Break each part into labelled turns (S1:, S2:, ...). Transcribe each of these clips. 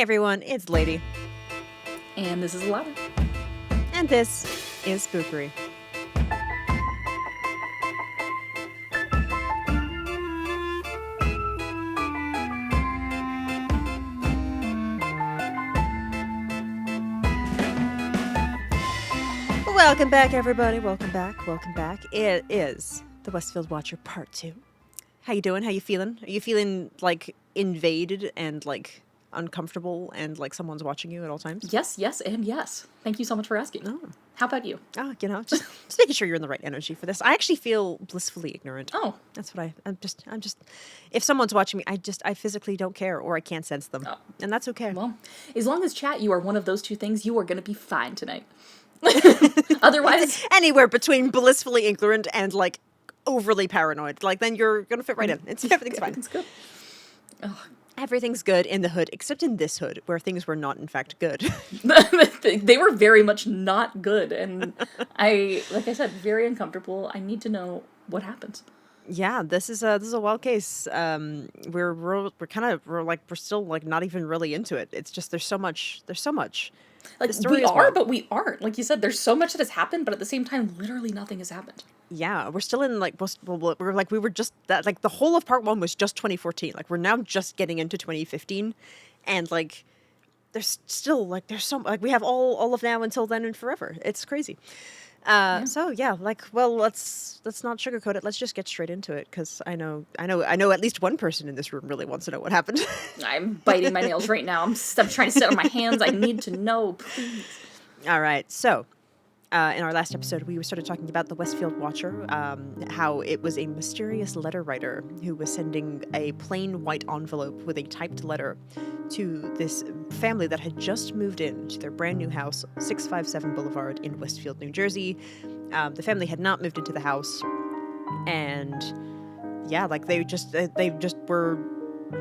S1: everyone, it's Lady.
S2: And this is Lana.
S1: And this is Spookery. Welcome back, everybody. Welcome back. It is the Westfield Watcher Part 2. How you doing? How you feeling? Are you feeling, like, invaded and, like, uncomfortable and, like, someone's watching you at all times?
S2: Yes, and yes. Thank you so much for asking.
S1: Oh.
S2: How about you?
S1: Just making sure you're in the right energy for this. I actually feel blissfully ignorant.
S2: Oh.
S1: That's what I'm just, if someone's watching me, I physically don't care or I can't sense them.
S2: Oh.
S1: And that's okay.
S2: Well, as long as chat, you are one of those two things, you are going to be fine tonight. Otherwise,
S1: anywhere between blissfully ignorant and, like, overly paranoid, like, then you're gonna fit right in. Everything's fine.
S2: Everything's good. Ugh.
S1: Everything's good in the hood, except in this hood, where things were not, in fact, good.
S2: They were very much not good, and like I said, very uncomfortable. I need to know what happens.
S1: Yeah, this is a wild case. We're still, like, not even really into it. It's just there's so much.
S2: Like, we are, but we aren't. Like you said, there's so much that has happened, but at the same time, literally nothing has happened.
S1: Yeah, we're still in, like, we were just that, like, the whole of part 1 was just 2014. Like, we're now just getting into 2015, and, like, there's still, like, there's so, like, we have all of now until then and forever. It's crazy. So yeah, like, well, let's not sugarcoat it. Let's just get straight into it, because I know at least one person in this room really wants to know what happened.
S2: I'm biting my nails right now. I'm trying to sit on my hands. I need to know, please.
S1: All right, so in our last episode, we started talking about the Westfield Watcher, how it was a mysterious letter writer who was sending a plain white envelope with a typed letter to this family that had just moved in to their brand new house, 657 Boulevard in Westfield, New Jersey. The family had not moved into the house, and yeah, like, they just were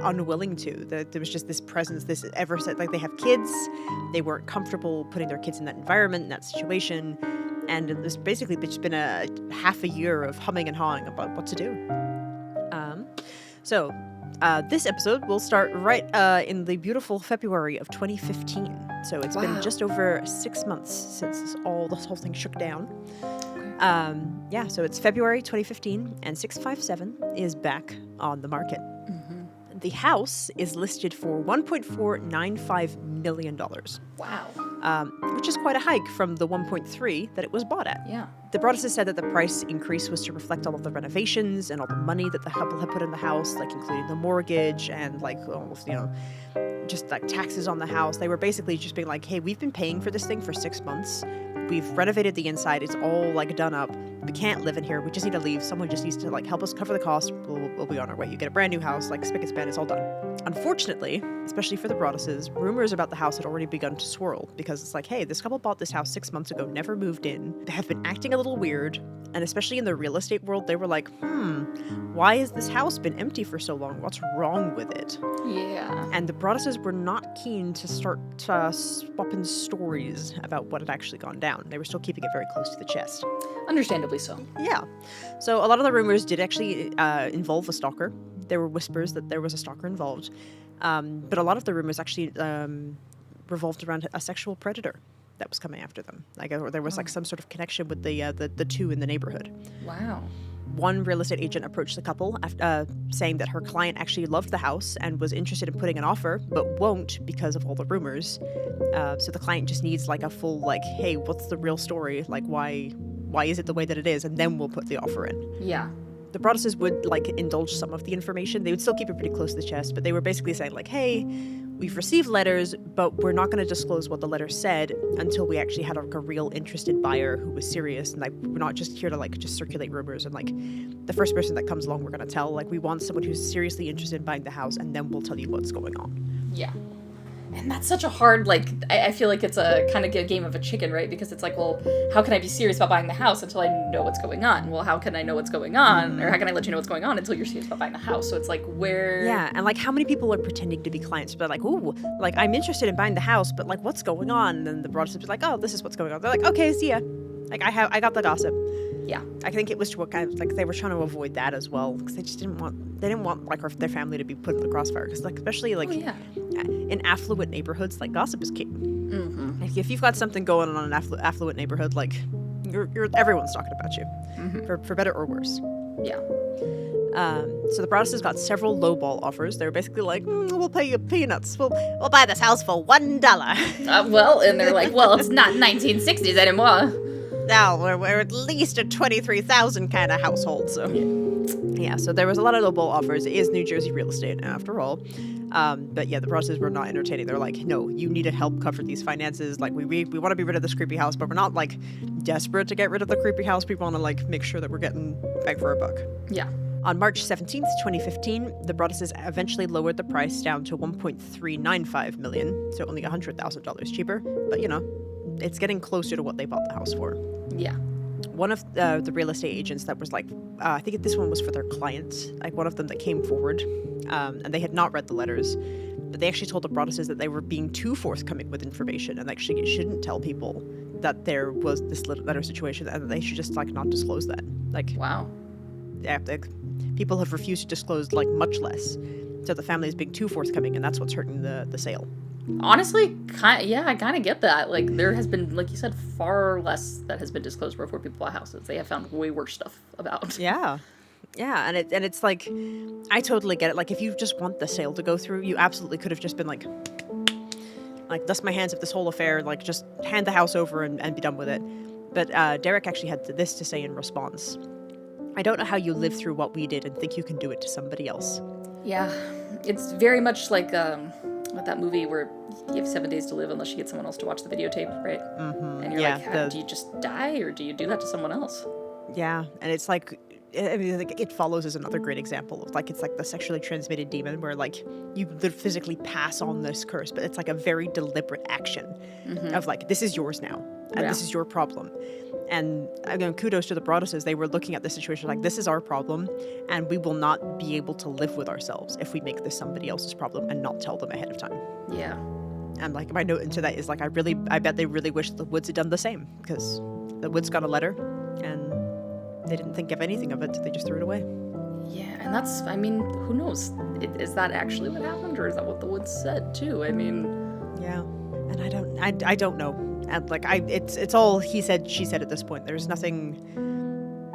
S1: unwilling to. There was just this presence, this like, they have kids, they weren't comfortable putting their kids in that environment, in that situation, and it's basically just been a half a year of humming and hawing about what to do. So this episode will start right in the beautiful February of 2015. So it's been just over 6 months since this whole thing shook down. Yeah, so it's February 2015, and 657 is back on the market. The house is listed for $1.495 million.
S2: Wow.
S1: Which is quite a hike from the 1.3 that it was bought at.
S2: Yeah.
S1: The Broadus said that the price increase was to reflect all of the renovations and all the money that the couple had put in the house, like including the mortgage and, like, almost, just, like, taxes on the house. They were basically just being like, hey, we've been paying for this thing for 6 months. We've renovated the inside. It's all, like, done up. We can't live in here. We just need to leave. Someone just needs to, like, help us cover the cost. We'll be on our way. You get a brand new house, like, spick and span. It's all done. Unfortunately, especially for the Broaduses, rumors about the house had already begun to swirl, because it's like, hey, this couple bought this house 6 months ago, never moved in. They have been acting a little weird, and especially in the real estate world, they were like, why has this house been empty for so long? What's wrong with it?
S2: Yeah.
S1: And the Broaduses were not keen to start swapping stories about what had actually gone down. They were still keeping it very close to the chest.
S2: Understandably so.
S1: Yeah. So a lot of the rumors did actually involve a stalker. There were whispers that there was a stalker involved. But a lot of the rumors actually revolved around a sexual predator that was coming after them. Like, there was like some sort of connection with the two in the neighborhood.
S2: Wow.
S1: One real estate agent approached the couple saying that her client actually loved the house and was interested in putting an offer, but won't because of all the rumors. So the client just needs, like, a full, like, hey, what's the real story? Like, why is it the way that it is? And then we'll put the offer in.
S2: Yeah.
S1: The Broaduses would, like, indulge some of the information. They would still keep it pretty close to the chest, but they were basically saying, like, hey, we've received letters, but we're not going to disclose what the letter said until we actually had, like, a real interested buyer who was serious. And, like, we're not just here to, like, just circulate rumors. And, like, the first person that comes along, we're going to tell. Like, we want someone who's seriously interested in buying the house, and then we'll tell you what's going on.
S2: Yeah. And that's such a hard, like, I feel like it's a kind of a game of a chicken, right? Because it's like, well, how can I be serious about buying the house until I know what's going on? Well, how can I know what's going on? Or how can I let you know what's going on until you're serious about buying the house? So it's like, where...
S1: Yeah, and, like, how many people are pretending to be clients? But, like, ooh, like, I'm interested in buying the house, but, like, what's going on? And then the Broadus is like, oh, this is what's going on. They're like, okay, see ya. Like, I got the gossip.
S2: Yeah.
S1: I think it was to what kind of, like, they were trying to avoid that as well, because they just didn't want like their family to be put in the crossfire, because, like, especially, like, in affluent neighborhoods, like, gossip is king.
S2: Mm-hmm.
S1: Like, if you've got something going on in an affluent neighborhood, like, everyone's talking about you, for better or worse.
S2: Yeah.
S1: So the Broaduses got several lowball offers. They were basically like, we'll pay you peanuts. We'll buy this house for $1.
S2: Well, and they're like, well, it's not 1960s anymore.
S1: No, we're at least a 23,000 kind of household. So yeah, so there was a lot of lowball offers. It is New Jersey real estate, after all. But yeah, the Broaduses were not entertaining. They're like, no, you need to help cover these finances. Like, we want to be rid of this creepy house, but we're not, like, desperate to get rid of the creepy house. We want to, like, make sure that we're getting bang for our buck.
S2: Yeah.
S1: On March 17th, 2015, the Broaduses eventually lowered the price down to $1.395 million, so only $100,000 cheaper. But, you know, it's getting closer to what they bought the house for.
S2: Yeah.
S1: One of the real estate agents that was like, I think this one was for their clients, like one of them that came forward, and they had not read the letters, but they actually told the Broaduses that they were being too forthcoming with information and actually shouldn't tell people that there was this letter situation and that they should just, like, not disclose that. Like,
S2: wow.
S1: Yeah, people have refused to disclose, like, much less. So the family is being too forthcoming, and that's what's hurting the sale.
S2: Honestly, I kind of get that. Like, there has been, like you said, far less that has been disclosed before people buy houses. They have found way worse stuff about.
S1: Yeah, and it's like, I totally get it. Like, if you just want the sale to go through, you absolutely could have just been like, dust my hands of this whole affair. Like, just hand the house over and be done with it. But Derek actually had this to say in response. I don't know how you live through what we did and think you can do it to somebody else.
S2: Yeah, it's very much like that movie where you have 7 days to live unless you get someone else to watch the videotape, right? Mm-hmm. And you're like, do you just die or do you do that to someone else?
S1: Yeah, and it's like, I mean, like, It Follows is another great example of, like, it's like the sexually transmitted demon where, like, you physically pass on this curse, but it's like a very deliberate action of, like, this is yours now, and this is your problem. And again, kudos to the Broaduses. They were looking at the situation like, this is our problem, and we will not be able to live with ourselves if we make this somebody else's problem and not tell them ahead of time.
S2: Yeah.
S1: And, like, my note into that is, like, I bet they really wish the Woods had done the same, because the Woods got a letter, and they didn't think of anything of it, so they just threw it away.
S2: Yeah, and that's, I mean, who knows? Is that actually what happened, or is that what the Woods said, too? I mean... Yeah,
S1: and I don't know. And, like, it's all he said, she said at this point. There's nothing,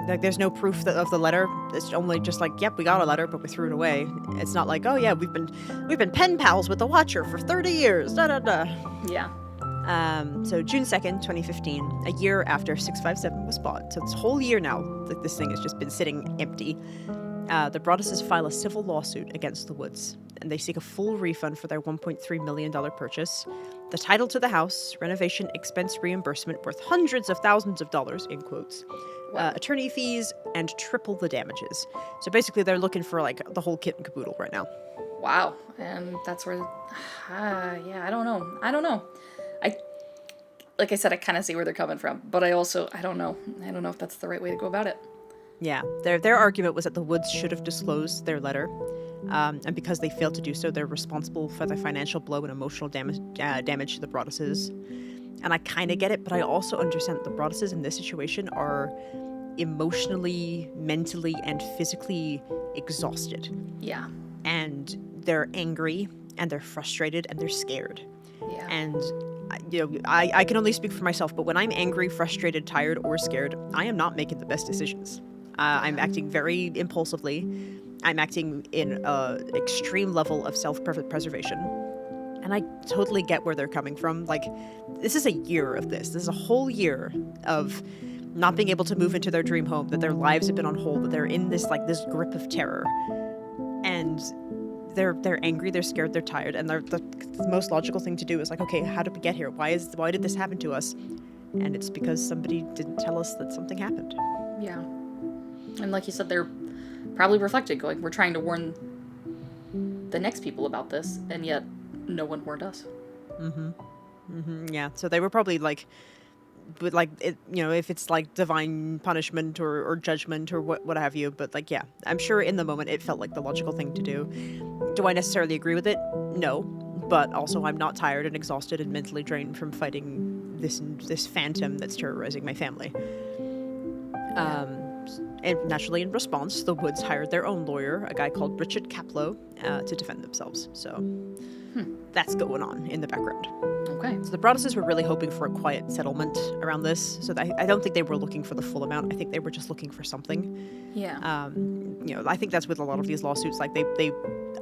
S1: like, there's no proof of the letter. It's only just like, yep, we got a letter, but we threw it away. It's not like, oh yeah, we've been pen pals with the Watcher for 30 years. Da da da.
S2: Yeah.
S1: So June 2nd, 2015, a year after 657 was bought. So it's a whole year now that this thing has just been sitting empty. The Broaduses file a civil lawsuit against the Woods, and they seek a full refund for their $1.3 million purchase, the title to the house, renovation expense reimbursement worth hundreds of thousands of dollars, in quotes, attorney fees, and triple the damages. So basically they're looking for, like, the whole kit and caboodle right now.
S2: Wow. And that's where, yeah, I don't know. Like I said, I kind of see where they're coming from, but I don't know if that's the right way to go about it.
S1: Yeah, their argument was that the Woods should have disclosed their letter, and because they failed to do so, they're responsible for the financial blow and emotional damage to the Broaduses. And I kind of get it, but I also understand that the Broaduses in this situation are emotionally, mentally, and physically exhausted.
S2: Yeah.
S1: And they're angry, and they're frustrated, and they're scared.
S2: Yeah.
S1: And I can only speak for myself, but when I'm angry, frustrated, tired, or scared, I am not making the best decisions. I'm acting very impulsively. I'm acting in an extreme level of self-preservation. And I totally get where they're coming from. Like, this is a year of this. This is a whole year of not being able to move into their dream home, that their lives have been on hold, that they're in this grip of terror. And they're angry, they're scared, they're tired, and the most logical thing to do is like, okay, how did we get here? Why did this happen to us? And it's because somebody didn't tell us that something happened.
S2: Yeah. And like you said, they're probably reflecting, going, we're trying to warn the next people about this, and yet no one warned us.
S1: Yeah, so they were probably like, but like, it, if it's like divine punishment or judgment or what have you, but like, yeah, I'm sure in the moment it felt like the logical thing to do. Do I necessarily agree with it? No, but also I'm not tired and exhausted and mentally drained from fighting this phantom that's terrorizing my family. And naturally, in response, the Woods hired their own lawyer, a guy called Richard Kaplow, to defend themselves. So, That's going on in the background.
S2: Okay.
S1: So the Broaduses were really hoping for a quiet settlement around this. So I don't think they were looking for the full amount. I think they were just looking for something.
S2: Yeah.
S1: I think that's with a lot of these lawsuits. Like they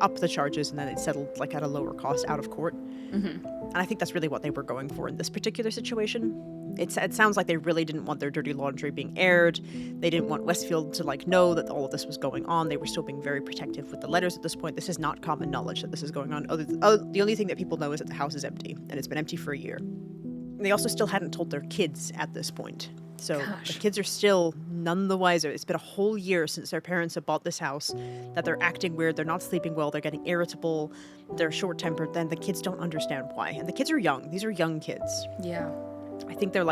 S1: upped the charges and then it settled like at a lower cost out of court.
S2: Mm-hmm.
S1: And I think that's really what they were going for in this particular situation. It sounds like they really didn't want their dirty laundry being aired. They didn't want Westfield to know that all of this was going on. They were still being very protective with the letters at this point. This is not common knowledge that this is going on. The only thing that people know is that the house is empty, and it's been empty for a year. They also still hadn't told their kids at this point. So the kids are still none the wiser. It's been a whole year since their parents have bought this house, that they're acting weird, they're not sleeping well, they're getting irritable, they're short-tempered, then the kids don't understand why. And the kids are young. These are young kids.
S2: Yeah.
S1: I think they're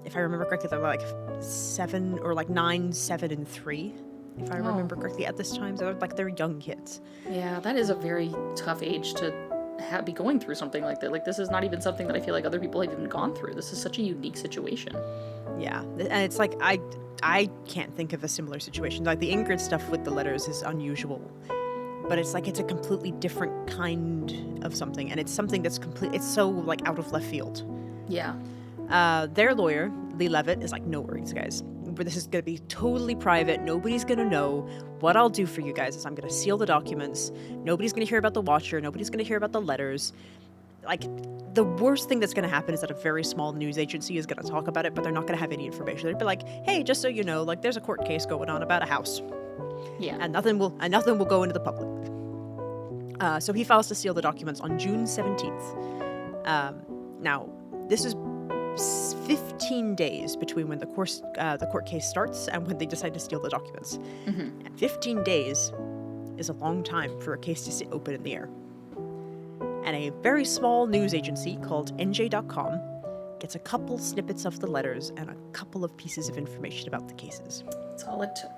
S1: if I remember correctly, they're 9, 7, and 3. If I remember correctly at this time. So they're young kids.
S2: Yeah, that is a very tough age to be going through something like that. This is not even something that I feel like other people have even gone through. This is such a unique situation.
S1: Yeah, and it's I can't think of a similar situation. The Ingrid stuff with the letters is unusual. But it's it's a completely different kind of something. And it's something that's it's so out of left field.
S2: Yeah.
S1: Their lawyer, Lee Levitt, is no worries, guys. This is going to be totally private. Nobody's going to know. What I'll do for you guys is I'm going to seal the documents. Nobody's going to hear about the Watcher. Nobody's going to hear about the letters. The worst thing that's going to happen is that a very small news agency is going to talk about it, but they're not going to have any information. They'll be like, hey, just so you know, there's a court case going on about a house.
S2: Yeah.
S1: And nothing will go into the public. So he files to seal the documents on June 17th. Now, this is 15 days between when the court case starts and when they decide to steal the documents.
S2: Mm-hmm.
S1: And 15 days is a long time for a case to sit open in the air. And a very small news agency called NJ.com gets a couple snippets of the letters and a couple of pieces of information about the cases.
S2: That's all it took.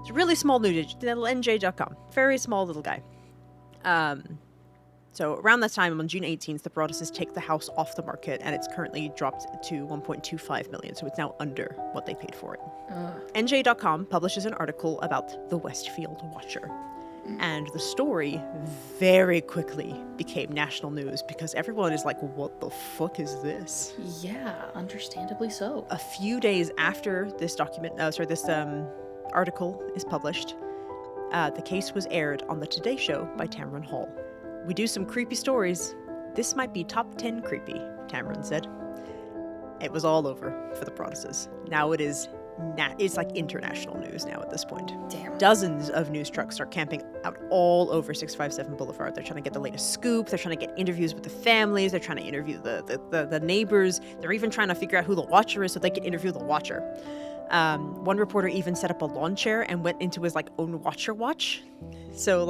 S1: It's a really small news agency, little NJ.com. Very small little guy. So around that time, on June 18th, the Broaduses take the house off the market, and it's currently dropped to $1.25 million, so it's now under what they paid for it. NJ.com publishes an article about the Westfield Watcher, and the story very quickly became national news because everyone is like, what the fuck is this?
S2: Yeah, understandably so.
S1: A few days after this article is published, the case was aired on the Today Show by Tamron Hall. We do some creepy stories. This might be top 10 creepy, Tamron said. It was all over for the Broaduses. Now it's international news now at this point.
S2: Damn.
S1: Dozens of news trucks are camping out all over 657 Boulevard. They're trying to get the latest scoop. They're trying to get interviews with the families. They're trying to interview the neighbors. They're even trying to figure out who the Watcher is so they can interview the Watcher. One reporter even set up a lawn chair and went into his own Watcher watch. So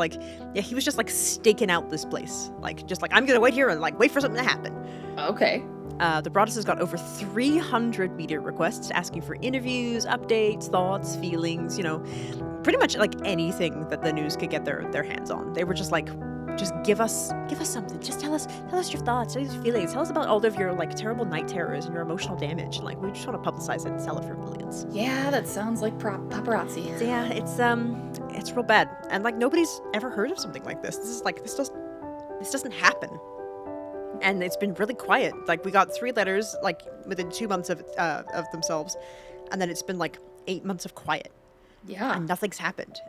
S1: he was just staking out this place. I'm gonna wait here and wait for something to happen.
S2: Okay.
S1: The Broaduses got over 300 media requests asking for interviews, updates, thoughts, feelings, pretty much anything that the news could get their hands on. They were just just give us something. Just tell us your thoughts, tell us your feelings, tell us about all of your terrible night terrors and your emotional damage. We just want to publicize it and sell it for millions.
S2: Yeah, that sounds like paparazzi.
S1: So yeah, it's real bad, and nobody's ever heard of something like this. This doesn't happen, and it's been really quiet. We got 3 letters within 2 months of themselves, and then it's been 8 months of quiet.
S2: Yeah,
S1: and nothing's happened.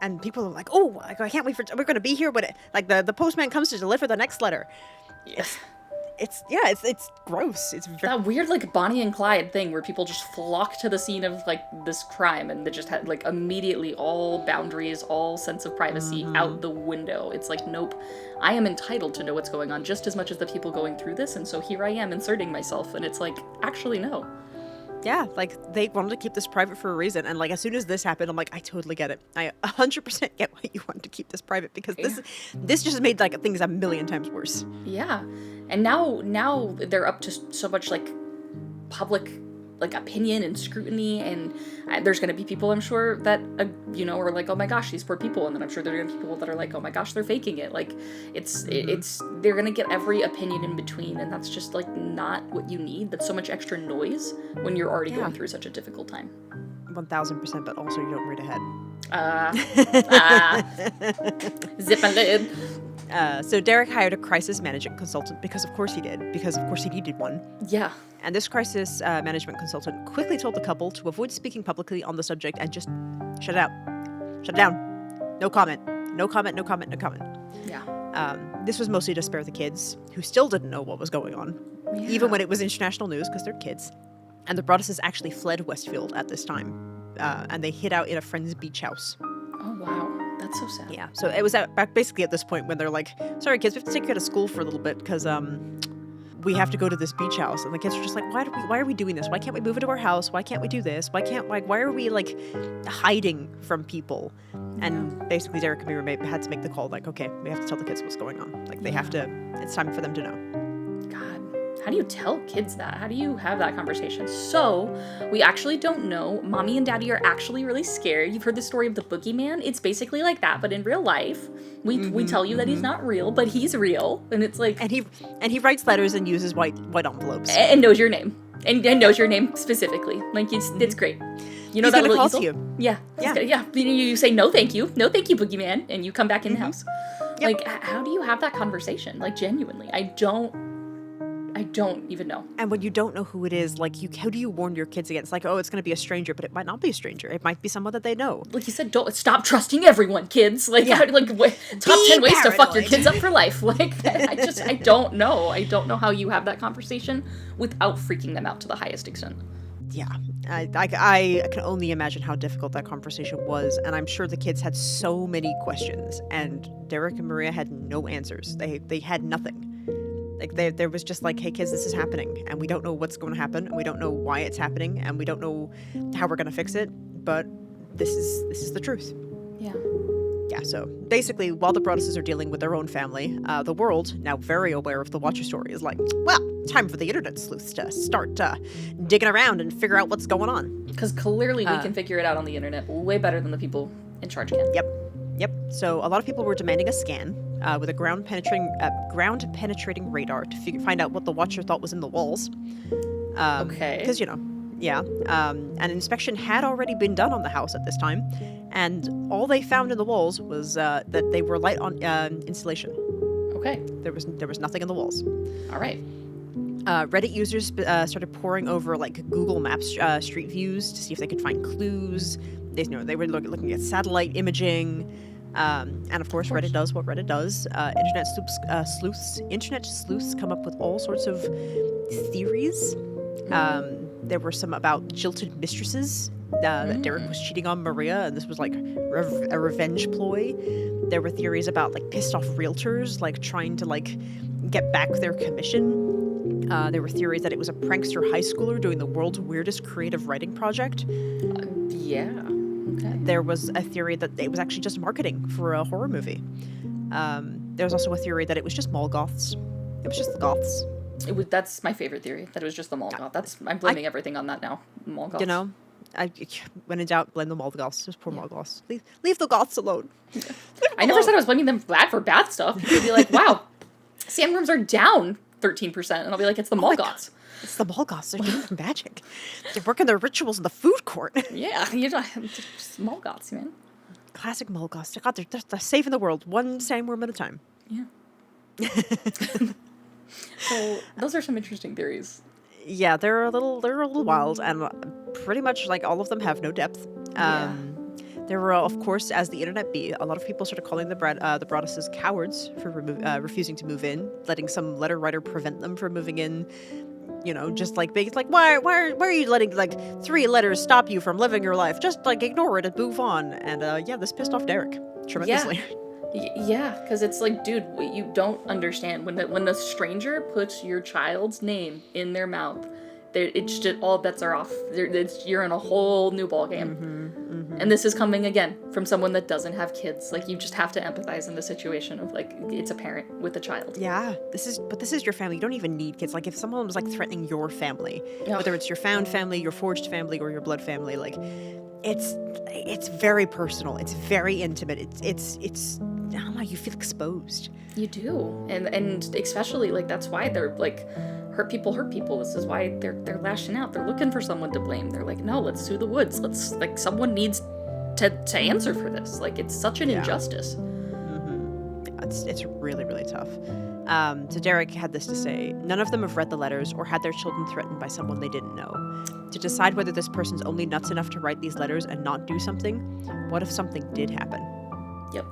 S1: And people are like, oh, I can't wait we're going to be here when the postman comes to deliver the next letter.
S2: Yeah.
S1: It's gross. It's
S2: that weird Bonnie and Clyde thing where people just flock to the scene of this crime and they just had immediately all boundaries, all sense of privacy out the window. It's nope, I am entitled to know what's going on just as much as the people going through this, and so here I am inserting myself, and it's actually no.
S1: Yeah, they wanted to keep this private for a reason, and as soon as this happened, I'm I totally get it. I 100% get why you wanted to keep this private, because this just made things a million times worse.
S2: Yeah, and now they're up to so much public opinion and scrutiny, and there's gonna be people, I'm sure, that are oh my gosh, these poor people, and then I'm sure there are gonna be people that are oh my gosh, they're faking it. They're gonna get every opinion in between, and that's just not what you need. That's so much extra noise when you're already going through such a difficult time.
S1: 1000%, but also you don't read ahead.
S2: Zip and lid.
S1: So Derek hired a crisis management consultant because of course he did, because of course he needed one.
S2: Yeah.
S1: And this crisis management consultant quickly told the couple to avoid speaking publicly on the subject and just shut it out. Shut it down. No comment. No comment, no comment, no comment.
S2: Yeah.
S1: This was mostly to spare the kids, who still didn't know what was going on, even when it was international news, because they're kids. And the Broaduses actually fled Westfield at this time, and they hid out in a friend's beach house.
S2: Oh, wow. That's so sad.
S1: Yeah, so it was basically at this point when they're like, sorry kids, we have to take you out of school for a little bit, because we have to go to this beach house. And the kids are just like, why are we doing this? Why can't we move into our house? Why can't we do this? Why are we like hiding from people? And basically Derek and Mira had to make the call, like, okay, we have to tell the kids what's going on. Like, they have to, it's time for them to know.
S2: God, how do you tell kids that? How do you have that conversation? So, we actually don't know. Mommy and Daddy are actually really scared. You've heard the story of the boogeyman. It's basically like that, but in real life. We tell you that he's not real, but he's real. And it's like... And
S1: he writes letters and uses white envelopes.
S2: And knows your name. And knows your name specifically. Like, it's great. You know
S1: he's
S2: that little
S1: calls
S2: easel?
S1: You.
S2: Yeah. Yeah. You say, no, thank you, boogeyman, and you come back in the house. Yep. Like, how do you have that conversation? Like, genuinely, I don't even know. And
S1: when you don't know who it is, like, how do you warn your kids against, like, oh, it's going to be a stranger, but it might not be a stranger. It might be someone that they know.
S2: Like you said, don't stop trusting everyone, kids. Like, top 10 ways to fuck your kids up for life. Like, I don't know. I don't know how you have that conversation without freaking them out to the highest extent.
S1: Yeah, I can only imagine how difficult that conversation was, and I'm sure the kids had so many questions, and Derek and Maria had no answers. They had nothing. Like, there was just like, hey kids, this is happening, and we don't know what's going to happen, and we don't know why it's happening, and we don't know how we're going to fix it, but this is the truth.
S2: Yeah.
S1: Yeah, so basically, while the Broaduses are dealing with their own family, the world, now very aware of the Watcher story, is like, well, time for the internet sleuths to start digging around and figure out what's going on.
S2: Because clearly we can figure it out on the internet way better than the people in charge can.
S1: Yep. So a lot of people were demanding a scan with a ground penetrating radar to find out what the Watcher thought was in the walls.
S2: Okay.
S1: Because, an inspection had already been done on the house at this time, and all they found in the walls was that they were light on insulation.
S2: Okay.
S1: There was nothing in the walls.
S2: All right.
S1: Reddit users started poring over like Google Maps street views to see if they could find clues. They were looking at satellite imaging, and of course Reddit does what Reddit does. Internet sleuths come up with all sorts of theories. There were some about jilted mistresses, that Derek was cheating on Maria, and this was like a revenge ploy. There were theories about like pissed off realtors, like trying to like get back their commission. There were theories that it was a prankster high schooler doing the world's weirdest creative writing project.
S2: Yeah. Okay.
S1: There was a theory that it was actually just marketing for a horror movie. There was also a theory that it was just mall goths. It was just the goths.
S2: That's my favorite theory. That it was just the mall goth. I'm blaming everything on that now. Mall goths.
S1: When in doubt, blame the mall goths. Just poor mall goths. Leave the goths alone.
S2: I never said I was blaming them for bad stuff. You'd be like, wow, sandworms are down 13%, and I'll be like, it's the mall goths.
S1: God. It's the mall goths. They're doing magic. They're working their rituals in the food court.
S2: Yeah, just mall goths, man.
S1: Classic mall goths. God, they're saving the world one sandworm at a time.
S2: Yeah. So those are some interesting theories.
S1: Yeah, they're a little wild, and pretty much like all of them have no depth. There were, of course, as the internet be, a lot of people started calling the Broaduses cowards for refusing to move in, letting some letter writer prevent them from moving in. Just like being like, why are you letting like 3 letters stop you from living your life? Just like ignore it and move on. And this pissed off Derek tremendously.
S2: Yeah, because it's like, dude, you don't understand when a stranger puts your child's name in their mouth, it's just all bets are off. You're in a whole new ball game. And this is coming again from someone that doesn't have kids. Like, you just have to empathize in the situation of like, it's a parent with a child.
S1: Yeah, this is your family. You don't even need kids. Like, if someone was like threatening your family, whether it's your found family, your forged family, or your blood family, like, it's very personal. It's very intimate. It's I don't know, you feel exposed.
S2: You do. And especially, like, that's why they're, like, hurt people. This is why they're lashing out. They're looking for someone to blame. They're like, no, let's sue the woods. Let's, like, someone needs to answer for this. Like, it's such an injustice.
S1: It's really, really tough. So Derek had this to say: none of them have read the letters or had their children threatened by someone they didn't know. To decide whether this person's only nuts enough to write these letters and not do something, what if something did happen?
S2: Yep.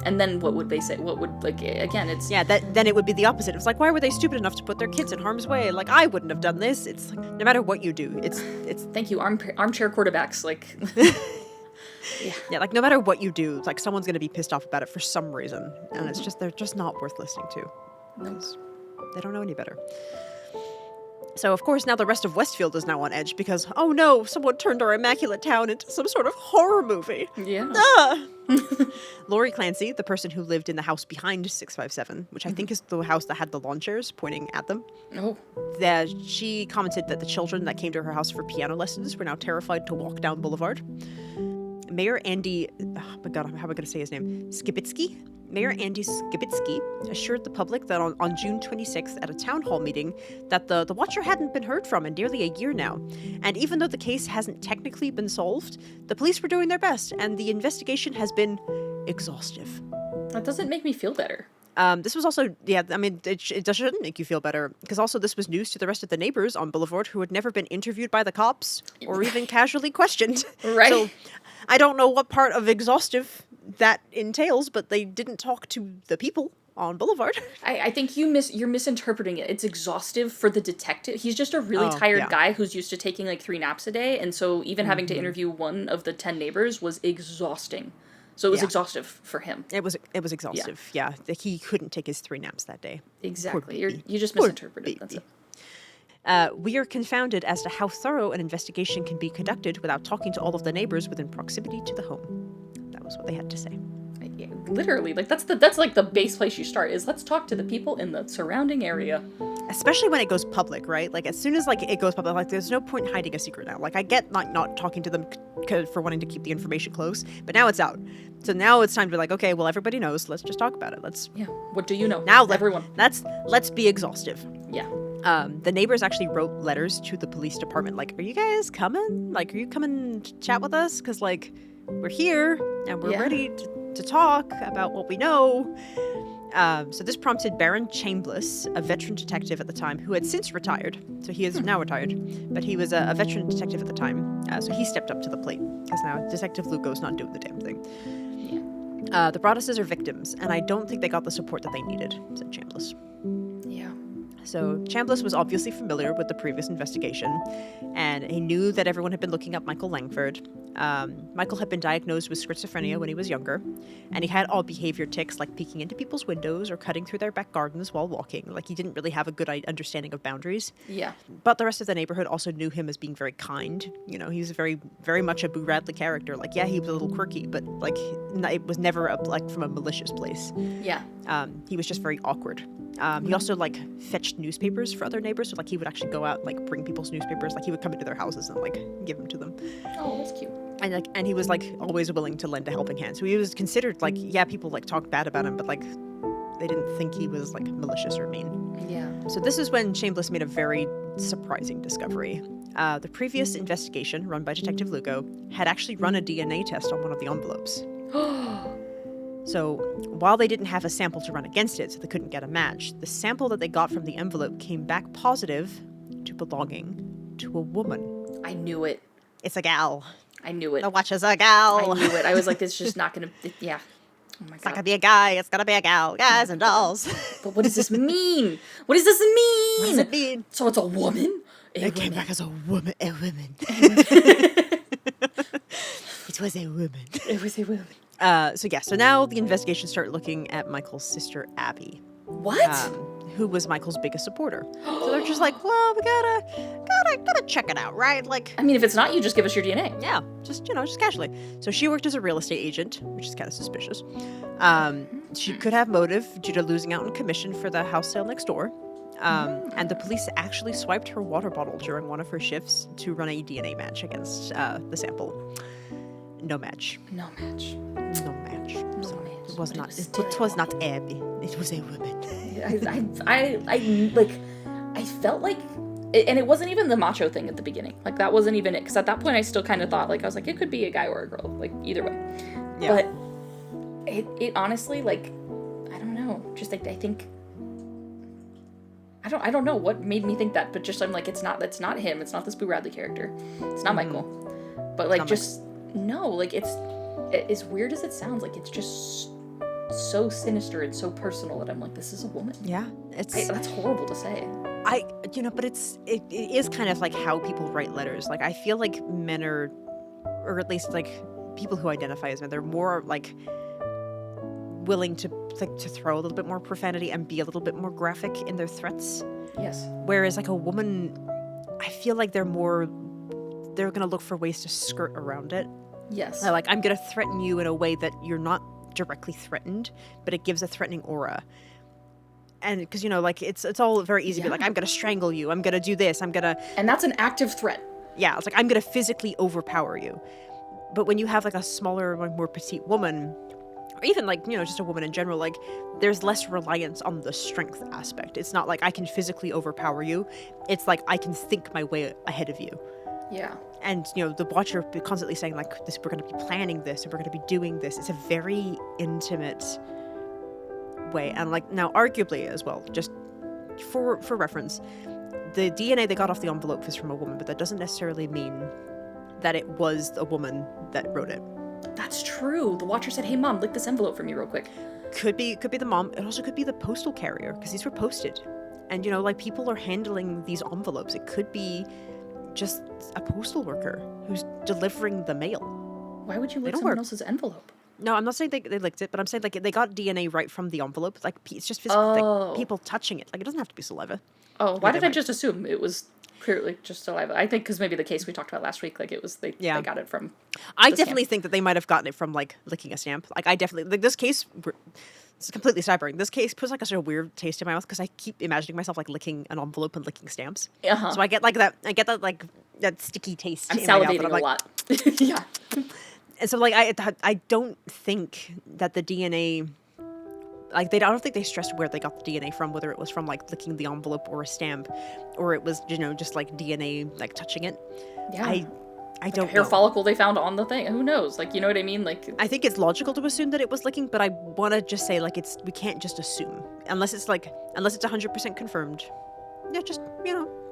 S2: And then what would they say? What would, like, again, it's...
S1: Yeah, then it would be the opposite. It's like, why were they stupid enough to put their kids in harm's way? Like, I wouldn't have done this. It's like, no matter what you do, it's...
S2: Thank you, armchair quarterbacks, like...
S1: Yeah, like, no matter what you do, like, someone's going to be pissed off about it for some reason. And it's just, they're just not worth listening to. Because they don't know any better. So, of course, now the rest of Westfield is now on edge because, oh no, someone turned our immaculate town into some sort of horror movie.
S2: Yeah.
S1: Ah! Laurie Clancy, the person who lived in the house behind 657, which I think is the house that had the lawn chairs pointing at them.
S2: Oh.
S1: She commented that the children that came to her house for piano lessons were now terrified to walk down Boulevard. Mayor Andy, oh my god, how am I going to say his name? Skibitsky? Mayor Andy Skibitsky assured the public that on June 26th at a town hall meeting that the Watcher hadn't been heard from in nearly a year now. And even though the case hasn't technically been solved, the police were doing their best and the investigation has been exhaustive.
S2: That doesn't make me feel better.
S1: This was also, I mean, it shouldn't make you feel better, because also this was news to the rest of the neighbors on Boulevard who had never been interviewed by the cops or even casually questioned.
S2: Right.
S1: So I don't know what part of exhaustive that entails, but they didn't talk to the people on Boulevard.
S2: I think you're misinterpreting it. It's exhaustive for the detective. He's just a really tired guy who's used to taking like 3 naps a day, and so even having to interview one of the 10 neighbors was exhausting. So it was exhaustive for him.
S1: It was exhaustive. Yeah. He couldn't take his 3 naps that day.
S2: Exactly. You just misinterpreted. That's it.
S1: We are confounded as to how thorough an investigation can be conducted without talking to all of the neighbors within proximity to the home. That was what they had to say.
S2: Yeah, literally, like that's like the base place you start is let's talk to the people in the surrounding area.
S1: Especially when it goes public, right? Like as soon as like it goes public, like there's no point in hiding a secret now. Like I get not talking to them for wanting to keep the information close, but now it's out. So now it's time to be like, okay, well everybody knows. Let's just talk about it.
S2: What do you know?
S1: Now
S2: everyone.
S1: Let's be exhaustive.
S2: Yeah.
S1: The neighbors actually wrote letters to the police department, like, are you guys coming? Like, are you coming to chat with us? Because, like, we're here, and we're ready to talk about what we know. So this prompted Baron Chambliss, a veteran detective at the time, who had since retired. So he is now retired, but he was a veteran detective at the time. So he stepped up to the plate, because now Detective Lugo's not doing the damn thing. Yeah. The Broaduses are victims, and I don't think they got the support that they needed, said Chambliss.
S2: Yeah.
S1: So Chambliss was obviously familiar with the previous investigation, and he knew that everyone had been looking up Michael Langford. Michael had been diagnosed with schizophrenia when he was younger, and he had all behavior tics like peeking into people's windows or cutting through their back gardens while walking. Like he didn't really have a good understanding of boundaries.
S2: Yeah.
S1: But the rest of the neighborhood also knew him as being very kind. You know, he was very, very much a Boo Radley character. Like, yeah, he was a little quirky, but like it was never from a malicious place.
S2: Yeah.
S1: He was just very awkward. He also like fetched newspapers for other neighbors, so like he would actually go out and like bring people's newspapers. Like he would come into their houses and like give them to them.
S2: Oh, that's cute.
S1: And he was like always willing to lend a helping hand. So he was considered like, yeah, people like talked bad about him, but like they didn't think he was like malicious or mean.
S2: Yeah. So
S1: this is when Chambliss made a very surprising discovery. The previous investigation run by Detective Lugo had actually run a DNA test on one of the envelopes. So while they didn't have a sample to run against it, so they couldn't get a match, the sample that they got from the envelope came back positive to belonging to a woman.
S2: I knew it.
S1: It's a gal.
S2: I knew it.
S1: The Watcher's a gal.
S2: I knew it. I was like, it's just not gonna, yeah. Oh my God.
S1: It's not gonna be a guy, it's gonna be a gal. Guys and dolls.
S2: But what does this mean? What does this mean?
S1: What does it mean?
S2: So it's a woman?
S1: It came back as a woman. A woman. It was a woman.
S2: It was a woman.
S1: So now the investigation started looking at Michael's sister, Abby.
S2: What?
S1: Who was Michael's biggest supporter. So they're just like, well, we gotta check it out, right? Like,
S2: I mean, if it's not you, just give us your DNA.
S1: Yeah, just casually. So she worked as a real estate agent, which is kind of suspicious. She could have motive due to losing out on commission for the house sale next door. And the police actually swiped her water bottle during one of her shifts to run a DNA match against the sample. No match.
S2: No match.
S1: No match. So
S2: match.
S1: it was not. It was not Abby. It was a woman.
S2: I felt like, and it wasn't even the macho thing at the beginning. Like that wasn't even it. Because at that point, I still kind of thought like I was like it could be a guy or a girl. Like either way. Yeah. But it honestly like I don't know. Just like I think. I don't know what made me think that, but just I'm like it's not him. It's not the Spoo Radley character. It's not Michael. But like just no, like it's as weird as it sounds, like it's just so sinister and so personal that I'm like, this is a woman.
S1: Yeah,
S2: that's horrible to say.
S1: But it is kind of like how people write letters. Like I feel like men are, or at least like people who identify as men, they're more like willing to throw a little bit more profanity and be a little bit more graphic in their threats.
S2: Yes.
S1: Whereas like a woman, I feel like they're gonna look for ways to skirt around it.
S2: Yes.
S1: Like I'm gonna threaten you in a way that you're not directly threatened, but it gives a threatening aura. And because like it's all very easy to be like, I'm gonna strangle you, I'm gonna do this, and
S2: that's an active threat.
S1: Yeah, it's like I'm gonna physically overpower you. But when you have like a smaller, like more petite woman, or even like just a woman in general, like there's less reliance on the strength aspect. It's not like I can physically overpower you, it's like I can think my way ahead of you.
S2: Yeah.
S1: And the Watcher constantly saying like this, we're going to be planning this and we're going to be doing this. It's a very intimate way. And like now arguably as well, just for reference, the DNA they got off the envelope was from a woman, but that doesn't necessarily mean that it was a woman that wrote it.
S2: That's true. The Watcher said, hey mom, lick this envelope for me real quick.
S1: Could be the mom. It also could be the postal carrier, because these were posted. And like people are handling these envelopes. It could be just a postal worker who's delivering the mail.
S2: Why would you lick someone else's envelope?
S1: No, I'm not saying they licked it, but I'm saying like they got DNA right from the envelope. Like it's just physical, like people touching it. Like it doesn't have to be saliva.
S2: Oh, why did I just assume it was clearly just saliva? I think because maybe the case we talked about last week, like it was they got it from.
S1: I definitely think that they might have gotten it from like licking a stamp. Like I definitely like this case. It's completely sideburning. This case puts like a sort of weird taste in my mouth because I keep imagining myself like licking an envelope and licking stamps. So I get like that. I get that like that sticky taste.
S2: I'm
S1: in my mouth,
S2: salivating
S1: and I'm
S2: a lot. Yeah.
S1: And so like I don't think that the DNA. Like I don't think they stressed where they got the DNA from, whether it was from like licking the envelope or a stamp, or it was just like DNA like touching it.
S2: Yeah.
S1: I don't
S2: hair
S1: know.
S2: follicle they found on the thing. Who knows? Like, you know what I mean? Like,
S1: I think it's logical to assume that it was licking, but I want to just say like we can't just assume unless it's 100% confirmed. Yeah, just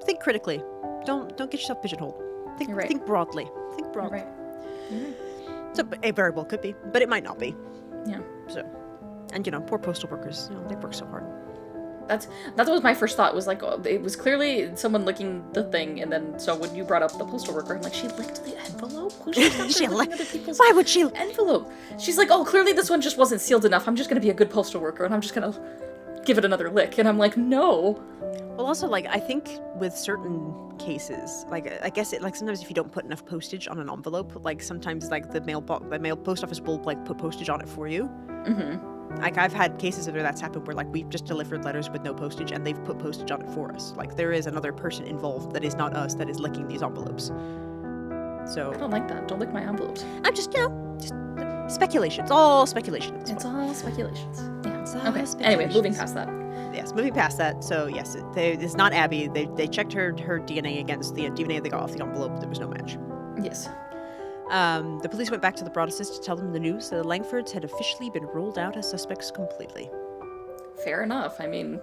S1: think critically. Don't get yourself pigeonholed. Think broadly. Think broadly.
S2: You're right.
S1: So it very well could be, but it might not be.
S2: Yeah.
S1: So, and poor postal workers. They work so hard.
S2: That was my first thought. Was like, it was clearly someone licking the thing, and then so when you brought up the postal worker, I'm like, she licked the envelope.
S1: Why would she?
S2: Envelope. She's like, oh, clearly this one just wasn't sealed enough. I'm just gonna be a good postal worker, and I'm just gonna give it another lick. And I'm like, no.
S1: Well, also, like, I think with certain cases, like, I guess it, like, sometimes if you don't put enough postage on an envelope, like, sometimes, like, the mail post office will, like, put postage on it for you.
S2: Mm-hmm.
S1: Like, I've had cases where that's happened where, like, we've just delivered letters with no postage and they've put postage on it for us. Like, there is another person involved that is not us that is licking these envelopes. So.
S2: I don't like that. Don't lick my envelopes.
S1: I'm just, just speculation. It's all speculation.
S2: It's all speculations. Yeah.
S1: It's all
S2: okay.
S1: speculations.
S2: Anyway, moving past that.
S1: Yes, moving past that. So, yes, it's not Abby. They checked her DNA against the DNA they got off the envelope. There was no match.
S2: Yes.
S1: The police went back to the Broaduses to tell them the news that the Langfords had officially been ruled out as suspects completely.
S2: Fair enough. I mean,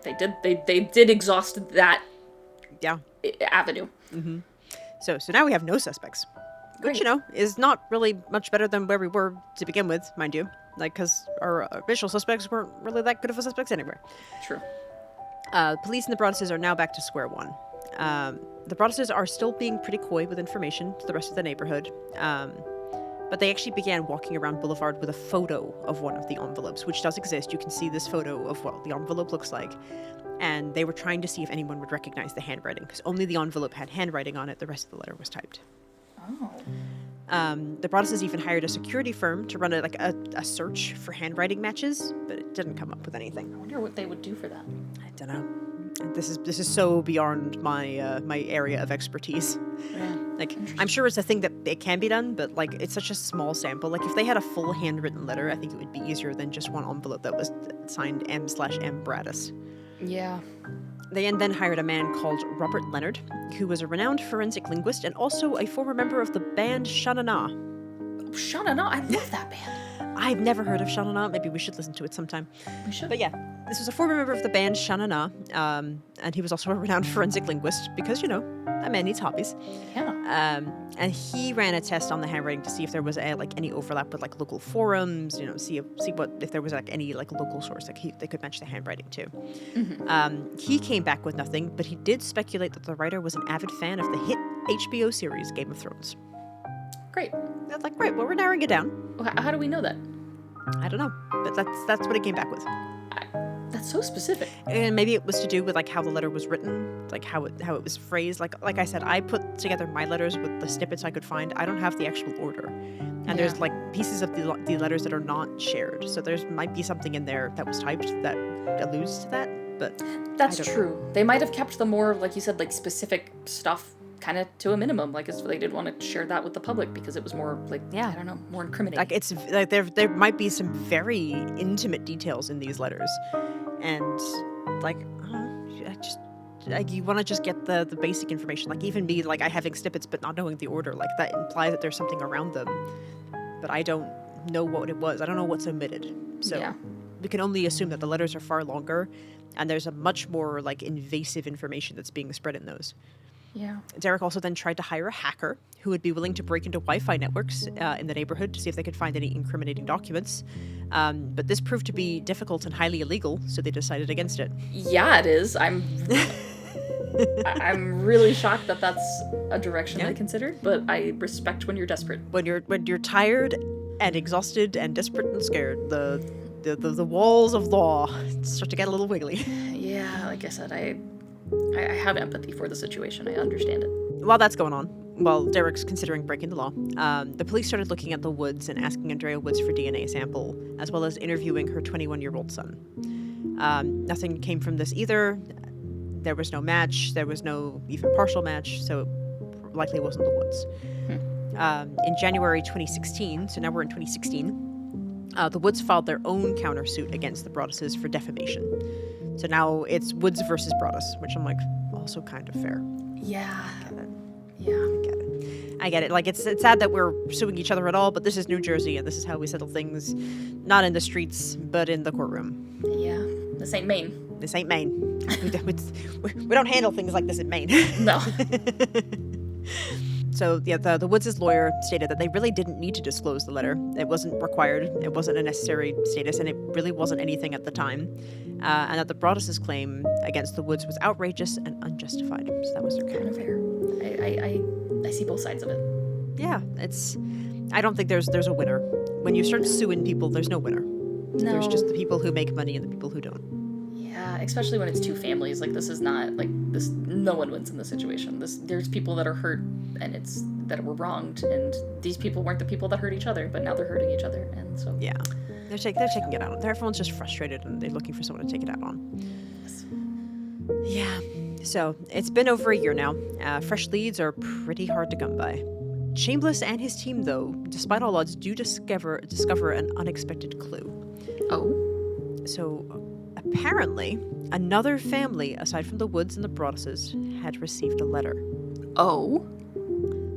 S2: they did exhaust that avenue.
S1: Mm-hmm. So now we have no suspects, which, is not really much better than where we were to begin with, mind you. Like, because our initial suspects weren't really that good of a suspects anyway.
S2: True.
S1: Police and the Broaduses are now back to square one. The Broaduses are still being pretty coy with information to the rest of the neighborhood, but they actually began walking around Boulevard with a photo of one of the envelopes, which does exist. You can see this photo of what the envelope looks like, and they were trying to see if anyone would recognize the handwriting, because only the envelope had handwriting on it. The rest of the letter was typed.
S2: Oh.
S1: The Broaduses even hired a security firm to run a search for handwriting matches, but it didn't come up with anything.
S2: I wonder what they would do for that.
S1: I don't know. This is so beyond my my area of expertise.
S2: Yeah.
S1: Like, I'm sure it's a thing that it can be done, but like it's such a small sample. Like if they had a full handwritten letter, I think it would be easier than just one envelope that was signed M/M Broadus.
S2: Yeah.
S1: They then hired a man called Robert Leonard, who was a renowned forensic linguist and also a former member of the band Sha-Na-Na.
S2: Sha-Na-Na, I love that band.
S1: I've never heard of Shanana. Maybe we should listen to it sometime.
S2: We should.
S1: But yeah, this was a former member of the band Shanana, and he was also a renowned forensic linguist because, a man needs hobbies.
S2: Yeah.
S1: And he ran a test on the handwriting to see if there was any overlap with local forums, see if there was any local source they could match the handwriting to.
S2: Mm-hmm.
S1: He came back with nothing, but he did speculate that the writer was an avid fan of the hit HBO series Game of Thrones.
S2: Great.
S1: That's great. Well, we're narrowing it down.
S2: Well, how do we know that?
S1: I don't know, but that's what he came back with.
S2: That's so specific.
S1: And maybe it was to do with how the letter was written, how it was phrased. Like I said, I put together my letters with the snippets I could find. I don't have the actual order, and there's pieces of the letters that are not shared. So there might be something in there that was typed that alludes to that. But
S2: that's true. They might have kept the more, like you said, specific stuff kind of to a minimum, if they didn't want to share that with the public because it was more I don't know, more incriminating.
S1: There might be some very intimate details in these letters, and you want to just get the basic information. Even me, I having snippets but not knowing the order, that implies that there's something around them, but I don't know what it was. I don't know what's omitted, so we can only assume that the letters are far longer, and there's a much more invasive information that's being spread in those.
S2: Yeah.
S1: Derek also then tried to hire a hacker who would be willing to break into Wi-Fi networks in the neighborhood to see if they could find any incriminating documents. But this proved to be difficult and highly illegal, so they decided against it.
S2: Yeah, it is. I'm really shocked that that's a direction they considered, but I respect when you're desperate.
S1: When you're tired and exhausted and desperate and scared, the walls of law start to get a little wiggly.
S2: Yeah, like I said, I have empathy for the situation. I understand it.
S1: While that's going on, while Derek's considering breaking the law, the police started looking at the Woods and asking Andrea Woods for DNA sample, as well as interviewing her 21-year-old son. Nothing came from this either. There was no match. There was no even partial match, so it likely wasn't the Woods. In January 2016, so now we're in 2016, the Woods filed their own countersuit against the Broaduses for defamation. So now it's Woods versus Broadus, which I'm also kind of fair.
S2: Yeah.
S1: I get it. It's sad that we're suing each other at all, but this is New Jersey, and this is how we settle things. Not in the streets, but in the courtroom.
S2: Yeah. This ain't Maine.
S1: This ain't Maine. We don't handle things like this in Maine.
S2: No.
S1: So, the Woods' lawyer stated that they really didn't need to disclose the letter. It wasn't required, it wasn't a necessary status, and it really wasn't anything at the time. And that the Broadus' claim against the Woods was outrageous and unjustified. So that was their
S2: kind of fair. I see both sides of it.
S1: Yeah, I don't think there's a winner. When you start suing people, there's no winner.
S2: No.
S1: There's just the people who make money and the people who don't.
S2: Yeah, especially when it's two families. This is not this. No one wins in this situation. There's people that are hurt, and it's that were wronged, and these people weren't the people that hurt each other, but now they're hurting each other, and so
S1: yeah, they're taking it out. Everyone's just frustrated, and they're looking for someone to take it out on.
S2: Yes.
S1: Yeah. So it's been over a year now. Fresh leads are pretty hard to come by. Chambliss and his team, though, despite all odds, do discover an unexpected clue.
S2: Oh.
S1: So apparently, another family, aside from the Woods and the Broaduses, had received a letter.
S2: Oh.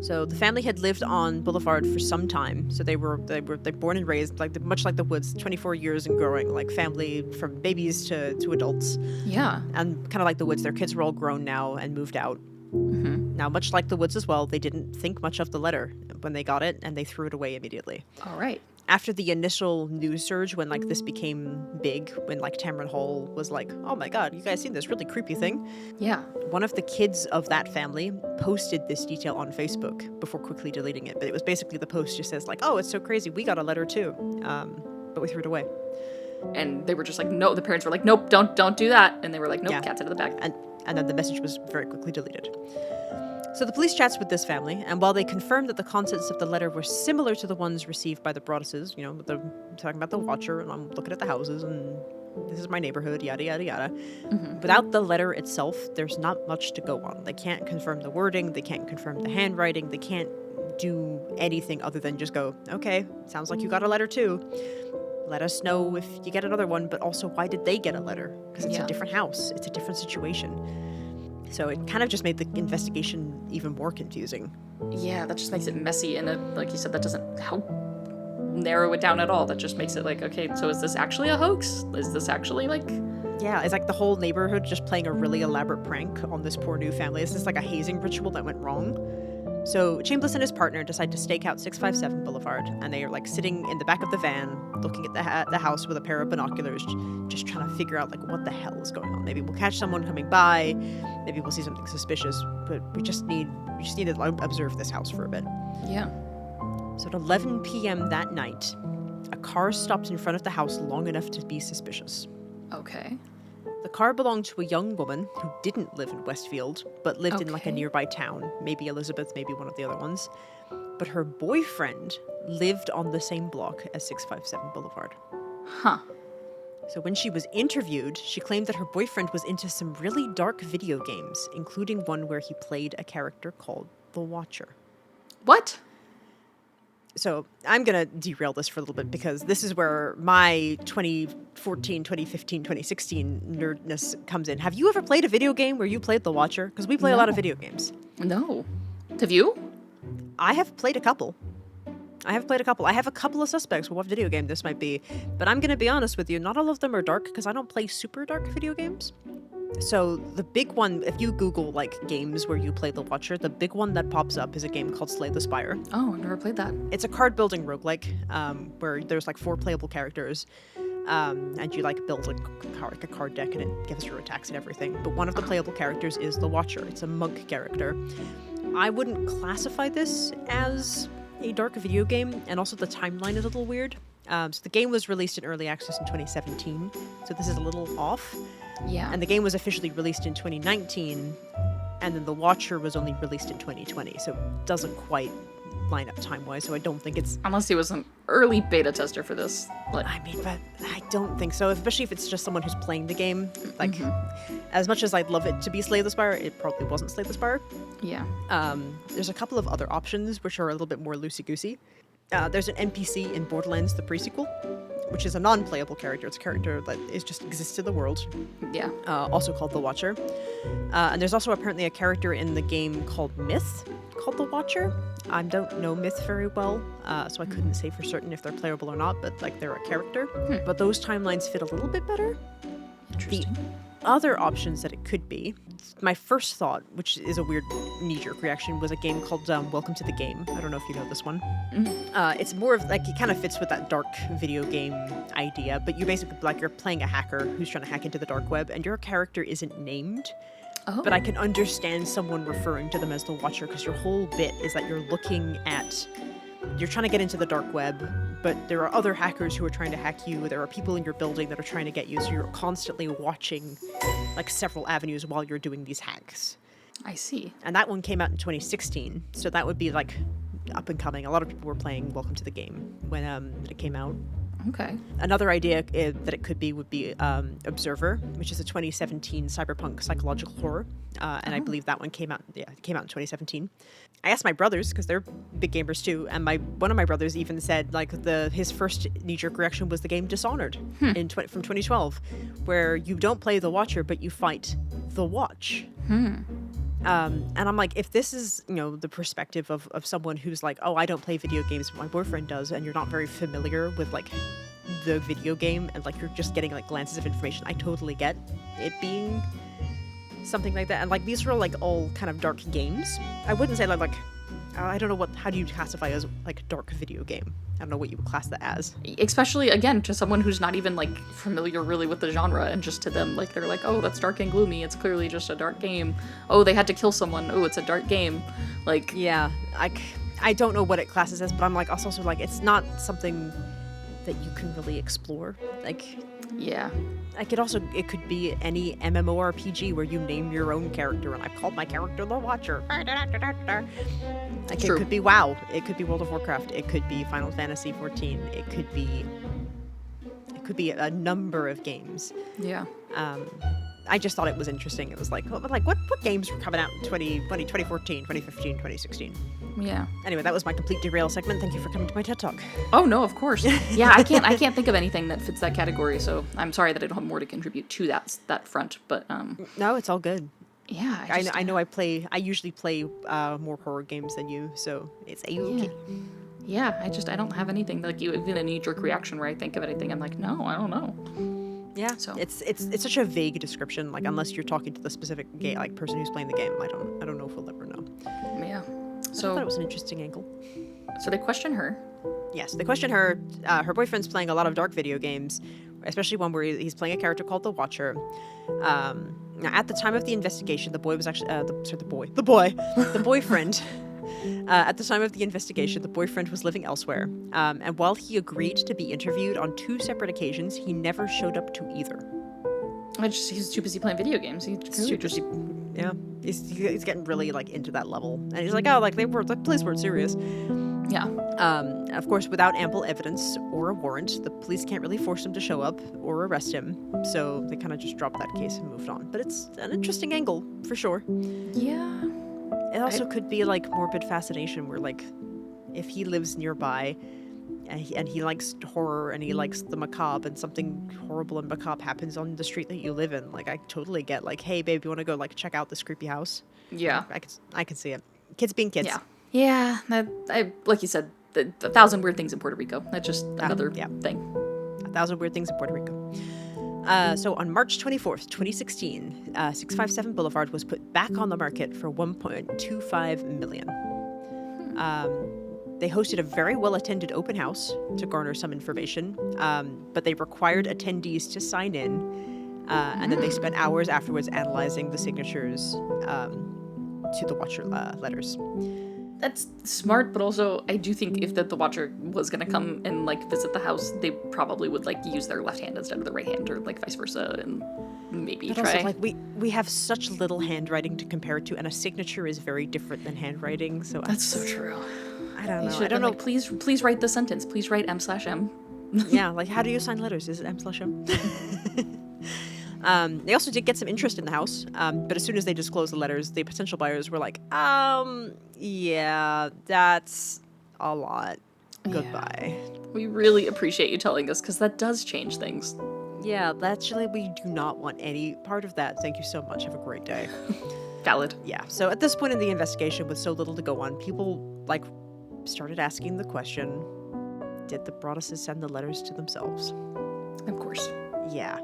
S1: So the family had lived on Boulevard for some time. So they were born and raised much like the Woods, 24 years and growing, family from babies to adults.
S2: Yeah.
S1: And kind of like the Woods, their kids were all grown now and moved out.
S2: Mm-hmm.
S1: Now, much like the Woods as well, they didn't think much of the letter when they got it, and they threw it away immediately.
S2: All right.
S1: After the initial news surge, when this became big, when Tamron Hall was oh my god, you guys seen this really creepy thing?
S2: Yeah.
S1: One of the kids of that family posted this detail on Facebook before quickly deleting it. But it was basically, the post just says oh, it's so crazy, we got a letter too, but we threw it away.
S2: And they were just no. The parents were nope, don't do that. And they were nope, cat's out of the bag.
S1: And then the message was very quickly deleted. So the police chats with this family, and while they confirmed that the contents of the letter were similar to the ones received by the Broaduses, talking about the Watcher, and I'm looking at the houses, and this is my neighborhood, yada, yada, yada.
S2: Mm-hmm.
S1: Without the letter itself, there's not much to go on. They can't confirm the wording, they can't confirm the handwriting, they can't do anything other than just go, okay, sounds like you got a letter too. Let us know if you get another one, but also why did they get a letter? Because it's a different house, it's a different situation. So it kind of just made the investigation even more confusing.
S2: Yeah, that just makes it messy, and like you said, that doesn't help narrow it down at all. That just makes it like, okay, so is this actually a hoax? Is this actually like...
S1: Yeah, it's like the whole neighborhood just playing a really elaborate prank on this poor new family. It's just like a hazing ritual that went wrong. So Chambliss and his partner decide to stake out 657 Boulevard, and they are like sitting in the back of the van, looking at the house with a pair of binoculars, just trying to figure out like what the hell is going on. Maybe we'll catch someone coming by, maybe we'll see something suspicious, but we just need to observe this house for a bit.
S2: Yeah.
S1: So at 11 p.m. that night, a car stopped in front of the house long enough to be suspicious.
S2: Okay.
S1: The car belonged to a young woman who didn't live in Westfield, but lived in like a nearby town, maybe Elizabeth, maybe one of the other ones. But her boyfriend lived on the same block as 657 Boulevard.
S2: Huh.
S1: So when she was interviewed, she claimed that her boyfriend was into some really dark video games, including one where he played a character called the Watcher.
S2: What?
S1: So I'm going to derail this for a little bit because this is where my 2014, 2015, 2016 nerdness comes in. Have you ever played a video game where you played The Watcher? Because we play a lot of video games.
S2: No. Have you?
S1: I have played a couple. I have a couple of suspects for what video game this might be. But I'm going to be honest with you, not all of them are dark because I don't play super dark video games. So the big one, if you Google like games where you play The Watcher, the big one that pops up is a game called Slay the Spire.
S2: Oh, I've never played that.
S1: It's a card building roguelike where there's like 4 playable characters, and you like build a card deck and it gives your attacks and everything. But one of the playable characters is the Watcher. It's a monk character. I wouldn't classify this as a dark video game, and also the timeline is a little weird. So the game was released in early access in 2017, so this is a little off.
S2: Yeah.
S1: And the game was officially released in 2019, and then The Watcher was only released in 2020, so it doesn't quite line up time-wise, so I don't think it's...
S2: Unless he was an early beta tester for this. Like...
S1: I mean, but I don't think so, especially if it's just someone who's playing the game. Like, as much as I'd love it to be Slay the Spire, it probably wasn't Slay the Spire.
S2: Yeah.
S1: There's a couple of other options, which are a little bit more loosey-goosey. There's an NPC in Borderlands, the pre-sequel, which is a non-playable character. It's a character that just exists in the world.
S2: Yeah.
S1: Also called the Watcher. And there's also apparently a character in the game called Myth, called the Watcher. I don't know Myth very well, so I couldn't say for certain if they're playable or not, but like they're a character. But those timelines fit a little bit better.
S2: Interesting.
S1: The other options that it could be, my first thought, which is a weird knee-jerk reaction, was a game called Welcome to the Game. I don't know if you know this one. It's more of like, it kind of fits with that dark video game idea, but you basically, like, you're playing a hacker who's trying to hack into the dark web, and your character isn't named.
S2: Oh.
S1: But I can understand someone referring to them as the Watcher, because your whole bit is that you're trying to get into the dark web, but there are other hackers who are trying to hack you. There are people in your building that are trying to get you, so you're constantly watching like several avenues while you're doing these hacks.
S2: I see.
S1: And that one came out in 2016, so that would be like up and coming. A lot of people were playing Welcome to the Game when it came out.
S2: Okay.
S1: Another idea that it could be would be Observer, which is a 2017 cyberpunk psychological horror, and I believe that one came out in 2017. I asked my brothers, because they're big gamers too, and one of my brothers even said like his first knee-jerk reaction was the game Dishonored from 2012, where you don't play the Watcher but you fight the Watch. And I'm like, if this is, the perspective of someone who's like, oh, I don't play video games, but my boyfriend does, and you're not very familiar with, like, the video game, and, like, you're just getting, like, glances of information, I totally get it being something like that. And, like, these are, like, all kind of dark games. I wouldn't say, like I don't know how do you classify as, like, dark video game? I don't know what you would class that as.
S2: Especially, again, to someone who's not even, like, familiar really with the genre, and just to them, like, they're like, oh, that's dark and gloomy, it's clearly just a dark game. Oh, they had to kill someone, oh, it's a dark game. Like...
S1: Yeah, I don't know what it classes as, but I'm like, also like, it's not something that you can really explore. Like...
S2: Yeah.
S1: Like, it could be any MMORPG where you name your own character, and I've called my character the Watcher. Like, it could be WoW. It could be World of Warcraft. It could be Final Fantasy XIV. It could be a number of games.
S2: Yeah.
S1: I just thought it was interesting. It was like, what games were coming out in 2014, 2015, 2016?
S2: Yeah.
S1: Anyway, that was my complete derail segment. Thank you for coming to my TED Talk.
S2: Oh, no, of course. Yeah, I can't think of anything that fits that category, so I'm sorry that I don't have more to contribute to that front, but...
S1: No, it's all good.
S2: Yeah.
S1: I know I usually play more horror games than you, so it's a-okay.
S2: Yeah, I don't have anything, like, even a knee-jerk reaction where I think of anything. I'm like, no, I don't know.
S1: Yeah,
S2: So
S1: it's such a vague description. Like, unless you're talking to the specific person who's playing the game, I don't know if we'll ever know.
S2: yeah.
S1: I
S2: So
S1: thought it was an interesting angle.
S2: so they question her.
S1: Yes, they question her. Her boyfriend's playing a lot of dark video games, especially one where he's playing a character called the Watcher. Now, at the time of the investigation, the boy was actually the boyfriend. At the time of the investigation, the boyfriend was living elsewhere, and while he agreed to be interviewed on 2 separate occasions, he never showed up to either.
S2: He's too busy playing video games.
S1: Yeah, he's getting really like into that level, and he's like, oh, like the police weren't serious.
S2: Yeah.
S1: Of course, without ample evidence or a warrant, the police can't really force him to show up or arrest him, so they kind of just dropped that case and moved on. But it's an interesting angle, for sure.
S2: Yeah.
S1: It also could be, like, morbid fascination, where, like, if he lives nearby, and he likes horror, and he likes the macabre, and something horrible and macabre happens on the street that you live in, like, I totally get, like, hey, babe, you want to go, like, check out this creepy house?
S2: Yeah.
S1: I can see it. Kids being kids.
S2: Yeah. Yeah. Like you said, the 1,000 weird things in Puerto Rico. That's just another thing.
S1: 1,000 weird things in Puerto Rico. So on March 24th, 2016, 657 Boulevard was put back on the market for $1.25 million. They hosted a very well-attended open house to garner some information, but they required attendees to sign in, and then they spent hours afterwards analyzing the signatures to the Watcher letters.
S2: That's smart, but also I do think if the Watcher was gonna come and like visit the house, they probably would like use their left hand instead of the right hand, or like vice versa, and maybe
S1: but
S2: try.
S1: Also, like we have such little handwriting to compare it to, and a signature is very different than handwriting. So
S2: that's so true.
S1: I don't know.
S2: I don't know. Like, please write the sentence. Please write M/M.
S1: Yeah, like how do you sign letters? Is it M/M? They also did get some interest in the house, but as soon as they disclosed the letters, the potential buyers were like, yeah, that's a lot. Goodbye.
S2: Yeah. We really appreciate you telling us, because that does change things.
S1: Yeah, actually, we do not want any part of that. Thank you so much. Have a great day.
S2: Valid.
S1: Yeah, so at this point in the investigation, with so little to go on, people, like, started asking the question, did the Broaduses send the letters to themselves?
S2: Of course.
S1: Yeah.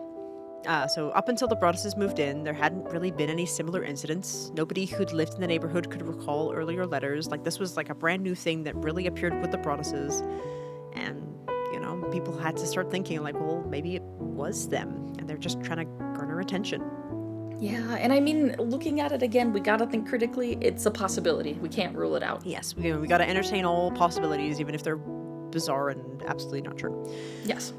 S1: So up until the Broaduses moved in, there hadn't really been any similar incidents. Nobody who'd lived in the neighborhood could recall earlier letters. Like, this was like a brand new thing that really appeared with the Broaduses. And, you know, people had to start thinking, like, well, maybe it was them, and they're just trying to garner attention.
S2: Yeah, and I mean, looking at it again, we gotta think critically. It's a possibility. We can't rule it out.
S1: Yes, we gotta entertain all possibilities, even if they're bizarre and absolutely not true.
S2: Yes.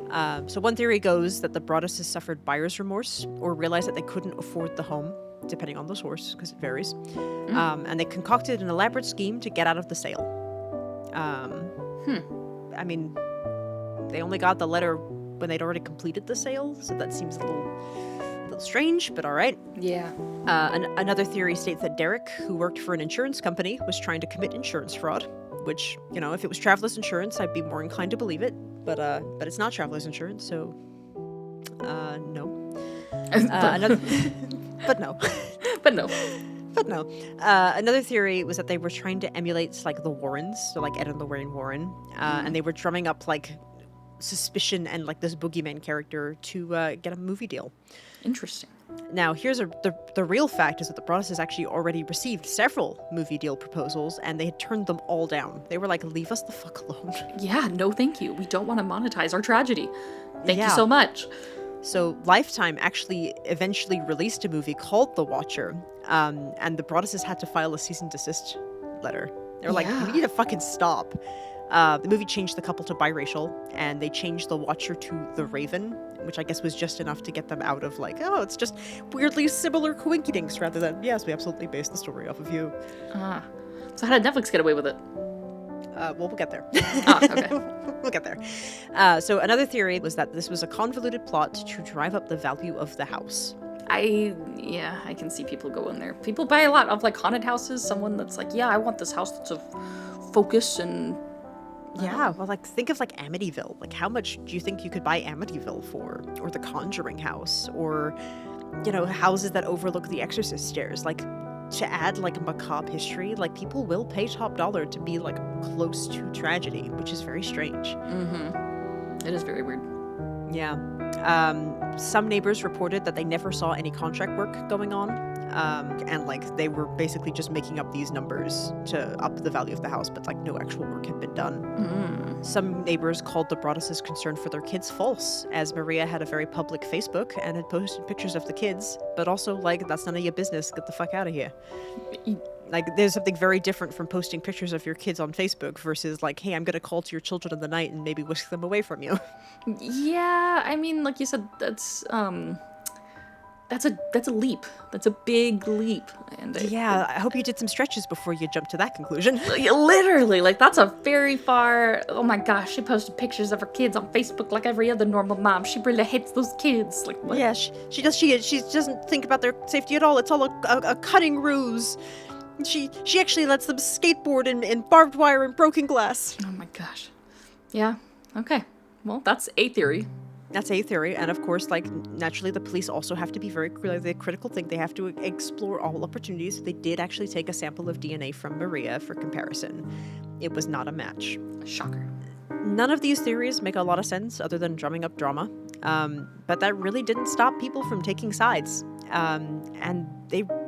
S1: So one theory goes that the Broaduses suffered buyer's remorse or realized that they couldn't afford the home, depending on the source, because it varies. And they concocted an elaborate scheme to get out of the sale. I mean, they only got the letter when they'd already completed the sale, so that seems a little strange, but all right.
S2: Yeah.
S1: Another theory states that Derek, who worked for an insurance company, was trying to commit insurance fraud. Which, you know, if it was Traveler's Insurance, I'd be more inclined to believe it. But it's not Traveler's Insurance, so no. But no.
S2: But no.
S1: But no. Another theory was that they were trying to emulate, like, the Warrens, so like Ed and Lorraine Warren, and they were drumming up, like, suspicion and, like, this boogeyman character to get a movie deal.
S2: Interesting.
S1: Now, here's the real fact is that the Broaduses actually already received several movie deal proposals, and they had turned them all down. They were like, leave us the fuck alone.
S2: Yeah, no thank you. We don't want to monetize our tragedy. Thank you so much.
S1: So Lifetime actually eventually released a movie called The Watcher, and the Broaduses had to file a cease and desist letter. They were like, we need to fucking stop. The movie changed the couple to biracial, and they changed the Watcher to the Raven, which I guess was just enough to get them out of, like, oh, it's just weirdly similar coinkydinks, rather than, yes, we absolutely based the story off of you.
S2: So how did Netflix get away with it?
S1: Well, we'll get there.
S2: Okay.
S1: We'll get there. So another theory was that this was a convoluted plot to drive up the value of the house.
S2: I can see people go in there. People buy a lot of, like, haunted houses. Someone that's like, yeah, I want this house that's of focus and...
S1: Yeah, well, like, think of, like, Amityville. Like, how much do you think you could buy Amityville for? Or the Conjuring house? Or, you know, houses that overlook the Exorcist stairs? Like, to add like a macabre history, like people will pay top dollar to be like close to tragedy, which is very strange.
S2: Mm-hmm. It is very weird.
S1: Yeah. Some neighbors reported that they never saw any contract work going on. And like they were basically just making up these numbers to up the value of the house, but like no actual work had been done. Some neighbors called the Broadus' concern for their kids false, as Maria had a very public Facebook and had posted pictures of the kids, but also like, that's none of your business, get the fuck out of here. Like, there's something very different from posting pictures of your kids on Facebook versus like, hey, I'm gonna call to your children in the night and maybe whisk them away from you.
S2: Yeah, I mean, like you said, that's a leap. That's a big leap. And
S1: Yeah, I hope you did some stretches before you jumped to that conclusion.
S2: literally, like, that's a very far. Oh my gosh, she posted pictures of her kids on Facebook like every other normal mom. She really hates those kids. Like, what?
S1: Yeah, she doesn't think about their safety at all. It's all a cunning ruse. She actually lets them skateboard in barbed wire and broken glass.
S2: Oh my gosh. Yeah. Okay. Well, that's a theory.
S1: That's a theory, and of course, like, naturally the police also have to be very the critical thing. They have to explore all opportunities. They did actually take a sample of DNA from Maria for comparison. It was not a match.
S2: Shocker.
S1: None of these theories make a lot of sense other than drumming up drama, but that really didn't stop people from taking sides. And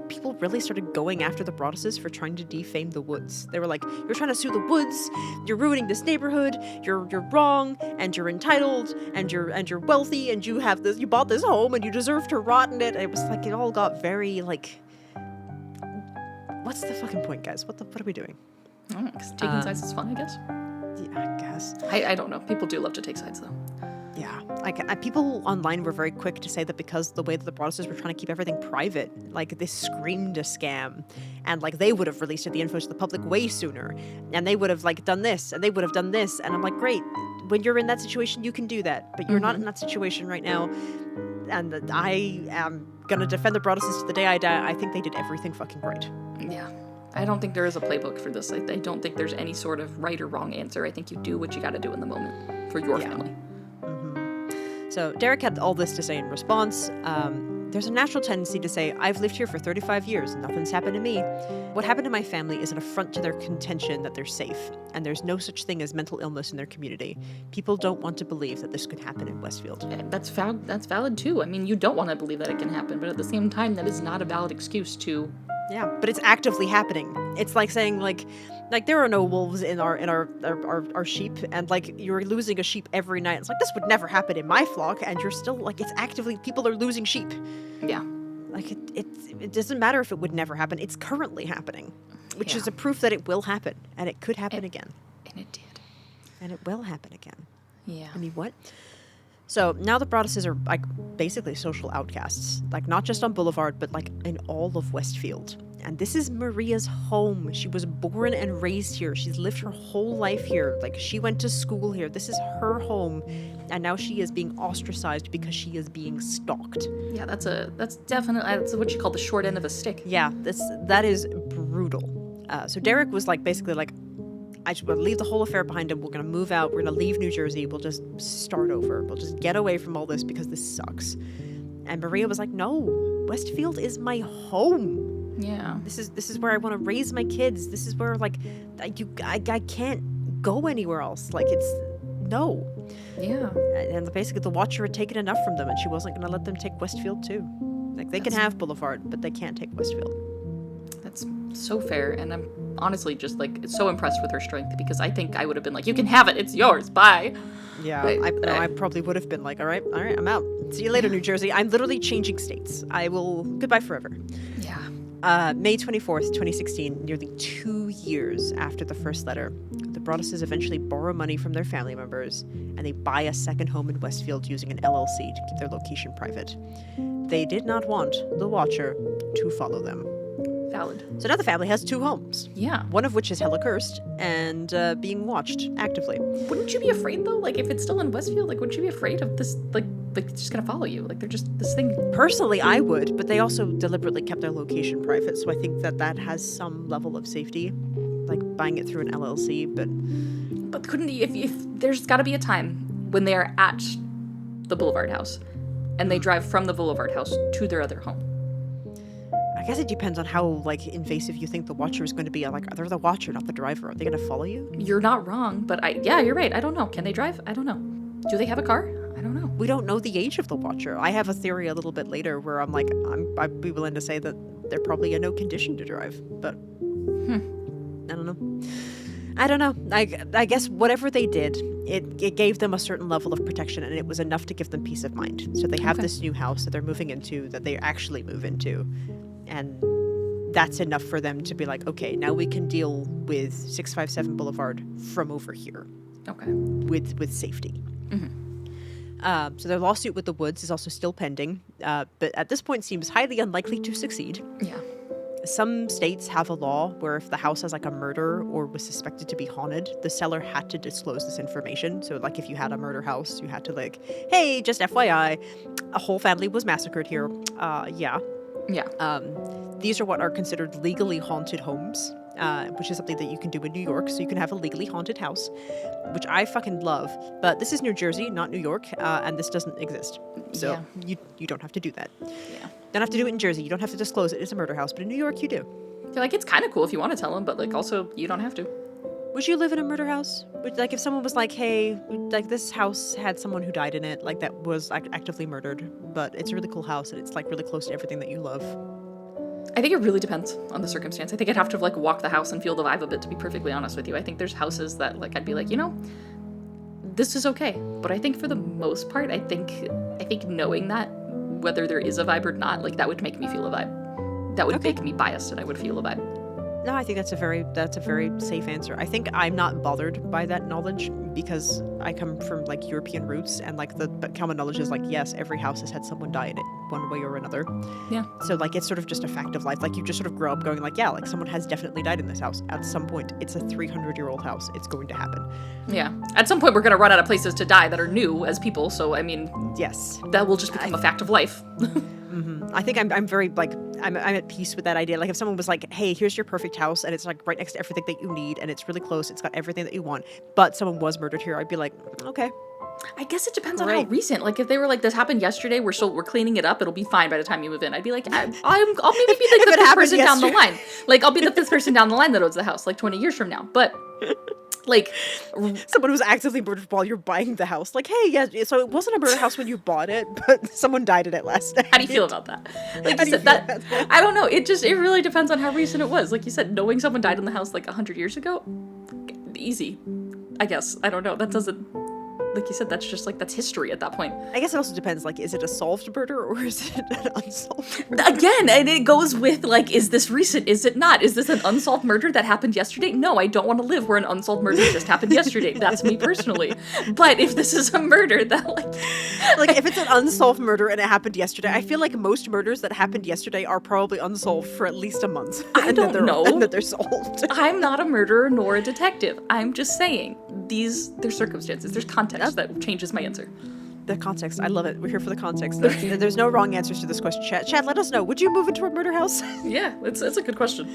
S1: people really started going after the Broaduses for trying to defame the Woods. They were like, you're trying to sue the Woods, you're ruining this neighborhood, you're wrong, and you're entitled, and you're wealthy, and you bought this home, and you deserve to rot in it. And it was like, it all got very, like, what's the fucking point, guys? What are we doing?
S2: I don't know, 'cause taking sides is fun, I guess.
S1: Yeah, I guess.
S2: I don't know. People do love to take sides, though.
S1: Yeah, like people online were very quick to say that because the way that the Broaduses were trying to keep everything private, like this screamed a scam, and like they would have released the info to the public way sooner, and they would have like done this, and they would have done this, and I'm like, great, when you're in that situation, you can do that, but you're not in that situation right now, and I am gonna defend the Broaduses to the day I die. I think they did everything fucking right.
S2: Yeah. I don't think there is a playbook for this. I don't think there's any sort of right or wrong answer. I think you do what you gotta do in the moment for your family.
S1: So Derek had all this to say in response. There's a natural tendency to say, I've lived here for 35 years, nothing's happened to me. What happened to my family is an affront to their contention that they're safe, and there's no such thing as mental illness in their community. People don't want to believe that this could happen in Westfield.
S2: That's valid too. I mean, you don't want to believe that it can happen, but at the same time, that is not a valid excuse to...
S1: Yeah, but it's actively happening. It's like saying, like there are no wolves in our sheep, and like you're losing a sheep every night. It's like, this would never happen in my flock, and you're still like, it's actively, people are losing sheep.
S2: Yeah.
S1: Like it doesn't matter if it would never happen. It's currently happening, which is a proof that it will happen, and it could happen again.
S2: And it did.
S1: And it will happen again.
S2: Yeah.
S1: I mean, what? So now the Broaduses are like basically social outcasts, like not just on Boulevard, but like in all of Westfield. And this is Maria's home. She was born and raised here. She's lived her whole life here. Like, she went to school here. This is her home. And now she is being ostracized because she is being stalked.
S2: Yeah, that's what you call the short end of a stick.
S1: Yeah, that is brutal. So Derek was like, basically like, I just want to leave the whole affair behind him. We're going to move out. We're going to leave New Jersey. We'll just start over. We'll just get away from all this because this sucks. And Maria was like, no, Westfield is my home.
S2: Yeah.
S1: This is where I want to raise my kids. This is where, like, I can't go anywhere else. Like, it's, no.
S2: Yeah.
S1: And basically the Watcher had taken enough from them, and she wasn't going to let them take Westfield too. Like, they can have Boulevard, but they can't take Westfield.
S2: That's so fair, and I'm honestly just, like, so impressed with her strength, because I think I would have been like, you can have it, it's yours, bye.
S1: Yeah, I probably would have been like, all right, I'm out. See you later, New Jersey. I'm literally changing states. Goodbye forever.
S2: Yeah.
S1: May 24th, 2016, nearly 2 years after the first letter, the Broaduses eventually borrow money from their family members, and they buy a second home in Westfield using an LLC to keep their location private. They did not want the Watcher to follow them.
S2: Valid.
S1: So now the family has 2 homes.
S2: Yeah.
S1: One of which is hella cursed and being watched actively.
S2: Wouldn't you be afraid, though? Like, if it's still in Westfield, like, wouldn't you be afraid of this, like it's just gonna follow you? Like, they're just, this thing...
S1: Personally, I would, but they also deliberately kept their location private, so I think that has some level of safety, like buying it through an LLC,
S2: But couldn't you, if there's gotta be a time when they're at the Boulevard house, and they drive from the Boulevard house to their other home.
S1: I guess it depends on how, like, invasive you think the Watcher is going to be. Like, they're the Watcher, not the driver. Are they going to follow you?
S2: You're not wrong, but yeah, you're right. I don't know. Can they drive? I don't know. Do they have a car? I don't know.
S1: We don't know the age of the Watcher. I have a theory a little bit later where I'm like, I'd be willing to say that they're probably in no condition to drive, but I don't know. I don't know. I guess whatever they did, it gave them a certain level of protection, and it was enough to give them peace of mind. So they have this new house that they're moving into, that they actually move into, and that's enough for them to be like, okay, now we can deal with 657 Boulevard from over here.
S2: Okay.
S1: With safety. So their lawsuit with the Woods is also still pending, but at this point seems highly unlikely to succeed.
S2: Yeah.
S1: Some states have a law where if the house has like a murder or was suspected to be haunted, the seller had to disclose this information. So like if you had a murder house, you had to like, hey, just FYI, a whole family was massacred here. Yeah. These are what are considered legally haunted homes, which is something that you can do in New York. So you can have a legally haunted house, which I fucking love. But this is New Jersey, not New York, and this doesn't exist. So you don't have to do that.
S2: Yeah.
S1: Don't have to do it in Jersey. You don't have to disclose it. It's a murder house. But in New York, you do.
S2: I feel like it's kind of cool if you want to tell them, but like also you don't have to.
S1: Would you live in a murder house? Like if someone was like, hey, like this house had someone who died in it, like that was actively murdered, but it's a really cool house and it's like really close to everything that you love.
S2: I think it really depends on the circumstance. I think I'd have to like walk the house and feel the vibe a bit, to be perfectly honest with you. I think there's houses that like I'd be like, this is okay. But I think for the most part, I think knowing that, whether there is a vibe or not, like that would make me feel a vibe. That would make me biased and I would feel a vibe.
S1: No, I think that's a very safe answer. I think I'm not bothered by that knowledge because I come from like European roots, and like the common knowledge is like, yes, every house has had someone die in it one way or another. Yeah. So like it's sort of just a fact of life. Like you just sort of grow up going like, yeah, like someone has definitely died in this house at some point. It's a 300-year-old house. It's going to happen.
S2: Yeah. At some point we're gonna run out of places to die that are new as people. So I mean,
S1: yes,
S2: that will just become a fact of life.
S1: I think I'm very like I'm at peace with that idea. Like if someone was like, hey, here's your perfect house and it's like right next to everything that you need and it's really close, it's got everything that you want, but someone was murdered here, I'd be like, okay.
S2: I guess it depends on how recent. Like if they were like, this happened yesterday, we're cleaning it up, it'll be fine by the time you move in. I'd be like, I'll maybe be like the fifth person down the line. Like I'll be the fifth person down the line that owns the house like 20 years from now. But like
S1: someone was actively murdered while you're buying the house. Like, hey, yeah, so it wasn't a murder house when you bought it, but someone died in it last night.
S2: How do you feel about that? Like you said, that I don't know. It really depends on how recent it was. Like you said, knowing someone died in the house like 100 years ago, easy. I guess. I don't know. That doesn't. Like you said, that's just like, that's history at that point.
S1: I guess it also depends, like, is it a solved murder or is it an unsolved murder?
S2: Again, and it goes with, like, is this recent? Is it not? Is this an unsolved murder that happened yesterday? No, I don't want to live where an unsolved murder just happened yesterday. That's me personally. But if this is a murder that,
S1: like if it's an unsolved murder and it happened yesterday, I feel like most murders that happened yesterday are probably unsolved for at least a month.
S2: I don't know.
S1: And that they're solved.
S2: I'm not a murderer nor a detective. I'm just saying, there's circumstances, there's context that changes my answer.
S1: The context. I love it. We're here for the context. There's no wrong answers to this question. Chad, let us know. Would you move into a murder house?
S2: Yeah, it's a good question.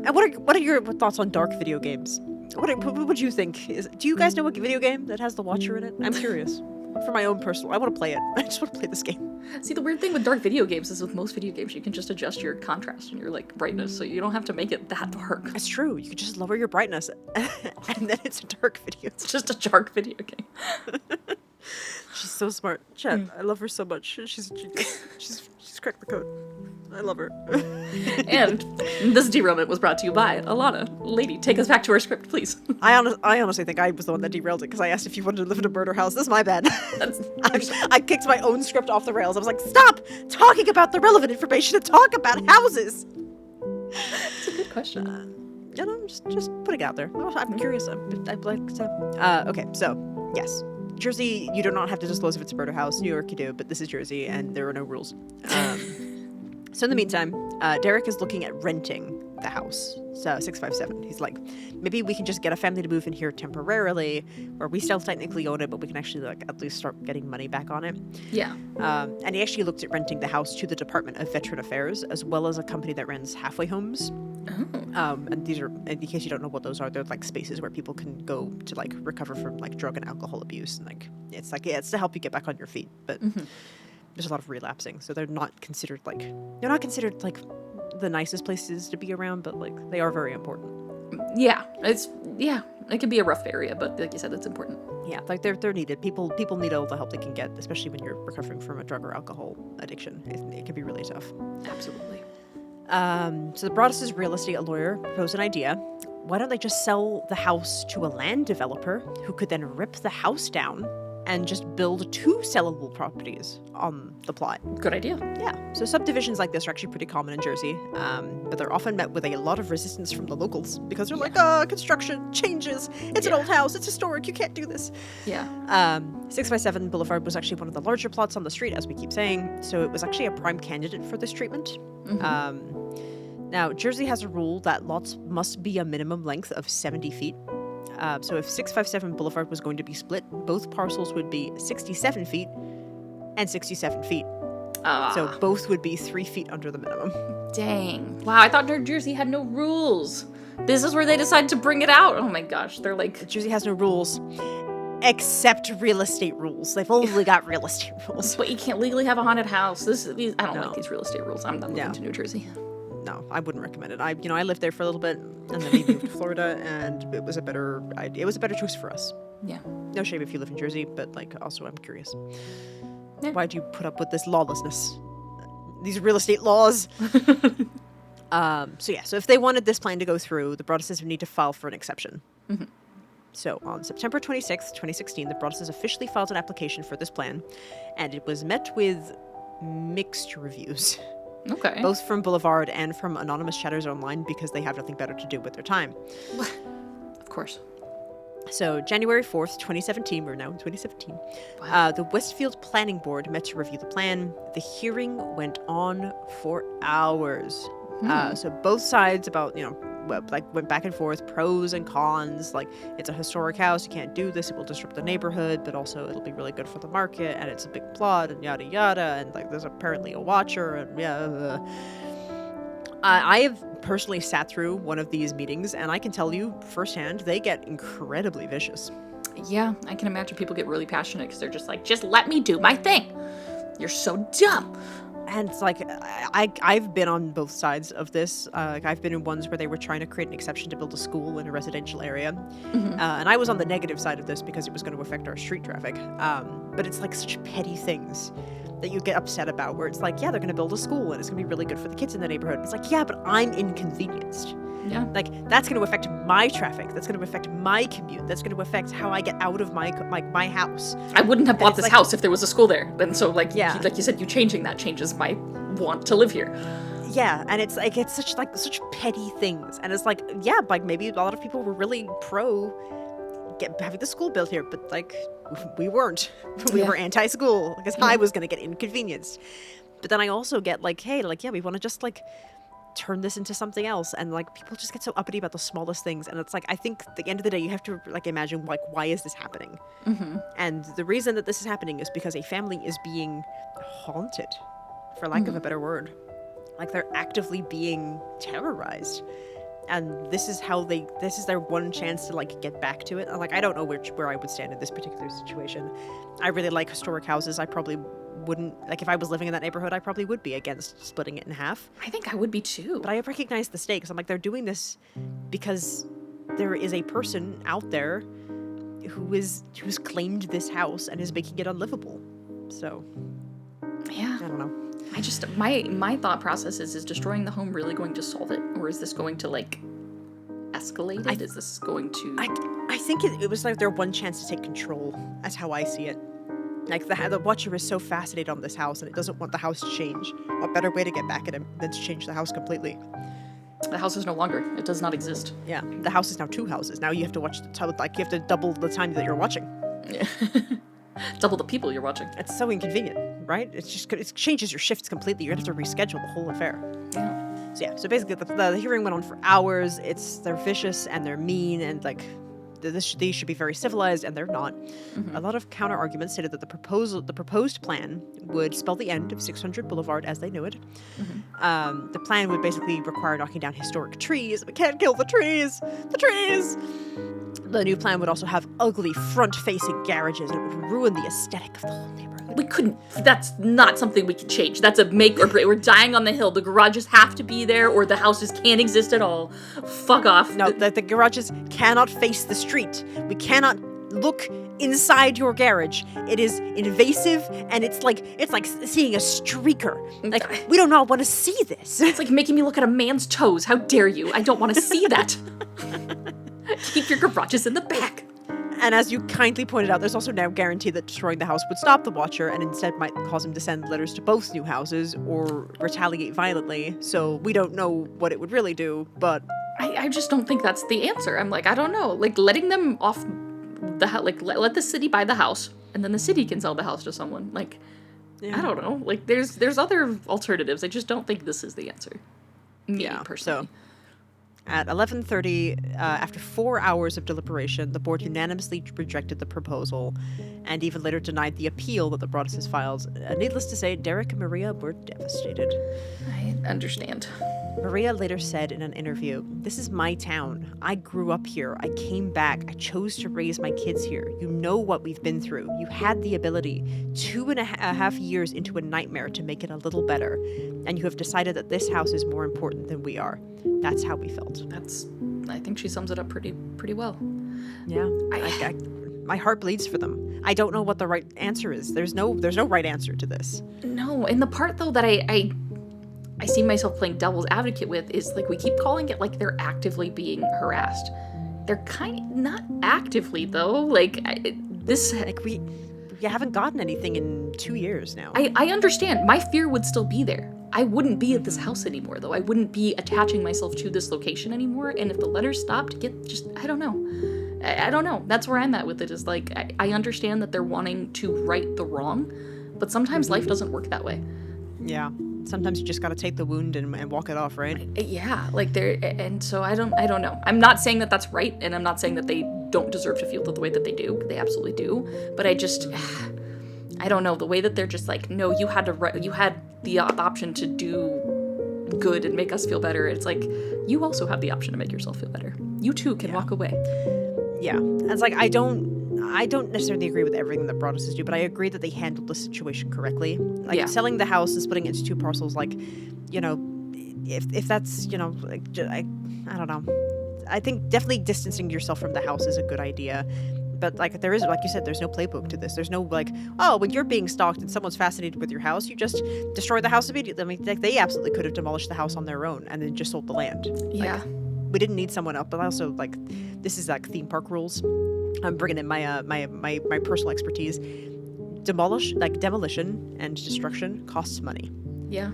S1: And what are your thoughts on dark video games? What would you think? Do you guys know a video game that has the Watcher in it? I'm curious. For my own personal, I want to play it. I just want to play this game.
S2: See, the weird thing with dark video games is with most video games, you can just adjust your contrast and your like brightness, so you don't have to make it that dark.
S1: That's true. You can just lower your brightness, and then it's a dark video.
S2: It's just a dark video game.
S1: She's so smart. Chad, I love her so much. She's a genius. She's cracked the code. I love her.
S2: And this derailment was brought to you by Alana. Lady, take us back to our script, please.
S1: I honestly think I was the one that derailed it because I asked if you wanted to live in a murder house. This is my bad. I kicked my own script off the rails. I was like, stop talking about the relevant information and talk about houses.
S2: That's a good question.
S1: Just putting it out there. I'm curious. I'd like to. Okay, so yes. Jersey, you do not have to disclose if it's a murder house. New York, you do, but this is Jersey, and there are no rules. So in the meantime, Derek is looking at renting the house, so 657. He's like, maybe we can just get a family to move in here temporarily, or we still technically own it, but we can actually like at least start getting money back on it.
S2: Yeah.
S1: And he actually looked at renting the house to the Department of Veteran Affairs, as well as a company that runs halfway homes. Oh. And these are, in case you don't know what those are, they're like spaces where people can go to like recover from like drug and alcohol abuse, and like it's to help you get back on your feet, but. There's a lot of relapsing, so they're not considered like the nicest places to be around, but like they are very important.
S2: Yeah, it can be a rough area, but like you said, it's important.
S1: Yeah, like they're needed. People need all the help they can get, especially when you're recovering from a drug or alcohol addiction. It can be really tough.
S2: Absolutely.
S1: So the Broadus' real estate lawyer proposed an idea. Why don't they just sell the house to a land developer who could then rip the house down and just build 2 sellable properties on the plot?
S2: Good idea.
S1: Yeah. So subdivisions like this are actually pretty common in Jersey, but they're often met with a lot of resistance from the locals because they're like, construction changes. It's an old house. It's historic. You can't do this.
S2: Yeah.
S1: 657 Boulevard was actually one of the larger plots on the street, as we keep saying, so it was actually a prime candidate for this treatment. Now, Jersey has a rule that lots must be a minimum length of 70 feet. So if 657 Boulevard was going to be split, both parcels would be 67 feet and 67 feet. So both would be 3 feet under the minimum.
S2: Dang. Wow, I thought New Jersey had no rules. This is where they decide to bring it out. Oh my gosh, they're like...
S1: Jersey has no rules. Except real estate rules. They've only got real estate rules.
S2: But you can't legally have a haunted house. I don't like these real estate rules. I'm not moving to New Jersey.
S1: No, I wouldn't recommend it. I lived there for a little bit, and then we moved to Florida, and it was a better choice for us.
S2: Yeah.
S1: No shame if you live in Jersey, but like also I'm curious.
S2: Yeah.
S1: Why do you put up with this lawlessness? These real estate laws. So if they wanted this plan to go through, the Broaduses would need to file for an exception.
S2: Mm-hmm.
S1: So on September 26th, 2016, the Broaduses officially filed an application for this plan, and it was met with mixed reviews.
S2: Okay.
S1: Both from Boulevard and from anonymous chatters online because they have nothing better to do with their time.
S2: Of course.
S1: So January 4th, 2017, we're now in 2017, the Westfield Planning Board met to review the plan. The hearing went on for hours. So both sides went back and forth, pros and cons, like it's a historic house, you can't do this, it will disrupt the neighborhood, but also it'll be really good for the market, and it's a big plot, and yada yada, and like there's apparently a watcher, and I have personally sat through one of these meetings, and I can tell you firsthand, they get incredibly vicious.
S2: Yeah, I can imagine people get really passionate because they're just like, just let me do my thing. You're so dumb.
S1: And it's like, I've been on both sides of this. I've been in ones where they were trying to create an exception to build a school in a residential area. And I was on the negative side of this because it was going to affect our street traffic. But it's like such petty things that you get upset about, where it's like, yeah, they're going to build a school and it's going to be really good for the kids in the neighborhood. It's like, yeah, but I'm inconvenienced.
S2: Yeah.
S1: Like, that's going to affect my traffic. That's going to affect my commute. That's going to affect how I get out of my house.
S2: I wouldn't have bought this house if there was a school there. And so, like you said, you changing that changes my want to live here.
S1: Yeah, and it's like, it's such petty things. And it's like, yeah, like maybe a lot of people were really pro having the school built here, but like we weren't. We were anti-school because I was going to get inconvenienced. But then I also get like, hey, like, yeah, we want to just like turn this into something else, and like people just get so uppity about the smallest things, and it's like, I think at the end of the day you have to like imagine, like, why is this happening? And the reason that this is happening is because a family is being haunted, for lack of a better word. Like, they're actively being terrorized, and this is their one chance to like get back to it. And like, I don't know where I would stand in this particular situation. I really like historic houses. I probably wouldn't, like, if I was living in that neighborhood, I probably would be against splitting it in half.
S2: I think I would be too.
S1: But I recognize the stakes. I'm like, they're doing this because there is a person out there who's claimed this house and is making it unlivable. So,
S2: yeah,
S1: I don't know.
S2: I just, my thought process is destroying the home really going to solve it, or is this going to like escalate it? Is this going to?
S1: I think it was like their one chance to take control. That's how I see it. Like, the Watcher is so fascinated on this house, and it doesn't want the house to change. What better way to get back at him than to change the house completely?
S2: The house is no longer. It does not exist.
S1: Yeah, the house is now 2 houses. Now you have to watch you have to double the time that you're watching.
S2: Yeah. Double the people you're watching.
S1: It's so inconvenient, right? It changes your shifts completely. You're gonna have to reschedule the whole affair.
S2: Yeah.
S1: So basically the hearing went on for hours. They're vicious and they're mean, and like these should be very civilized, and they're not. A lot of counter arguments stated that the proposed plan would spell the end of 600 Boulevard as they knew it. The plan would basically require knocking down historic trees. We can't kill the trees. The trees. The new plan would also have ugly front-facing garages, and it would ruin the aesthetic of the whole neighborhood.
S2: We couldn't. That's not something we can change. That's a make or break. We're dying on the hill. The garages have to be there, or the houses can't exist at all. Fuck off.
S1: No, the garages cannot face the street. We cannot look inside your garage. It is invasive, and it's like seeing a streaker. Like, we do not want to see this.
S2: It's like making me look at a man's toes. How dare you? I don't want to see that. Keep your garages in the back.
S1: And as you kindly pointed out, there's also now guarantee that destroying the house would stop the Watcher and instead might cause him to send letters to both new houses or retaliate violently. So we don't know what it would really do, but...
S2: I just don't think that's the answer. I'm like, I don't know. Like, letting them off the house, like, let the city buy the house, and then the city can sell the house to someone. Like, yeah. I don't know. Like, there's other alternatives. I just don't think this is the answer. Me, personally.
S1: So, at 11:30, after 4 hours of deliberation, the board unanimously rejected the proposal and even later denied the appeal that the Broadus filed. Needless to say, Derek and Maria were devastated.
S2: I understand.
S1: Maria later said in an interview, "This is my town. I grew up here. I came back. I chose to raise my kids here. You know what we've been through. You had the ability 2.5 years into a nightmare to make it a little better. And you have decided that this house is more important than we are." That's how we felt.
S2: I think she sums it up pretty well.
S1: Yeah. My heart bleeds for them. I don't know what the right answer is. There's no right answer to this.
S2: No, and the part though that I see myself playing devil's advocate with is, like, we keep calling it like they're actively being harassed. They're not actively though. Like,
S1: we haven't gotten anything in 2 years now.
S2: I understand. My fear would still be there. I wouldn't be at this house anymore, though. I wouldn't be attaching myself to this location anymore. And if the letters stopped, I don't know. I don't know. That's where I'm at with it, is like, I understand that they're wanting to right the wrong, but sometimes life doesn't work that way.
S1: Yeah. Sometimes you just gotta take the wound and walk it off, right?
S2: Yeah. Like, and so I don't know. I'm not saying that that's right, and I'm not saying that they don't deserve to feel the way that they do. They absolutely do. But I don't know, the way that they're just like, no, you had the option to do good and make us feel better. It's like, you also have the option to make yourself feel better. You too can walk away.
S1: Yeah. It's like, I don't necessarily agree with everything that Broadus do, but I agree that they handled the situation correctly. Like, selling the house and splitting it into 2 parcels, like, you know, if that's, you know, like, I don't know. I think definitely distancing yourself from the house is a good idea. But, like, there is, like you said, there's no playbook to this. There's no, like, oh, when you're being stalked and someone's fascinated with your house, you just destroy the house immediately. I mean, like, they absolutely could have demolished the house on their own and then just sold the land.
S2: Yeah.
S1: Like, we didn't need someone else, but also, like, this is, like, theme park rules. I'm bringing in my personal expertise. Demolition and destruction costs money.
S2: Yeah.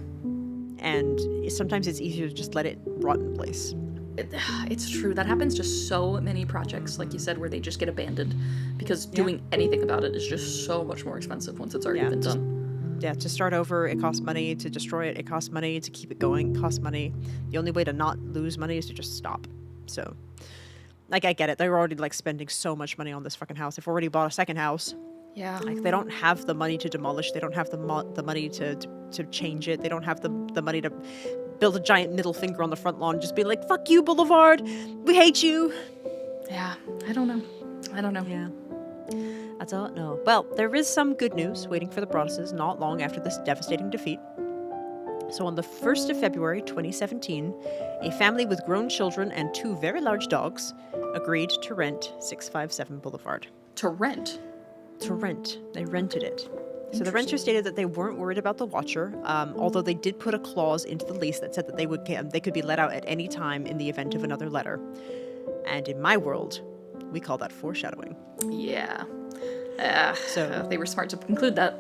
S1: And sometimes it's easier to just let it rot in place.
S2: It's true. That happens to so many projects, like you said, where they just get abandoned because doing anything about it is just so much more expensive once it's already been done.
S1: Yeah, to start over, it costs money. To destroy it, it costs money. To keep it going, it costs money. The only way to not lose money is to just stop. So, like, I get it. They're already, like, spending so much money on this fucking house. They've already bought a second house.
S2: Yeah.
S1: Like, they don't have the money to demolish. They don't have the money to change it. They don't have the money to build a giant middle finger on the front lawn and just be like, fuck you, Boulevard. We hate you.
S2: Yeah. I don't know.
S1: Yeah. I don't know. Well, there is some good news waiting for the Broaduses not long after this devastating defeat. So on the 1st of February 2017, a family with grown children and 2 very large dogs agreed to rent 657 Boulevard.
S2: To rent?
S1: To rent. They rented it. So the renter stated that they weren't worried about the Watcher, although they did put a clause into the lease that said that they could be let out at any time in the event of another letter. And in my world, we call that foreshadowing.
S2: Yeah.
S1: So
S2: they were smart to conclude that.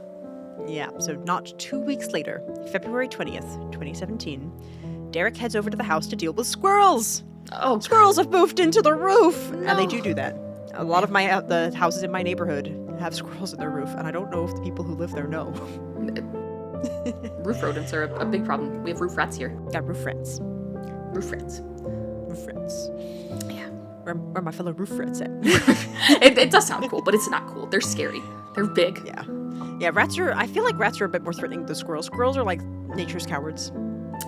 S1: Yeah, so not 2 weeks later, February 20th, 2017, Derek heads over to the house to deal with squirrels.
S2: Oh,
S1: Squirrels have moved into the roof!
S2: No.
S1: And they do that. A lot of the houses in my neighborhood have squirrels in their roof, and I don't know if the people who live there know.
S2: Roof rodents are a big problem. We have roof rats here.
S1: Got roof rats.
S2: Roof rats.
S1: Roof rats.
S2: Yeah.
S1: Where my fellow roof rats at?
S2: It does sound cool, but it's not cool. They're scary. They're big.
S1: Yeah. Yeah, I feel like rats are a bit more threatening than squirrels. Squirrels are like nature's cowards.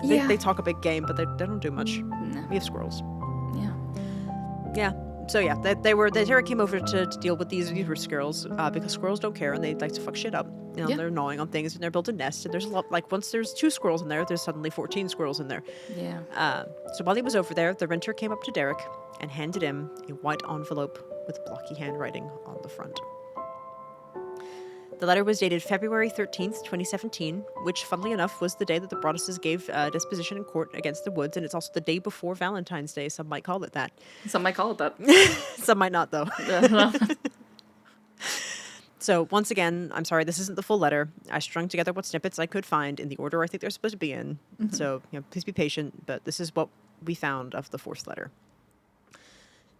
S1: They talk a big game, but they don't do much.
S2: No.
S1: We have squirrels.
S2: Yeah.
S1: Yeah. So yeah, Derek came over to deal with these were squirrels because squirrels don't care and they like to fuck shit up. You know, they're gnawing on things and they're building nests. And there's a lot, like once there's 2 squirrels in there, there's suddenly 14 squirrels in there.
S2: Yeah.
S1: So while he was over there, the renter came up to Derek and handed him a white envelope with blocky handwriting on the front. The letter was dated February 13th, 2017, which, funnily enough, was the day that the Broaduses gave disposition in court against the Woods, and it's also the day before Valentine's Day. Some might call it that.
S2: Some might call it that.
S1: Some might not, though. So, once again, I'm sorry, this isn't the full letter. I strung together what snippets I could find in the order I think they're supposed to be in. Mm-hmm. So, please be patient, but this is what we found of the 4th letter.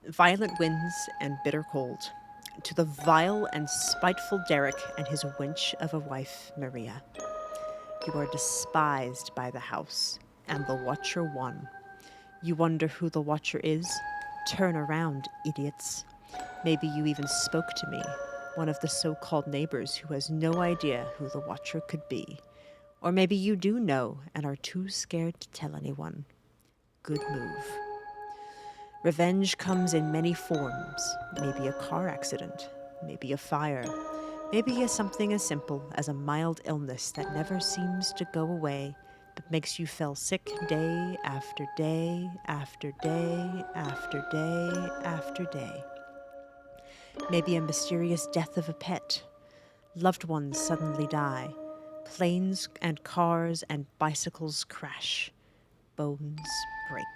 S1: Violent winds and bitter cold. To the vile and spiteful Derek and his wench of a wife, Maria. You are despised by the house, and the Watcher won. You wonder who the Watcher is? Turn around, idiots. Maybe you even spoke to me, one of the so-called neighbours who has no idea who the Watcher could be. Or maybe you do know and are too scared to tell anyone. Good move. Revenge comes in many forms. Maybe a car accident, maybe a fire, maybe something as simple as a mild illness that never seems to go away, but makes you feel sick day after day after day after day after day. Maybe a mysterious death of a pet. Loved ones suddenly die. Planes and cars and bicycles crash. Bones break.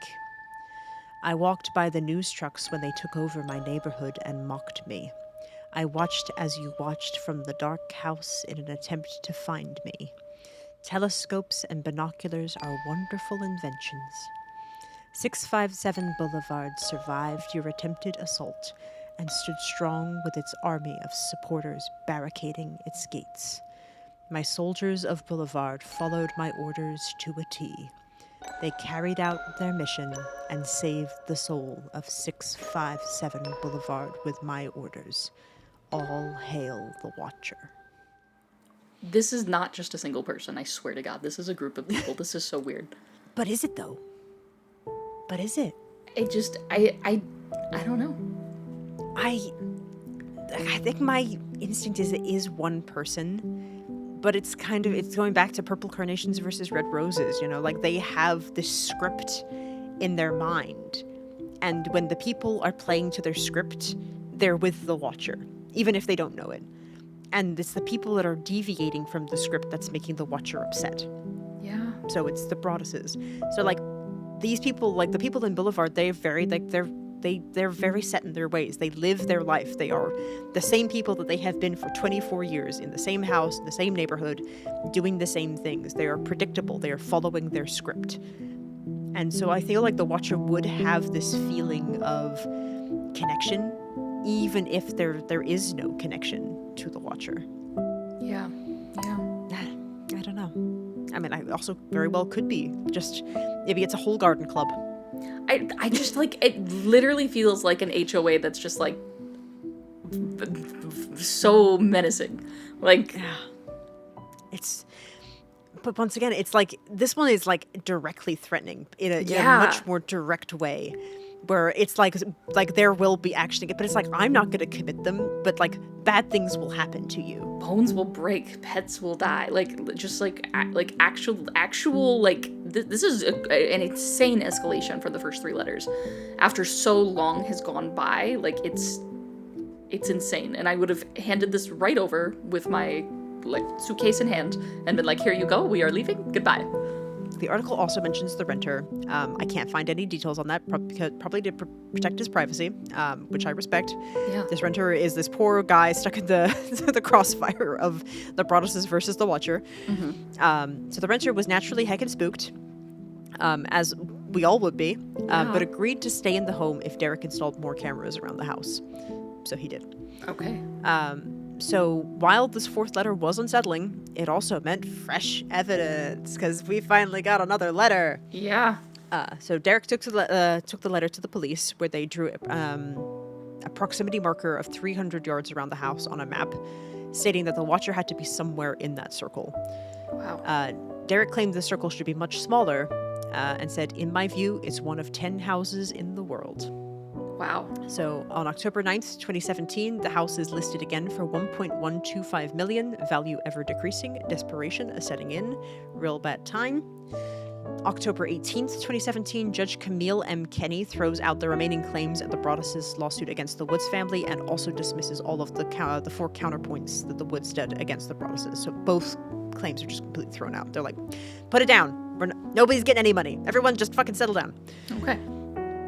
S1: I walked by the news trucks when they took over my neighborhood and mocked me. I watched as you watched from the dark house in an attempt to find me. Telescopes and binoculars are wonderful inventions. 657 Boulevard survived your attempted assault and stood strong with its army of supporters barricading its gates. My soldiers of Boulevard followed my orders to a T. They carried out their mission and saved the soul of 657 Boulevard with my orders. All hail the Watcher.
S2: This is not just a single person, I swear to God. This is a group of people. This is so weird.
S1: But is it, though? But is it?
S2: It just, I don't know.
S1: I think my instinct is it is one person. But it's going back to Purple Carnations versus Red Roses, like they have this script in their mind. And when the people are playing to their script, they're with the Watcher, even if they don't know it. And it's the people that are deviating from the script that's making the Watcher upset.
S2: Yeah.
S1: So it's the Broaduses. So like these people, like the people in Boulevard, they're very set in their ways. They live their life. They are the same people that they have been for 24 years in the same house, in the same neighborhood, doing the same things. They are predictable. They are following their script. And so I feel like the Watcher would have this feeling of connection, even if there is no connection to the Watcher.
S2: Yeah.
S1: I don't know. I mean, I also very well could be. Just, maybe it's a whole garden club.
S2: I just, like, it literally feels like an HOA that's just, like, so menacing. Like,
S1: but once again, it's like, this one is, like, directly threatening in a much more direct way. Where it's like there will be action, but it's like, I'm not going to commit them, but, like, bad things will happen to you.
S2: Bones will break, pets will die, like, just, like actual, like, this is an insane escalation for the first 3 letters. After so long has gone by, like, it's insane. And I would have handed this right over with my, like, suitcase in hand and been like, here you go, we are leaving, goodbye.
S1: The article also mentions the renter. I can't find any details on that, probably to protect his privacy, which I respect.
S2: Yeah.
S1: This renter is this poor guy stuck in the crossfire of the Broaduses versus the Watcher. Mm-hmm. So the renter was naturally heckin' spooked, as we all would be, but agreed to stay in the home if Derek installed more cameras around the house. So he did.
S2: Okay.
S1: So while this 4th letter was unsettling, it also meant fresh evidence, because we finally got another letter.
S2: Yeah.
S1: So Derek took the letter to the police, where they drew a proximity marker of 300 yards around the house on a map, stating that the Watcher had to be somewhere in that circle.
S2: Wow.
S1: Derek claimed the circle should be much smaller, and said, in my view, it's one of 10 houses in the world.
S2: Wow.
S1: So on October 9th, 2017, the house is listed again for 1.125 million, value ever decreasing, desperation is setting in, real bad time. October 18th, 2017, Judge Camille M. Kenny throws out the remaining claims in the Broadus' lawsuit against the Woods family and also dismisses all of the 4 counterpoints that the Woods did against the Broadus'. So both claims are just completely thrown out. They're like, put it down. Nobody's getting any money. Everyone just fucking settle down.
S2: Okay.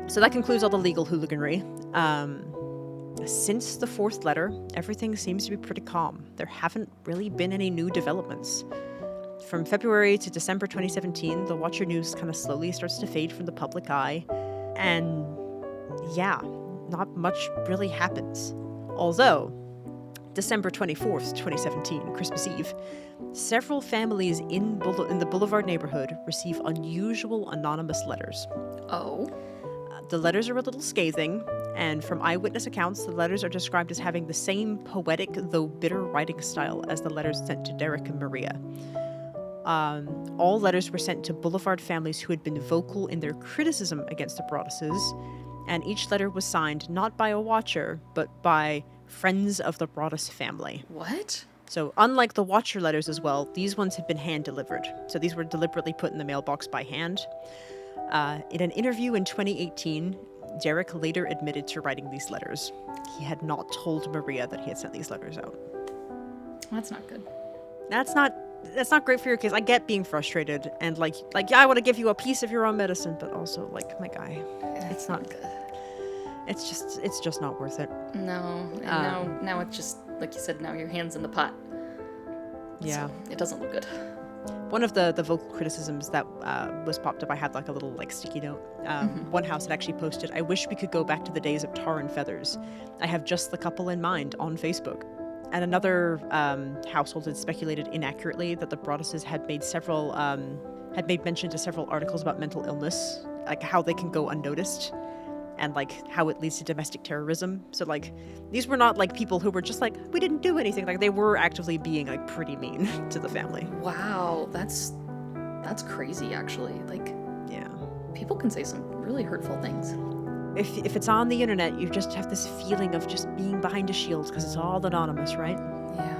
S1: So that concludes all the legal hooliganry. Since the 4th letter, everything seems to be pretty calm. There haven't really been any new developments. From February to December 2017, the Watcher news kind of slowly starts to fade from the public eye. And yeah, not much really happens. Although, December 24th, 2017, Christmas Eve, several families in the Boulevard neighborhood receive unusual anonymous letters.
S2: Oh.
S1: The letters are a little scathing, and from eyewitness accounts, the letters are described as having the same poetic, though bitter writing style as the letters sent to Derek and Maria. All letters were sent to Boulevard families who had been vocal in their criticism against the Broaduses, and each letter was signed not by a Watcher, but by friends of the Broadus family.
S2: What?
S1: So unlike the Watcher letters as well, these ones had been hand-delivered. So these were deliberately put in the mailbox by hand. In an interview in 2018, Derek later admitted to writing these letters. He had not told Maria that he had sent these letters out.
S2: That's not good.
S1: That's not great for your case. I get being frustrated and like yeah, I want to give you a piece of your own medicine, but also like, my guy, it's not good. It's just not worth it.
S2: No, and now it's just like you said. Now your hand's in the pot.
S1: Yeah,
S2: so it doesn't look good.
S1: One of the vocal criticisms that was popped up, I had like a little like sticky note. One house had actually posted, "I wish we could go back to the days of tar and feathers. I have just the couple in mind," on Facebook. And another household had speculated inaccurately that the Broaduses had made mention to several articles about mental illness, like how they can go unnoticed, and like how it leads to domestic terrorism. So like these were not like people who were just like, we didn't do anything. Like they were actively being like pretty mean to the family.
S2: Wow, that's crazy actually. Like,
S1: yeah,
S2: people can say some really hurtful things.
S1: If it's on the internet, you just have this feeling of just being behind a shield because it's all anonymous, right?
S2: Yeah,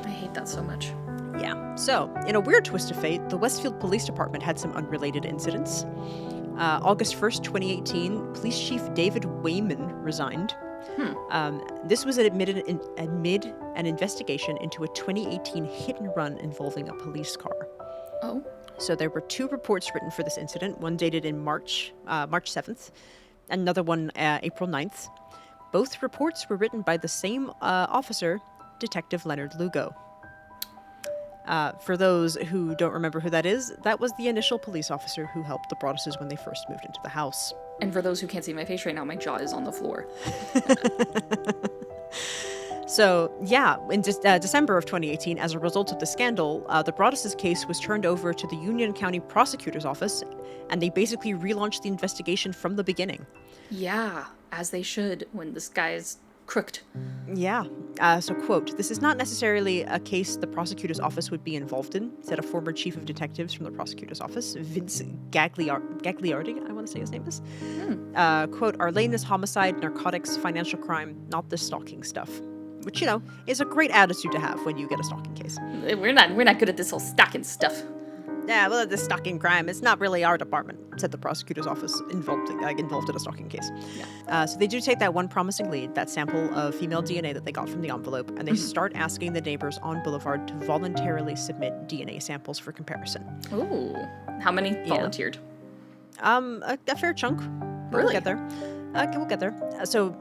S2: I hate that so much.
S1: Yeah. So, in a weird twist of fate, the Westfield Police Department had some unrelated incidents. August 1st, 2018, Police Chief David Wayman resigned. This was amid an investigation into a 2018 hit and run involving a police car.
S2: Oh.
S1: So there were 2 reports written for this incident, one dated in March 7th, and another one April 9th. Both reports were written by the same officer, Detective Leonard Lugo. For those who don't remember who that is, that was the initial police officer who helped the Broaduses when they first moved into the house.
S2: And for those who can't see my face right now, my jaw is on the floor.
S1: So, yeah, in December of 2018, as a result of the scandal, the Broadus' case was turned over to the Union County Prosecutor's Office, and they basically relaunched the investigation from the beginning.
S2: Yeah, as they should when this guy is crooked.
S1: Yeah. So, quote, "This is not necessarily a case the prosecutor's office would be involved in," said a former chief of detectives from the prosecutor's office, Vince Gagliardi, I want to say his name is. Quote, "Our lane is homicide, narcotics, financial crime, not this stalking stuff." Which, you know, is a great attitude to have when you get a stalking case.
S2: We're not good at this whole stalking stuff.
S1: Yeah, well, this stalking crime, it's not really our department, said the prosecutor's office involved in a stalking case.
S2: Yeah.
S1: So they do take that one promising lead, that sample of female DNA that they got from the envelope, and they start asking the neighbors on Boulevard to voluntarily submit DNA samples for comparison.
S2: Ooh. How many volunteered?
S1: A fair chunk.
S2: Really?
S1: We'll get there. We'll get there. So,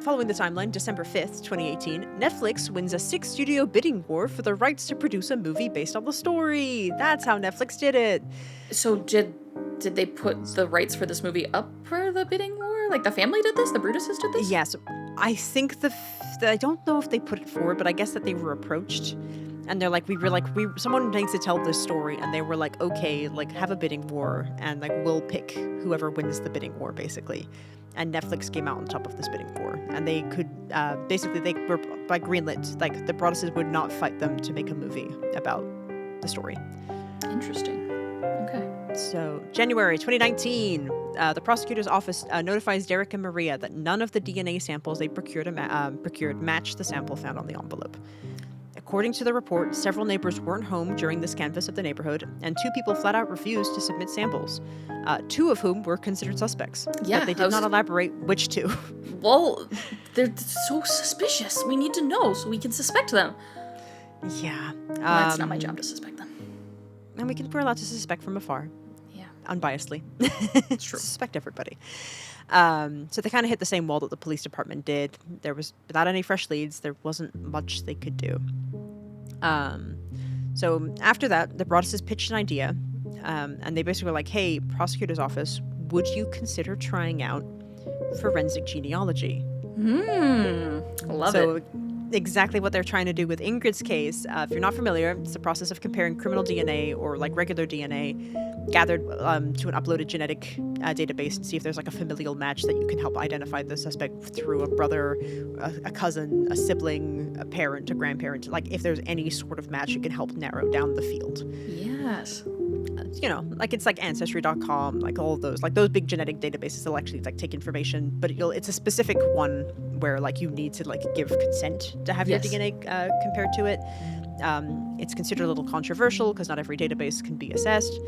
S1: following the timeline, December 5th, 2018, Netflix wins a 6-studio bidding war for the rights to produce a movie based on the story. That's how Netflix did it.
S2: So did they put the rights for this movie up for the bidding war? Like the family did this? The Broaduses did this?
S1: Yes. I think I don't know if they put it forward, but I guess that they were approached. And they're like, someone needs to tell this story. And they were like, okay, like have a bidding war. And like, we'll pick whoever wins the bidding war, basically. And Netflix came out on top of this bidding war. And they could, they were by greenlit, like the Broaduses would not fight them to make a movie about the story.
S2: Interesting. Okay.
S1: So, January 2019, the prosecutor's office notifies Derek and Maria that none of the DNA samples they procured matched the sample found on the envelope. According to the report, several neighbors weren't home during this canvass of the neighborhood, and 2 people flat out refused to submit samples, 2 of whom were considered suspects.
S2: Yeah,
S1: but they did not elaborate which 2.
S2: Well, they're so suspicious. We need to know so we can suspect them.
S1: Yeah.
S2: That's not my job to suspect them.
S1: And we're allowed to suspect from afar.
S2: Yeah.
S1: Unbiasedly.
S2: It's true.
S1: Suspect everybody. So they kind of hit the same wall that the police department did. There was, without any fresh leads, there wasn't much they could do. So after that, the Broaduses pitched an idea, and they basically were like, hey, prosecutor's office, would you consider trying out forensic genealogy?
S2: Love it.
S1: Exactly what they're trying to do with Ingrid's case. If you're not familiar, it's the process of comparing criminal DNA or like regular DNA gathered to an uploaded genetic database and see if there's like a familial match that you can help identify the suspect through a brother, a cousin, a sibling, a parent, a grandparent. Like if there's any sort of match, you can help narrow down the field.
S2: Yes.
S1: You know, like it's like Ancestry.com, like all of those, like those big genetic databases will actually like take information, but it's a specific one where like you need to like give consent to have your DNA compared to it. It's considered a little controversial because not every database can be assessed.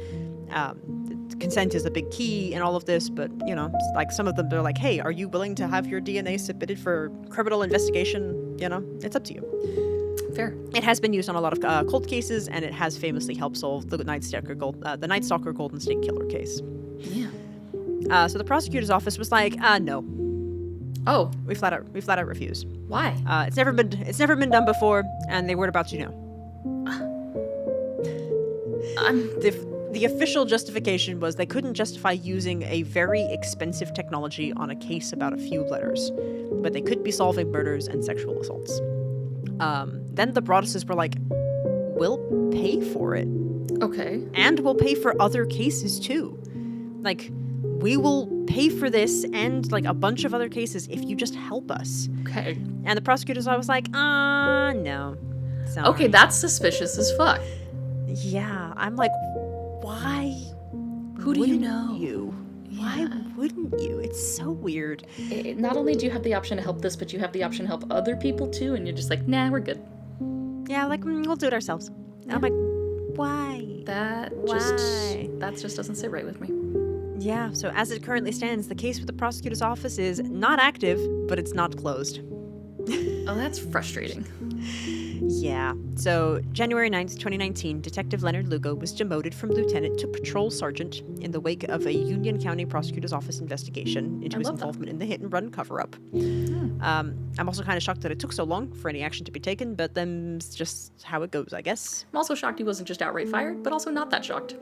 S1: Consent is a big key in all of this, but you know, like some of them they're like, hey, are you willing to have your DNA submitted for criminal investigation? You know, it's up to you.
S2: Fair.
S1: It has been used on a lot of cold cases, and it has famously helped solve the Night Stalker Golden State Killer case.
S2: Yeah.
S1: So the prosecutor's office was like, no.
S2: Oh,
S1: We flat out refuse.
S2: why?
S1: It's never been done before, and they weren't about to know. The official justification was they couldn't justify using a very expensive technology on a case about a few letters, but they could be solving murders and sexual assaults. Then the Broaduses were like, we'll pay for it.
S2: Okay.
S1: And we'll pay for other cases too. Like, we will pay for this and like a bunch of other cases if you just help us.
S2: Okay.
S1: And the prosecutors was like, no. Sorry.
S2: Okay, that's suspicious as fuck.
S1: Yeah, I'm like, why?
S2: Who do you
S1: wouldn't
S2: know?
S1: Why wouldn't you? It's so weird.
S2: Not only do you have the option to help this, but you have the option to help other people too, and you're just like, nah, we're good.
S1: Yeah, like, we'll do it ourselves. And I'm like, why?
S2: That just doesn't sit right with me.
S1: Yeah, so as it currently stands, the case with the prosecutor's office is not active, but it's not closed.
S2: Oh, that's frustrating.
S1: Yeah. So, January 9th, 2019, Detective Leonard Lugo was demoted from lieutenant to patrol sergeant in the wake of a Union County Prosecutor's Office investigation into his involvement in the hit-and-run cover-up. I'm also kind of shocked that it took so long for any action to be taken, but them's just how it goes, I guess.
S2: I'm also shocked he wasn't just outright fired, but also not that shocked.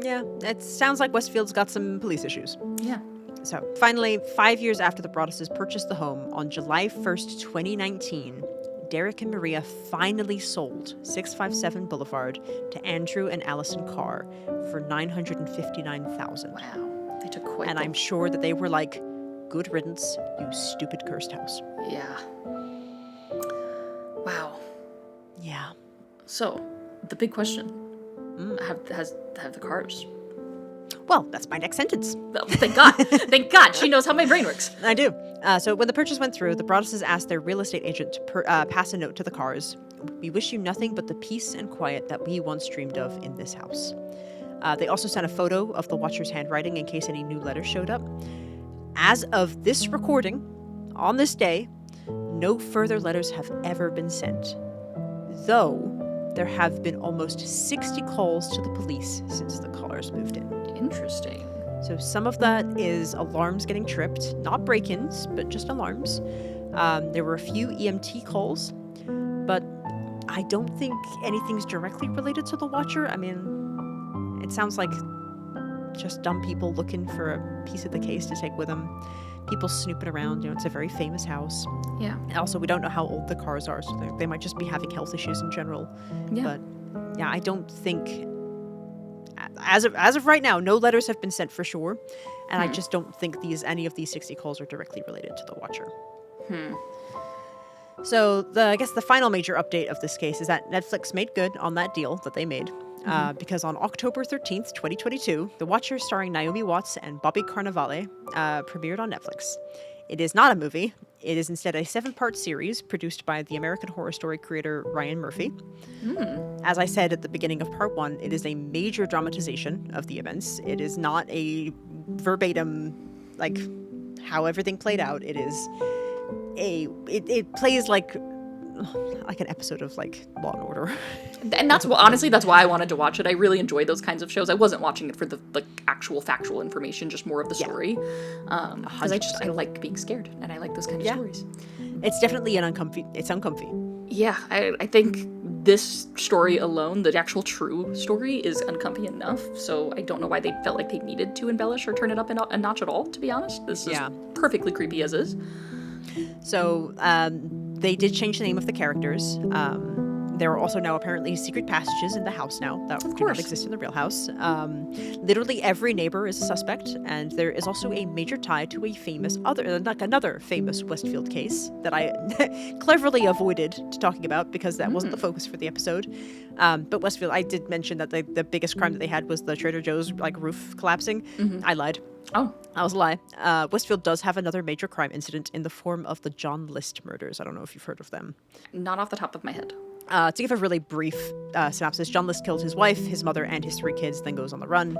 S1: Yeah, it sounds like Westfield's got some police issues.
S2: Yeah.
S1: So, finally, 5 years after the Broaduses purchased the home, on July 1st, 2019, Derek and Maria finally sold 657 Boulevard to Andrew and Allison Carr for $959,000.
S2: Wow. They took quite
S1: And I'm sure that they were like, good riddance, you stupid cursed house.
S2: Yeah. Wow.
S1: Yeah.
S2: So, the big question. Have the Carrs?
S1: Well, that's my next sentence.
S2: Oh, thank God. Thank God. She knows how my brain works.
S1: I do. So when the purchase went through, the Broaduses asked their real estate agent to pass a note to the Carrs. We wish you nothing but the peace and quiet that we once dreamed of in this house. They also sent a photo of the Watcher's handwriting in case any new letters showed up. As of this recording, on this day, no further letters have ever been sent. Though, there have been almost 60 calls to the police since the Carrs moved in.
S2: Interesting.
S1: So some of that is alarms getting tripped, not break-ins, but just alarms. There were a few EMT calls, but I don't think anything's directly related to the Watcher. I mean, it sounds like just dumb people looking for a piece of the case to take with them. People snooping around, you know, it's a very famous house.
S2: Yeah.
S1: And also, we don't know how old the Carrs are, so they might just be having health issues in general.
S2: Yeah.
S1: But yeah, I don't think, as of right now, no letters have been sent for sure, and I just don't think any of these 60 calls are directly related to the Watcher. So I guess the final major update of this case is that Netflix made good on that deal that they made. because on October 13th, 2022, The Watcher, starring Naomi Watts and Bobby Cannavale, premiered on Netflix. It is not a movie. It is instead a 7-part series produced by the American Horror Story creator Ryan Murphy. As I said at the beginning of part 1, it is a major dramatization of the events. It is not a verbatim, like, how everything played out. It is it plays like an episode of like Law and Order.
S2: And that's honestly, that's why I wanted to watch it. I really enjoy those kinds of shows. I wasn't watching it for the actual factual information, just more of the story. Because I like being scared, and I like those kind of stories.
S1: It's definitely uncomfy.
S2: Yeah, I think this story alone, the actual true story, is uncomfy enough. So I don't know why they felt like they needed to embellish or turn it up a notch at all, to be honest. This is perfectly creepy as is.
S1: So they did change the name of the characters. There are also now apparently secret passages in the house now that do not exist in the real house. Literally every neighbor is a suspect, and there is also a major tie to another famous Westfield case that I cleverly avoided talking about because that wasn't the focus for the episode. But Westfield, I did mention that the biggest crime that they had was the Trader Joe's roof collapsing. I lied.
S2: Oh.
S1: That was a lie. Westfield does have another major crime incident in the form of the John List murders. I don't know if you've heard of them.
S2: Not off the top of my head.
S1: To give a really brief synopsis, John List killed his wife, his mother, and his 3 kids, then goes on the run.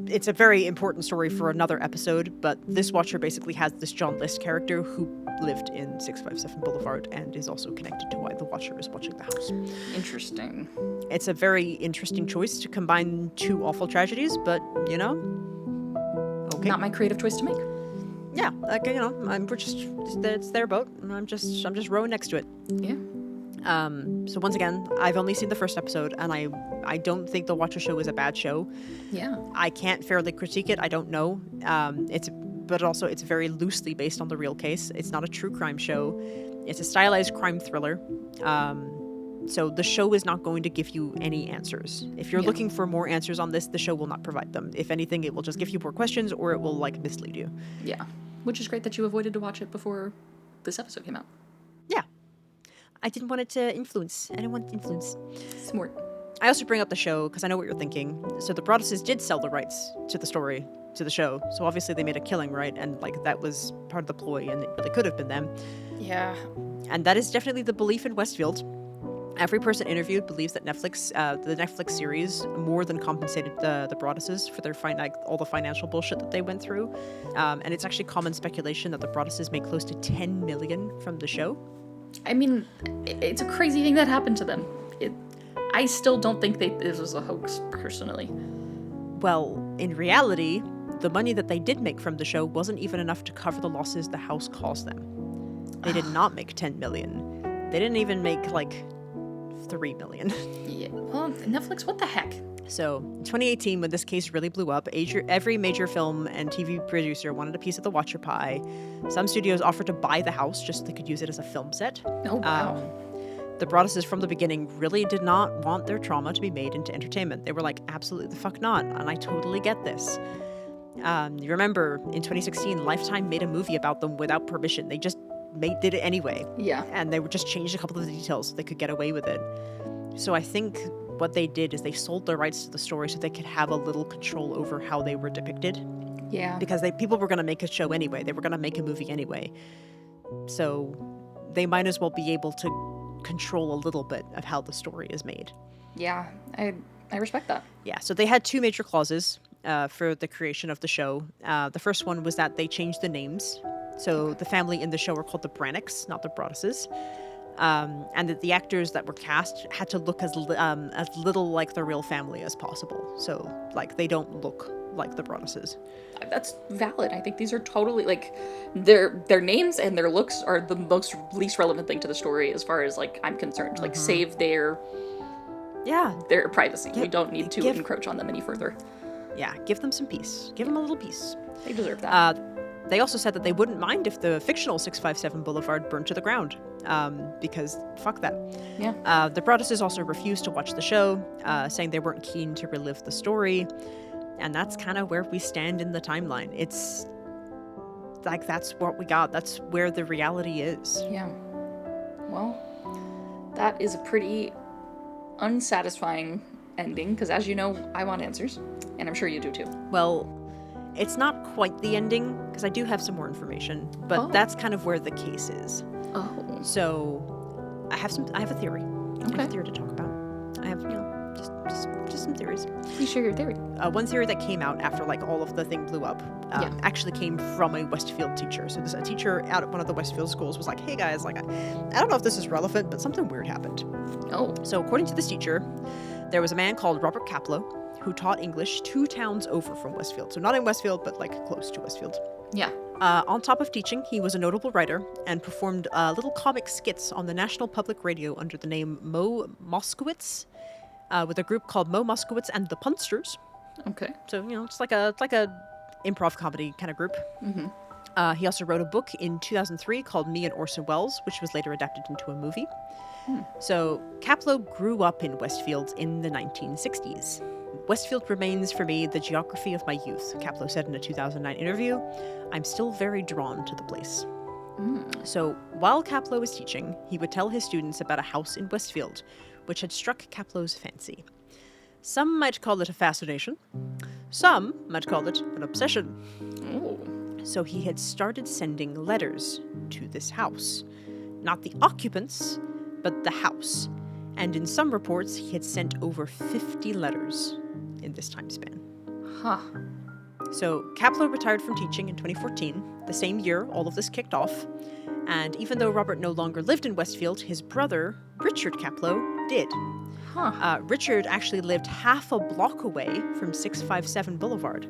S1: It's a very important story for another episode, but this Watcher basically has this John List character who lived in 657 Boulevard and is also connected to why the Watcher is watching the house.
S2: Interesting.
S1: It's a very interesting choice to combine 2 awful tragedies, but, okay.
S2: Not my creative choice to make.
S1: Yeah, it's their boat, and I'm just rowing next to it.
S2: Yeah.
S1: So once again, I've only seen the first episode, and I don't think the Watcher show is a bad show.
S2: Yeah.
S1: I can't fairly critique it. I don't know. But also it's very loosely based on the real case. It's not a true crime show. It's a stylized crime thriller. So the show is not going to give you any answers. If you're looking for more answers on this, the show will not provide them. If anything, it will just give you more questions, or it will mislead you.
S2: Yeah. Which is great that you avoided to watch it before this episode came out.
S1: Yeah. I didn't want it to influence. I didn't want influence.
S2: Smart.
S1: I also bring up the show because I know what you're thinking. So the Broaduses did sell the rights to the story, to the show. So obviously they made a killing, right? And that was part of the ploy, and it really could have been them.
S2: Yeah.
S1: And that is definitely the belief in Westfield. Every person interviewed believes that the Netflix series more than compensated the Broaduses for their all the financial bullshit that they went through. And it's actually common speculation that the Broaduses made close to $10 million from the show.
S2: I mean, it's a crazy thing that happened to them. I still don't think this was a hoax, personally.
S1: Well, in reality, the money that they did make from the show wasn't even enough to cover the losses the house caused them. They did not make $10 million. They didn't even make $3 million.
S2: Yeah. Well, Netflix, what the heck?
S1: So, in 2018, when this case really blew up, every major film and TV producer wanted a piece of the Watcher pie. Some studios offered to buy the house just so they could use it as a film set.
S2: Oh, wow.
S1: The Broaduses from the beginning really did not want their trauma to be made into entertainment. They were like, absolutely the fuck not, and I totally get this. You remember, in 2016, Lifetime made a movie about them without permission. They just did it anyway.
S2: Yeah.
S1: And they just changed a couple of the details so they could get away with it. So I think what they did is they sold their rights to the story so they could have a little control over how they were depicted.
S2: Yeah.
S1: Because people were going to make a show anyway. They were going to make a movie anyway. So they might as well be able to control a little bit of how the story is made.
S2: Yeah, I respect that.
S1: Yeah, so they had 2 major clauses for the creation of the show. The first one was that they changed the names. So the family in the show are called the Brannocks, not the Broaduses. And that the actors that were cast had to look as little like the real family as possible. So, they don't look like the Broaduses.
S2: That's valid. I think these are totally, their names and their looks are the least relevant thing to the story as far as, I'm concerned. Save their privacy. We don't need to encroach on them any further.
S1: Yeah, give them some peace. Give them a little peace.
S2: They deserve that.
S1: They also said that they wouldn't mind if the fictional 657 Boulevard burned to the ground, because fuck that.
S2: Yeah.
S1: The Broaduses also refused to watch the show, saying they weren't keen to relive the story, and that's kind of where we stand in the timeline. It's that's what we got. That's where the reality is.
S2: Yeah. Well, that is a pretty unsatisfying ending, because as you know, I want answers, and I'm sure you do too.
S1: Well, it's not quite the ending, because I do have some more information, but that's kind of where the case is.
S2: Oh.
S1: So, I have a theory.
S2: Okay.
S1: I have a theory to talk about. I have, just some theories.
S2: Please share your theory.
S1: One theory that came out after like all of the thing blew up actually came from a Westfield teacher. So a teacher out at one of the Westfield schools was like, hey guys, like I don't know if this is relevant, but something weird happened.
S2: Oh.
S1: So according to this teacher, there was a man called Robert Kaplow who taught English 2 towns over from Westfield. So not in Westfield, but like close to Westfield.
S2: Yeah.
S1: On top of teaching, he was a notable writer and performed little comic skits on the National Public Radio under the name Mo Moskowitz, with a group called Mo Moskowitz and the Punsters.
S2: Okay.
S1: So, it's like a improv comedy kind of group.
S2: Mm-hmm.
S1: He also wrote a book in 2003 called Me and Orson Welles, which was later adapted into a movie. So Kaplow grew up in Westfield in the 1960s. Westfield remains for me the geography of my youth, Kaplow said in a 2009 interview. I'm still very drawn to the place. So while Kaplow was teaching, he would tell his students about a house in Westfield, which had struck Kaplow's fancy. Some might call it a fascination. Some might call it an obsession.
S2: Oh.
S1: So he had started sending letters to this house. Not the occupants, but the house. And in some reports, he had sent over 50 letters in this time span.
S2: Huh.
S1: So Kaplow retired from teaching in 2014, the same year all of this kicked off. And even though Robert no longer lived in Westfield, his brother, Richard Kaplow, did.
S2: Huh.
S1: Richard actually lived half a block away from 657 Boulevard.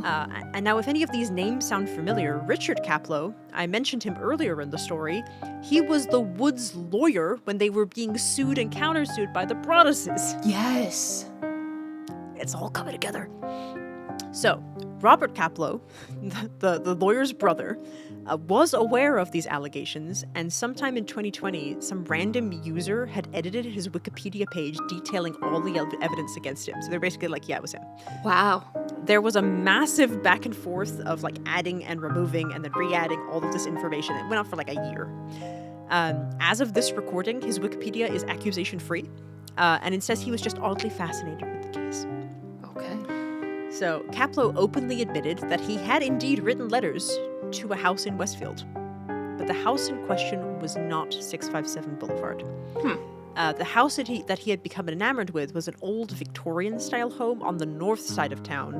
S1: And now if any of these names sound familiar, Richard Kaplow, I mentioned him earlier in the story, he was the Woods lawyer when they were being sued and countersued by the Broaduses.
S2: Yes.
S1: It's all coming together. So, Robert Kaplow, the lawyer's brother, was aware of these allegations, and sometime in 2020, some random user had edited his Wikipedia page detailing all the evidence against him. So they're basically like, yeah, it was him.
S2: Wow.
S1: There was a massive back and forth of like adding and removing and then re-adding all of this information. It went on for like a year. As of this recording, his Wikipedia is accusation-free, and it says he was just oddly fascinated with the case.
S2: Okay.
S1: So Kaplow openly admitted that he had indeed written letters to a house in Westfield, but the house in question was not 657 Boulevard. The house that he had become enamored with was an old Victorian-style home on the north side of town,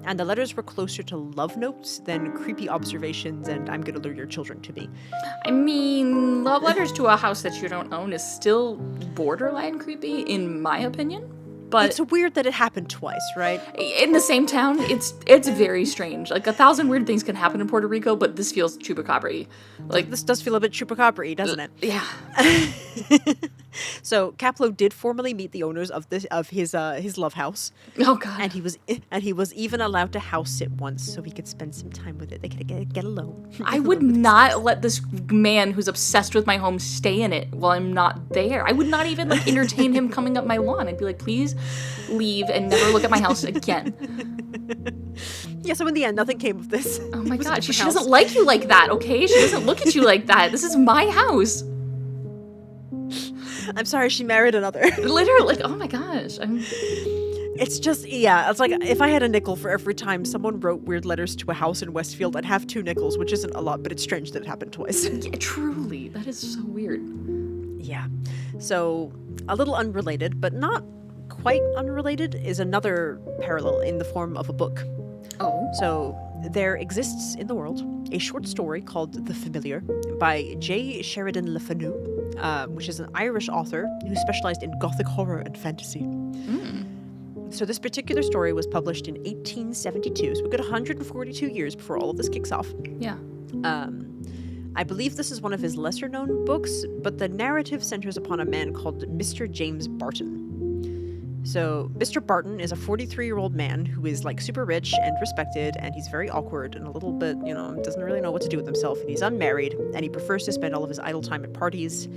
S1: and the letters were closer to love notes than creepy observations and I'm gonna lure your children to me.
S2: I mean, love letters to a house that you don't own is still borderline creepy, in my opinion. But
S1: it's weird that it happened twice, right?
S2: In the same town, it's very strange. Like 1,000 weird things can happen in Puerto Rico, but this feels chupacabra-y. Like
S1: This does feel a bit chupacabra-y, doesn't it?
S2: Yeah.
S1: So Kaplow did formally meet the owners of his love house.
S2: Oh God.
S1: And he was even allowed to house sit once, so he could spend some time with it. They could get alone.
S2: I would not let this man who's obsessed with my home stay in it while I'm not there. I would not even like entertain him coming up my lawn. I'd be like, please leave and never look at my house again.
S1: Yeah, so in the end, nothing came of this.
S2: Oh my God, she doesn't like you like that, okay? She doesn't look at you like that. This is my house.
S1: I'm sorry, she married another.
S2: Literally, like, oh my gosh.
S1: It's just, yeah, it's like if I had a nickel for every time someone wrote weird letters to a house in Westfield, I'd have 2 nickels, which isn't a lot, but it's strange that it happened twice.
S2: Yeah, truly. That is so weird.
S1: Yeah. So, a little unrelated, but not quite unrelated, is another parallel in the form of a book.
S2: Oh.
S1: So, there exists in the world a short story called The Familiar by J. Sheridan Le Fanu, which is an Irish author who specialized in gothic horror and fantasy. So this particular story was published in 1872, so we got 142 years before all of this kicks off.
S2: Yeah.
S1: I believe this is one of his lesser-known books, but the narrative centers upon a man called Mr. James Barton. So Mr. Barton is a 43-year-old man who is like super rich and respected, and he's very awkward and a little bit, doesn't really know what to do with himself, and he's unmarried, and he prefers to spend all of his idle time at parties.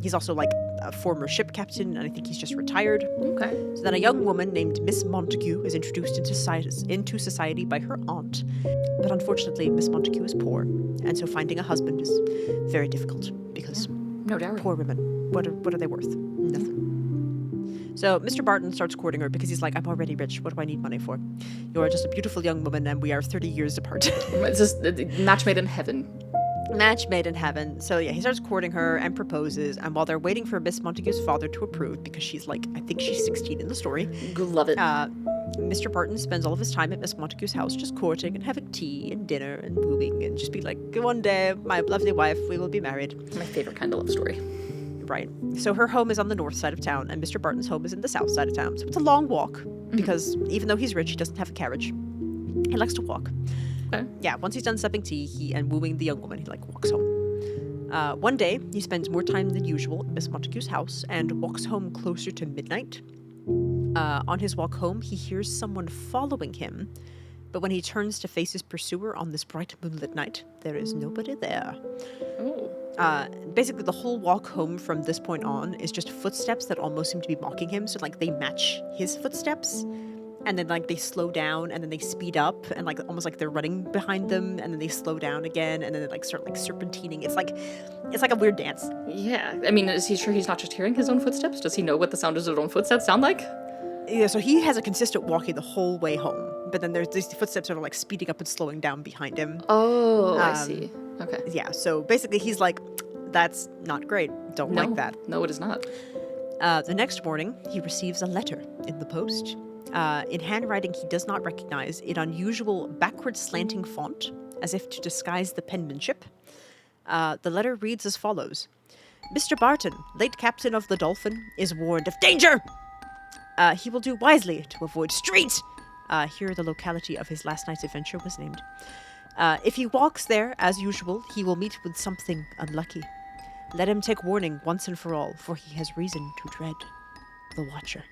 S1: He's also like a former ship captain, and I think he's just retired.
S2: Okay.
S1: So then a young woman named Miss Montague is introduced into society by her aunt, but unfortunately Miss Montague is poor, and so finding a husband is very difficult because
S2: no doubt.
S1: Poor women, what are they worth? Nothing. So Mr. Barton starts courting her because he's like, I'm already rich. What do I need money for? You're just a beautiful young woman and we are 30 years apart.
S2: It's just match made in heaven.
S1: Match made in heaven. So yeah, he starts courting her and proposes. And while they're waiting for Miss Montague's father to approve, because she's like, I think she's 16 in the story.
S2: Love it.
S1: Mr. Barton spends all of his time at Miss Montague's house just courting and having tea and dinner and wooing and just be like, one day, my lovely wife, we will be married.
S2: My favorite kind of love story.
S1: Right. So her home is on the north side of town and Mr. Barton's home is in the south side of town. So it's a long walk because even though he's rich, he doesn't have a carriage. He likes to walk.
S2: Okay.
S1: Yeah, once he's done sipping tea and wooing the young woman, he walks home. One day, he spends more time than usual at Miss Montague's house and walks home closer to midnight. On his walk home, he hears someone following him, but when he turns to face his pursuer on this bright moonlit night, there is nobody there.
S2: Oh.
S1: Basically, the whole walk home from this point on is just footsteps that almost seem to be mocking him. So, they match his footsteps, and then, they slow down, and then they speed up, and, almost like they're running behind them, and then they slow down again, and then they, start, serpentining. It's like a weird dance.
S2: Yeah. I mean, is he sure he's not just hearing his own footsteps? Does he know what the sound of his own footsteps sound like?
S1: Yeah, so he has a consistent walking the whole way home, but then there's these footsteps that are, speeding up and slowing down behind him.
S2: Oh, I see. Okay.
S1: Yeah, so basically he's like, that's not great. Don't like that.
S2: No, it is not.
S1: The next morning, he receives a letter in the post. In handwriting he does not recognize, in unusual backward slanting font, as if to disguise the penmanship. The letter reads as follows. Mr. Barton, late captain of the Dolphin, is warned of danger! He will do wisely to avoid street! Here the locality of his last night's adventure was named. If he walks there, as usual, he will meet with something unlucky. Let him take warning once and for all, for he has reason to dread the Watcher.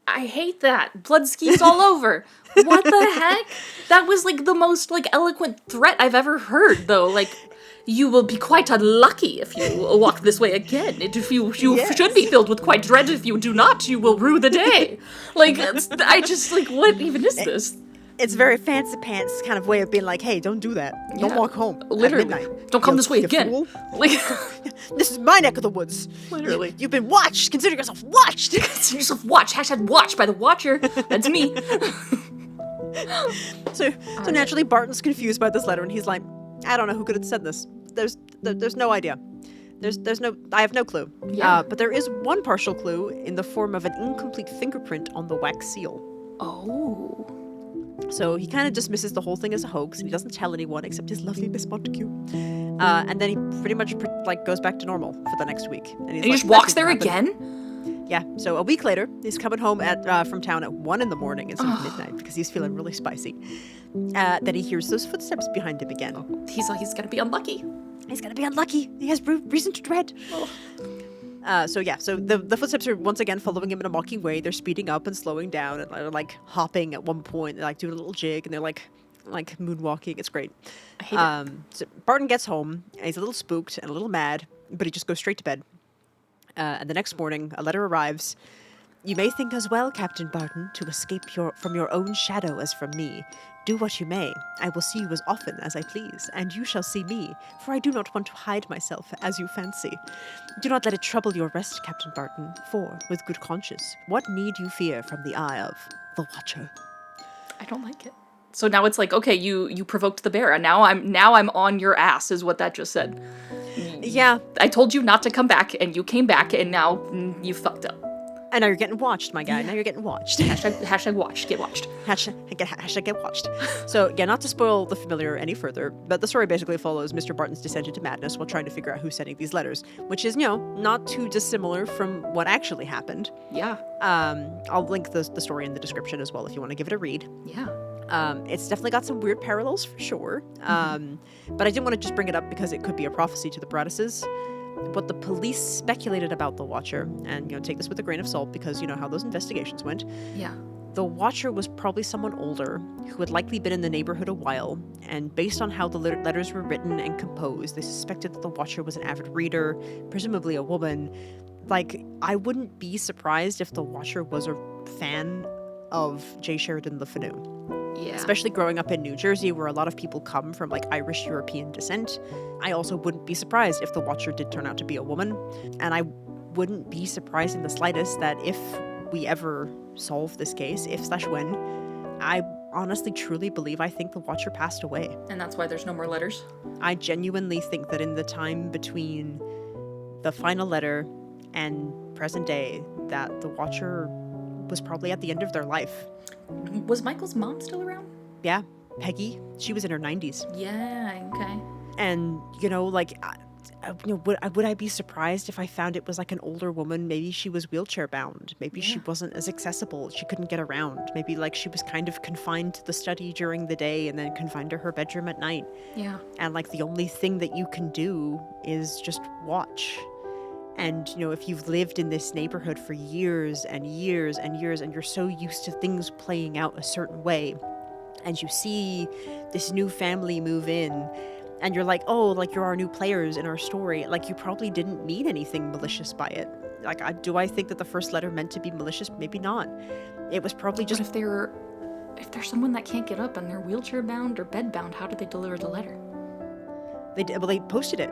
S2: I hate that. Blood skis all over. What the heck? That was the most eloquent threat I've ever heard, though. You will be quite unlucky if you walk this way again. If you
S1: Yes.
S2: should be filled with quite dread. If you do not, you will rue the day. I just what even is this?
S1: It's very fancy pants kind of way of being hey, don't do that. Don't
S2: Yeah.
S1: walk home
S2: Literally.
S1: at midnight.
S2: Don't come
S1: You-
S2: this way
S1: you
S2: again.
S1: fool.
S2: Like,
S1: This is my neck of the woods.
S2: Literally.
S1: You've been watched. Consider yourself watched.
S2: consider yourself watch. #, watch by the Watcher. That's me.
S1: So naturally Barton's confused by this letter and he's like, I don't know who could have said this. There's no idea. I have no clue.
S2: Yeah.
S1: But there is one partial clue in the form of an incomplete fingerprint on the wax seal.
S2: Oh.
S1: So he kind of dismisses the whole thing as a hoax, and he doesn't tell anyone except his lovely Miss Montague. And then he pretty much goes back to normal for the next week. And
S2: And he just walks there again?
S1: Yeah. So a week later, he's coming home from town at 1 a.m. instead of midnight because he's feeling really spicy. Then he hears those footsteps behind him again.
S2: He's gonna be unlucky.
S1: He's gonna be unlucky. He has reason to dread.
S2: Oh.
S1: So the footsteps are once again following him in a mocking way. They're speeding up and slowing down and they're hopping at one point. They're doing a little jig and they're like moonwalking. It's great.
S2: I hate it.
S1: So Barton gets home and he's a little spooked and a little mad, but he just goes straight to bed. And the next morning, a letter arrives. You may think as well, Captain Barton, to escape from your own shadow as from me. Do what you may. I will see you as often as I please, and you shall see me, for I do not want to hide myself as you fancy. Do not let it trouble your rest, Captain Barton, for, with good conscience, what need you fear from the eye of the Watcher?
S2: I don't like it. So now it's okay, you provoked the bear, and now I'm on your ass, is what that just said.
S1: Yeah.
S2: I told you not to come back, and you came back, and now you fucked up.
S1: And now you're getting watched, my guy. Yeah. Now you're getting watched.
S2: Hashtag watch. Get watched.
S1: Hashtag get watched. So, yeah, not to spoil the familiar any further, but the story basically follows Mr. Barton's descent into madness while trying to figure out who's sending these letters, which is, not too dissimilar from what actually happened.
S2: Yeah.
S1: I'll link the story in the description as well if you want to give it a read.
S2: Yeah.
S1: It's definitely got some weird parallels for sure. But I didn't want to just bring it up because it could be a prophecy to the Broaduses. What the police speculated about the Watcher, and take this with a grain of salt because you know how those investigations went.
S2: Yeah.
S1: The Watcher was probably someone older who had likely been in the neighborhood a while, and based on how the letters were written and composed, they suspected that the Watcher was an avid reader, presumably a woman. I wouldn't be surprised if the Watcher was a fan of J. Sheridan Le Fanu.
S2: Yeah.
S1: Especially growing up in New Jersey, where a lot of people come from Irish European descent. I also wouldn't be surprised if the Watcher did turn out to be a woman. And I wouldn't be surprised in the slightest that if we ever solve this case, if/when, I honestly truly believe I think the Watcher passed away.
S2: And that's why there's no more letters?
S1: I genuinely think that in the time between the final letter and present day, that the Watcher was probably at the end of their life.
S2: Was Michael's mom still around?
S1: Yeah, Peggy. She was in her 90s.
S2: Yeah, okay.
S1: And, would I be surprised if I found it was like an older woman? Maybe she was wheelchair bound. Maybe she wasn't as accessible. She couldn't get around. Maybe like she was kind of confined to the study during the day and then confined to her bedroom at night.
S2: Yeah.
S1: And like the only thing that you can do is just watch. And, if you've lived in this neighborhood for years and years and years, and you're so used to things playing out a certain way, and you see this new family move in, and you're like, oh, like you're our new players in our story, like you probably didn't mean anything malicious by it. Like, do I think that the first letter meant to be malicious? Maybe not. It was probably just...
S2: But if they're someone that can't get up and they're wheelchair bound or bed bound, how did they deliver the letter?
S1: They posted it.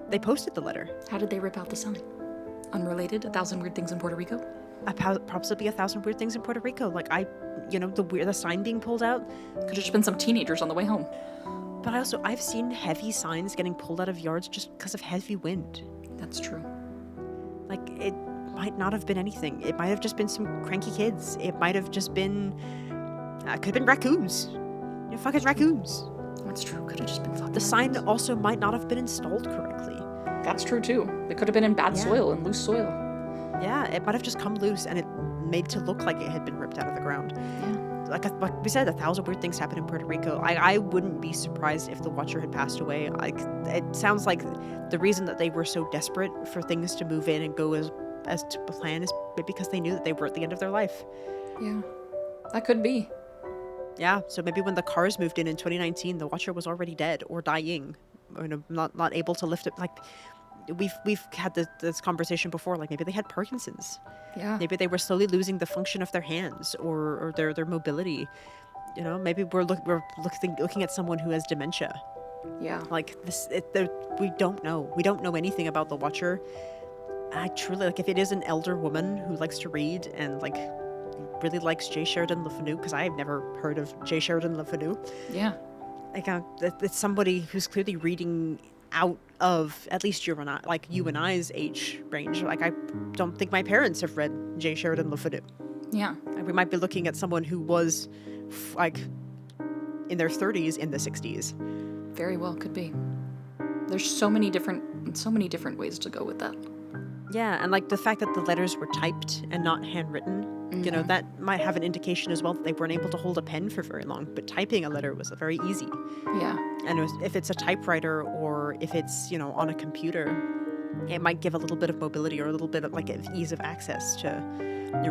S1: They posted the letter.
S2: How did they rip out the sign? Unrelated? 1,000 Weird Things in Puerto Rico?
S1: Possibly 1,000 Weird Things in Puerto Rico. Like, the sign being pulled out.
S2: Could have just been some teenagers on the way home.
S1: But I've seen heavy signs getting pulled out of yards just because of heavy wind.
S2: That's true.
S1: Like, it might not have been anything. It might have just been some cranky kids. It might have just been... could have been raccoons. Fucking raccoons.
S2: That's true. Could have just been fucking
S1: The sign
S2: raccoons.
S1: also might not have been installed correctly.
S2: That's true, too. It could have been in bad soil and loose soil.
S1: Yeah, it might have just come loose and it made to look like it had been ripped out of the ground.
S2: Yeah.
S1: Like we said, 1,000 weird things happen in Puerto Rico. I wouldn't be surprised if the Watcher had passed away. It sounds like the reason that they were so desperate for things to move in and go as to plan is because they knew that they were at the end of their life.
S2: Yeah, that could be.
S1: Yeah, so maybe when the cars moved in 2019, the Watcher was already dead or dying, or not able to lift it. Like we've had this conversation before. Like maybe they had Parkinson's.
S2: Yeah.
S1: Maybe they were slowly losing the function of their hands or their mobility. Maybe we're looking at someone who has dementia.
S2: Yeah.
S1: Like we don't know. We don't know anything about the Watcher. I truly, like, if it is an elder woman who likes to read and like really likes J. Sheridan Le Fanu, because I've never heard of J. Sheridan Le Fanu.
S2: Yeah.
S1: Like it's somebody who's clearly reading out of at least you and I's age range. Like I don't think my parents have read J. Sheridan Le Fanu.
S2: Yeah.
S1: We might be looking at someone who was like in their 30s in the 60s.
S2: Very well could be. There's so many different ways to go with that.
S1: Yeah, and like the fact that the letters were typed and not handwritten,
S2: Mm-hmm.
S1: That might have an indication as well that they weren't able to hold a pen for very long. But typing a letter was very easy.
S2: Yeah.
S1: And if it's a typewriter or if it's, on a computer, it might give a little bit of mobility or a little bit of like ease of access to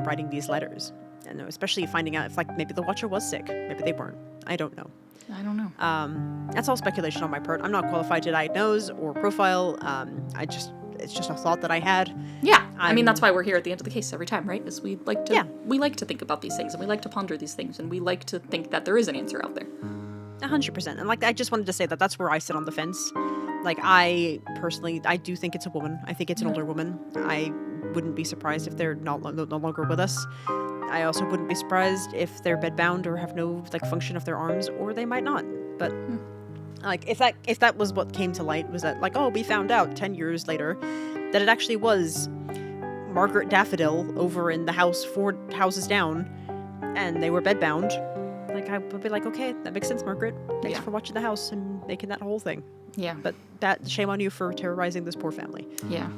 S1: writing these letters. And especially finding out if like maybe the Watcher was sick. Maybe they weren't. I don't know. That's all speculation on my part. I'm not qualified to diagnose or profile. It's just a thought that I had.
S2: Yeah. I mean, that's why we're here at the end of the case every time, right? Is we like to think about these things and we like to ponder these things and we like to think that there is an answer out there.
S1: 100%. And like, I just wanted to say that that's where I sit on the fence. Like, I personally do think it's a woman. I think it's an older woman. I wouldn't be surprised if they're no longer with us. I also wouldn't be surprised if they're bedbound or have no like function of their arms, or they might not. But like, if that was what came to light, was that like, oh, we found out 10 years later that it actually was Margaret Daffodil over in the house 4 houses down, and they were bedbound. Like, I would be like, okay, that makes sense, Margaret. Thanks for watching the house and making that whole thing. Yeah. But shame on you for terrorizing this poor family.
S2: Yeah.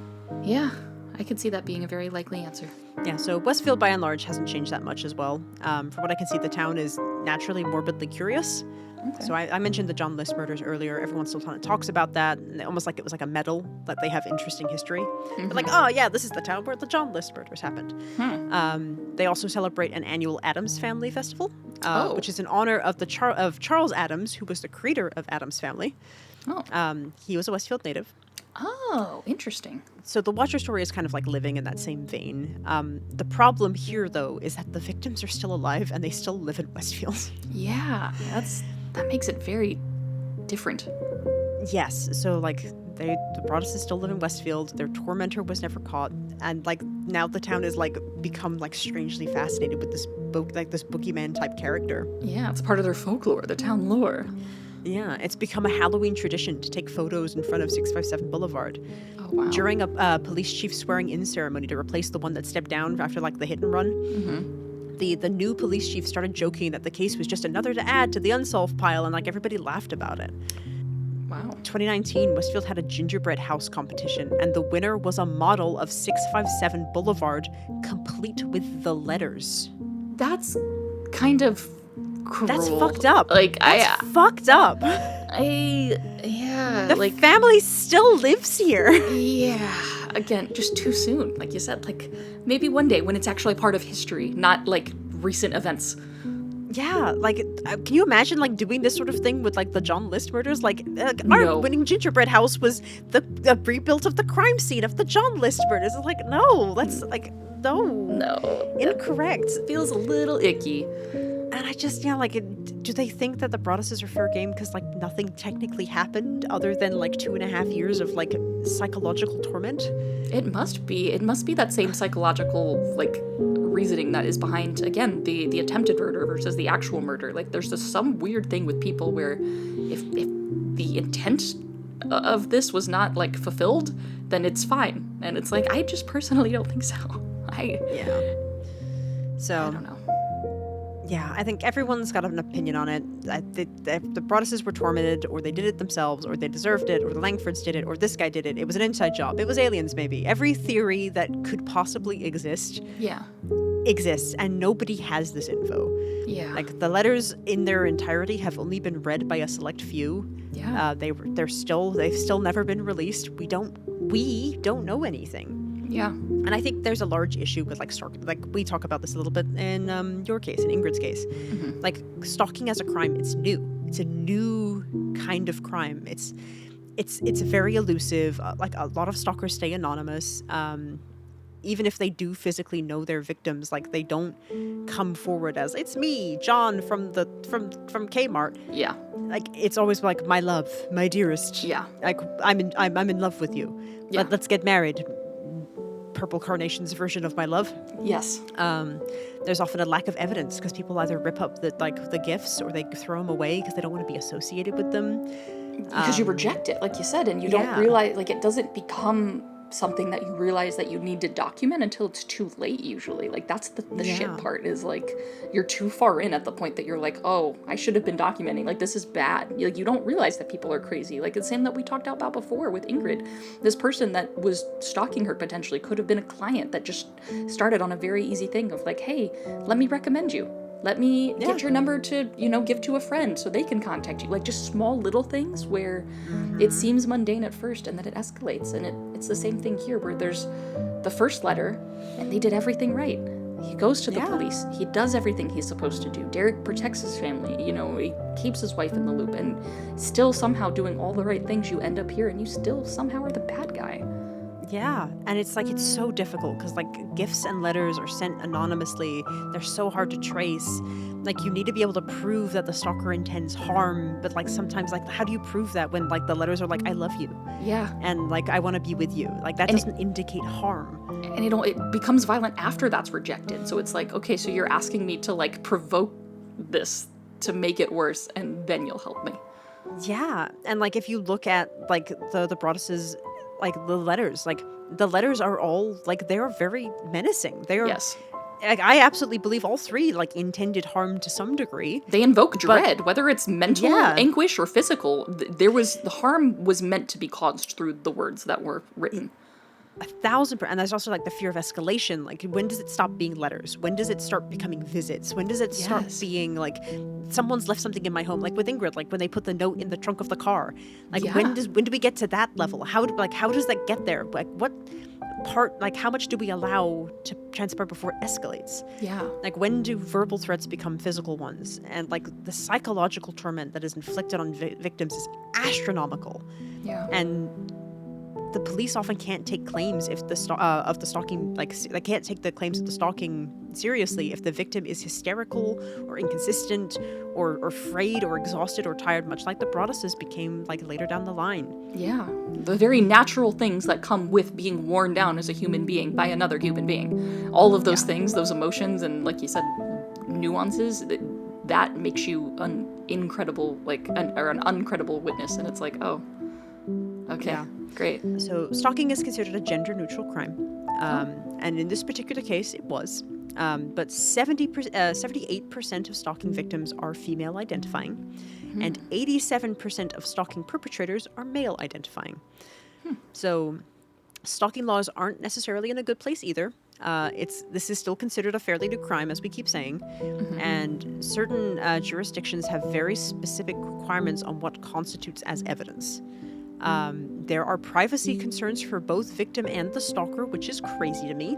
S2: Yeah. I could see that being a very likely answer.
S1: Yeah, so Westfield by and large hasn't changed that much as well. From what I can see, the town is naturally morbidly curious. Okay. So I mentioned the John List murders earlier. Everyone still kind of talks about that, and almost like it was like a medal that they have interesting history. Mm-hmm. But like, oh yeah, this is the town where the John List murders happened. They also celebrate an annual Addams Family Festival, which is in honor of of Charles Addams, who was the creator of Addams Family. He was a Westfield native.
S2: Oh, interesting.
S1: So the Watcher story is kind of like living in that same vein. The problem here, though, is that the victims are still alive and they still live in Westfield. Yeah,
S2: that makes it very different.
S1: Yes. So like The Broaduses still live in Westfield. Their tormentor was never caught, and like now the town is like become like strangely fascinated with this this boogeyman type character.
S2: Yeah, it's part of their folklore, the town lore.
S1: Yeah, it's become a Halloween tradition to take photos in front of 657 Boulevard.
S2: Oh, wow.
S1: During a police chief swearing-in ceremony to replace the one that stepped down after like the hit and run.
S2: Mm-hmm.
S1: The new police chief started joking that the case was just another to add to the unsolved pile, and like everybody laughed about it.
S2: Wow.
S1: 2019, Westfield had a gingerbread house competition, and the winner was a model of 657 Boulevard, complete with the letters.
S2: That's kind of cruel.
S1: That's fucked up.
S2: Like,
S1: That's fucked up.
S2: Yeah.
S1: The
S2: like,
S1: family still lives here.
S2: yeah. Again, just too soon. Like you said, like, maybe one day when it's actually part of history, not, like, recent events.
S1: Yeah, like, can you imagine, like, doing this sort of thing with, like, the John List murders? Like,
S2: No.
S1: our winning gingerbread house was the rebuilt of the crime scene of the John List murders. It's like, no, that's, like, no.
S2: No.
S1: Incorrect.
S2: It feels a little icky.
S1: And I just, yeah, like, do they think that the Broaduses are fair game because, like, nothing technically happened other than, like, 2.5 years of, like, psychological torment?
S2: It must be. It must be that same psychological, like, reasoning that is behind, again, the attempted murder versus the actual murder. Like, there's just some weird thing with people where if the intent of this was not, like, fulfilled, then it's fine. And it's like, I just personally don't think so.
S1: Yeah. So,
S2: I don't know.
S1: yeah, I think everyone's got an opinion on it. The Broaduses were tormented, or they did it themselves, or they deserved it, or the Langfords did it, or this guy did it. It was an inside job. It was aliens, maybe. Every theory that could possibly exist
S2: Yeah.
S1: exists, and nobody has this info.
S2: Yeah.
S1: Like, the letters in their entirety have only been read by a select few.
S2: Yeah.
S1: They've still never been released. We don't know anything.
S2: Yeah.
S1: And I think there's a large issue with like we talk about this a little bit in your case, in Ingrid's case.
S2: Mm-hmm.
S1: Like, stalking as a crime, it's new. It's a new kind of crime. It's very elusive. Like, a lot of stalkers stay anonymous. Even if they do physically know their victims, like, they don't come forward as, it's me, John from Kmart.
S2: Yeah.
S1: Like, it's always like, my love, my dearest.
S2: Yeah.
S1: Like, I'm in love with you.
S2: Yeah.
S1: Let's get married. Purple Carnation's version of my love.
S2: Yes.
S1: There's often a lack of evidence because people either rip up the gifts or they throw them away because they don't want to be associated with them.
S2: Because you reject it, like you said, and you
S1: yeah.
S2: don't realize, like, it doesn't become something that you realize that you need to document until it's too late, usually. Like, that's the
S1: Yeah.
S2: shit part, is, like, you're too far in at the point that you're like, oh, I should have been documenting. Like, this is bad. Like, you don't realize that people are crazy. Like, the same that we talked about before with Ingrid. This person that was stalking her potentially could have been a client that just started on a very easy thing of like, hey, let me recommend you. Let me get your number to, give to a friend so they can contact you. Like, just small little things where it seems mundane at first and then it escalates. And it's the same thing here where there's the first letter and they did everything right. He goes to the police. He does everything he's supposed to do. Derek protects his family. He keeps his wife in the loop. And still somehow doing all the right things, you end up here and you still somehow are the bad guy.
S1: Yeah, and it's like, it's so difficult because like gifts and letters are sent anonymously. They're so hard to trace. Like, you need to be able to prove that the stalker intends harm, but like sometimes, like, how do you prove that when like the letters are like, I love you?
S2: Yeah.
S1: And like, I want to be with you. Like, that doesn't indicate harm.
S2: And it becomes violent after that's rejected. So it's like, okay, so you're asking me to like provoke this to make it worse, and then you'll help me.
S1: Yeah, and like, if you look at like the Broaduses, like the letters are all like, they're very menacing. They are.
S2: Yes.
S1: Like, I absolutely believe all three like intended harm to some degree.
S2: They invoke dread, whether it's mental anguish or physical. The harm was meant to be caused through the words that were written.
S1: 1,000%. And there's also like the fear of escalation. Like, when does it stop being letters? When does it start becoming visits? When does it start being like, someone's left something in my home? Like with Ingrid, like when they put the note in the trunk of the car. Like, when do we get to that level? How does that get there? Like, what part? Like, how much do we allow to transpire before it escalates?
S2: Yeah.
S1: Like, when do verbal threats become physical ones? And like, the psychological torment that is inflicted on victims is astronomical.
S2: Yeah.
S1: And the police often can't take claims if of the stalking, like they can't take the claims of the stalking seriously if the victim is hysterical or inconsistent or afraid or exhausted or tired, much like the Broaduses became like later down the line.
S2: Yeah, the very natural things that come with being worn down as a human being by another human being. All of those things, those emotions, and like you said, nuances, that makes you an incredible, like, an uncredible witness. And it's like, oh, okay, great.
S1: So stalking is considered a gender-neutral crime, and in this particular case, it was. But 78% of stalking victims are female identifying, and 87% of stalking perpetrators are male identifying. So stalking laws aren't necessarily in a good place either. This is still considered a fairly new crime, as we keep saying, and certain jurisdictions have very specific requirements on what constitutes as evidence. There are privacy concerns for both victim and the stalker, which is crazy to me.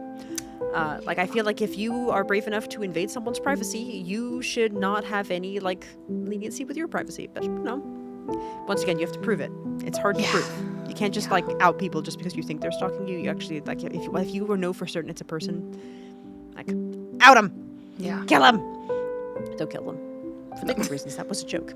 S1: Like, I feel like if you are brave enough to invade someone's privacy, you should not have any, like, leniency with your privacy. But, once again, you have to prove it. It's hard to prove. You can't just, like, out people just because you think they're stalking you. You actually, like, if you know for certain it's a person, like, out them!
S2: Yeah.
S1: Kill them! Don't kill them. For legal reasons, that was a joke.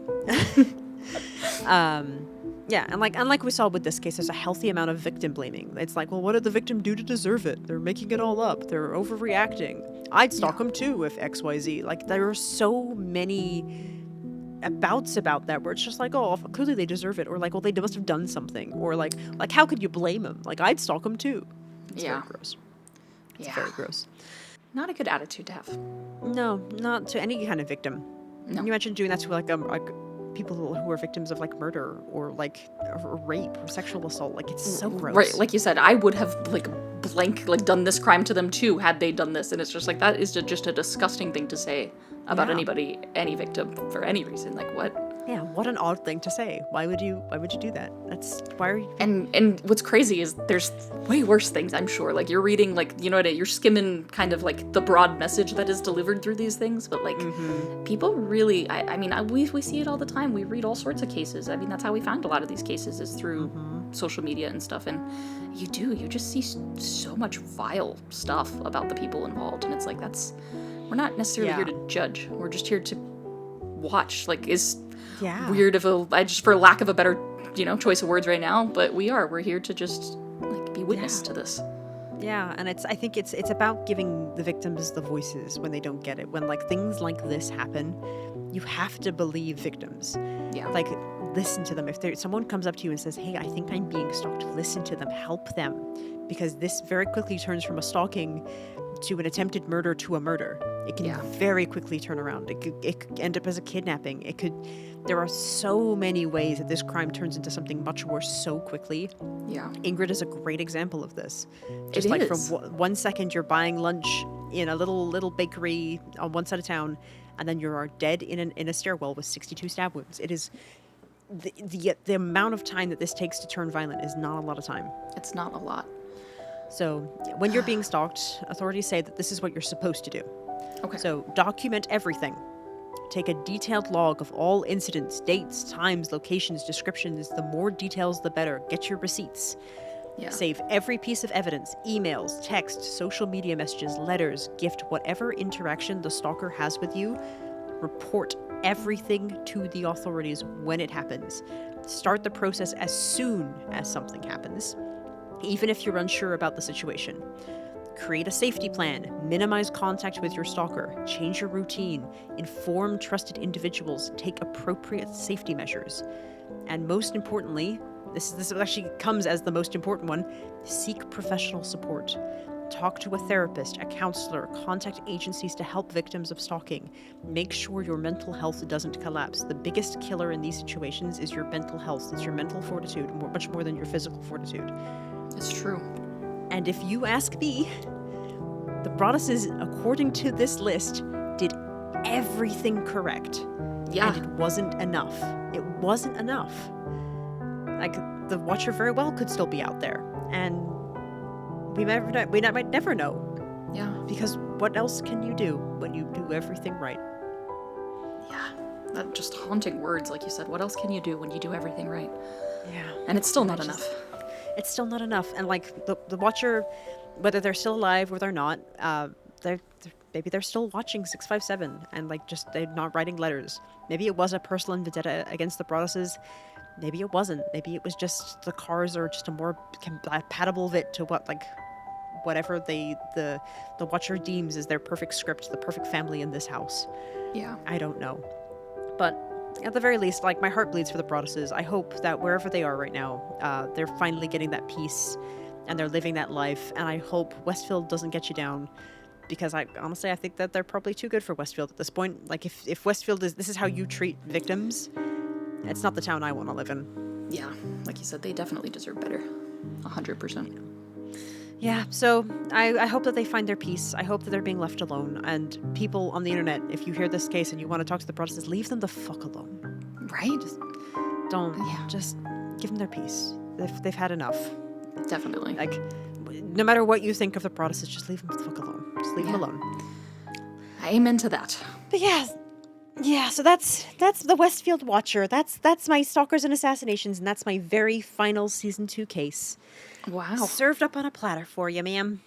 S1: Yeah, and like we saw with this case, there's a healthy amount of victim blaming. It's like, well, what did the victim do to deserve it? They're making it all up. They're overreacting. I'd stalk them too if XYZ. Like, there are so many bouts about that where it's just like, oh, clearly they deserve it. Or like, well, they must have done something. Or like how could you blame them? Like, I'd stalk them too. It's very gross. It's very gross.
S2: Not a good attitude to have.
S1: No, not to any kind of victim.
S2: No.
S1: Can you imagine doing that to like people who are victims of like murder or like rape or sexual assault? Like, it's so gross.
S2: Right, like you said, I would have like done this crime to them too had they done this, and it's just like, that is just a disgusting thing to say about anybody, any victim, for any reason. Like, what?
S1: Yeah, what an odd thing to say. Why would you do that? Why are you...
S2: And what's crazy is there's way worse things, I'm sure. Like, you're reading, like, you know what, you're skimming kind of like the broad message that is delivered through these things, but like, people really, I mean, we see it all the time. We read all sorts of cases. I mean, that's how we found a lot of these cases, is through social media and stuff, and you just see so much vile stuff about the people involved, and it's like, we're not necessarily here to judge. We're just here to watch. Like, is weird just for lack of a better, choice of words right now, but we're here to just like be witness to this.
S1: Yeah, and I think it's about giving the victims the voices when they don't get it. When like things like this happen, you have to believe victims. Yeah. Like, listen to them. If someone comes up to you and says, "Hey, I think I'm being stalked," listen to them, help them, because this very quickly turns from a stalking to an attempted murder to a murder. It can very quickly turn around. It could end up as a kidnapping. There are so many ways that this crime turns into something much worse so quickly. Yeah. Ingrid is a great example of this. Just like from 1 second you're buying lunch in a little bakery on one side of town, and then you're dead in a stairwell with 62 stab wounds. It is the amount of time that this takes to turn violent is not a lot of time.
S2: It's not a lot.
S1: So when you're being stalked, authorities say that this is what you're supposed to do. Okay. So document everything. Take a detailed log of all incidents, dates, times, locations, descriptions. The more details, the better. Get your receipts. Yeah. Save every piece of evidence, emails, text, social media messages, letters, gift, whatever interaction the stalker has with you. Report everything to the authorities when it happens. Start the process as soon as something happens, even if you're unsure about the situation. Create a safety plan, minimize contact with your stalker, change your routine, inform trusted individuals, take appropriate safety measures. And most importantly, this actually comes as the most important one, seek professional support. Talk to a therapist, a counselor, contact agencies to help victims of stalking. Make sure your mental health doesn't collapse. The biggest killer in these situations is your mental health. It's your mental fortitude, much more than your physical fortitude.
S2: It's true.
S1: And if you ask me, the Broaduses, according to this list, did everything correct. Yeah. And it wasn't enough. It wasn't enough. Like, the Watcher very well could still be out there. And we might never know. Yeah. Because what else can you do when you do everything right?
S2: Yeah. That just haunting words, like you said. What else can you do when you do everything right?
S1: Yeah.
S2: And it's still not enough.
S1: It's still not enough. And like the Watcher, whether they're still alive or they're not, maybe they're still watching 657 and like just they're not writing letters. Maybe it was a personal vendetta against the Broaduses. Maybe it wasn't. Maybe it was just the cars are just a more compatible fit to what like whatever the Watcher deems as their perfect script, the perfect family in this house.
S2: Yeah.
S1: I don't know. But at the very least, like, my heart bleeds for the Broaduses. I hope that wherever they are right now, they're finally getting that peace and they're living that life. And I hope Westfield doesn't get you down, because I honestly, I think that they're probably too good for Westfield at this point. Like, if Westfield this is how you treat victims, it's not the town I want to live in.
S2: Yeah, like you said, they definitely deserve better. 100%.
S1: Yeah, so I hope that they find their peace. I hope that they're being left alone. And people on the internet, if you hear this case and you want to talk to the Broaduses, leave them the fuck alone.
S2: Right?
S1: Just don't. Yeah. Just give them their peace. They've had enough.
S2: Definitely.
S1: Like, no matter what you think of the Broaduses, just leave them the fuck alone. Just leave them alone.
S2: Amen to that.
S1: But yeah. So that's the Westfield Watcher. That's my Stalkers and Assassinations, and that's my very final season 2 case.
S2: Wow.
S1: Served up on a platter for you, ma'am.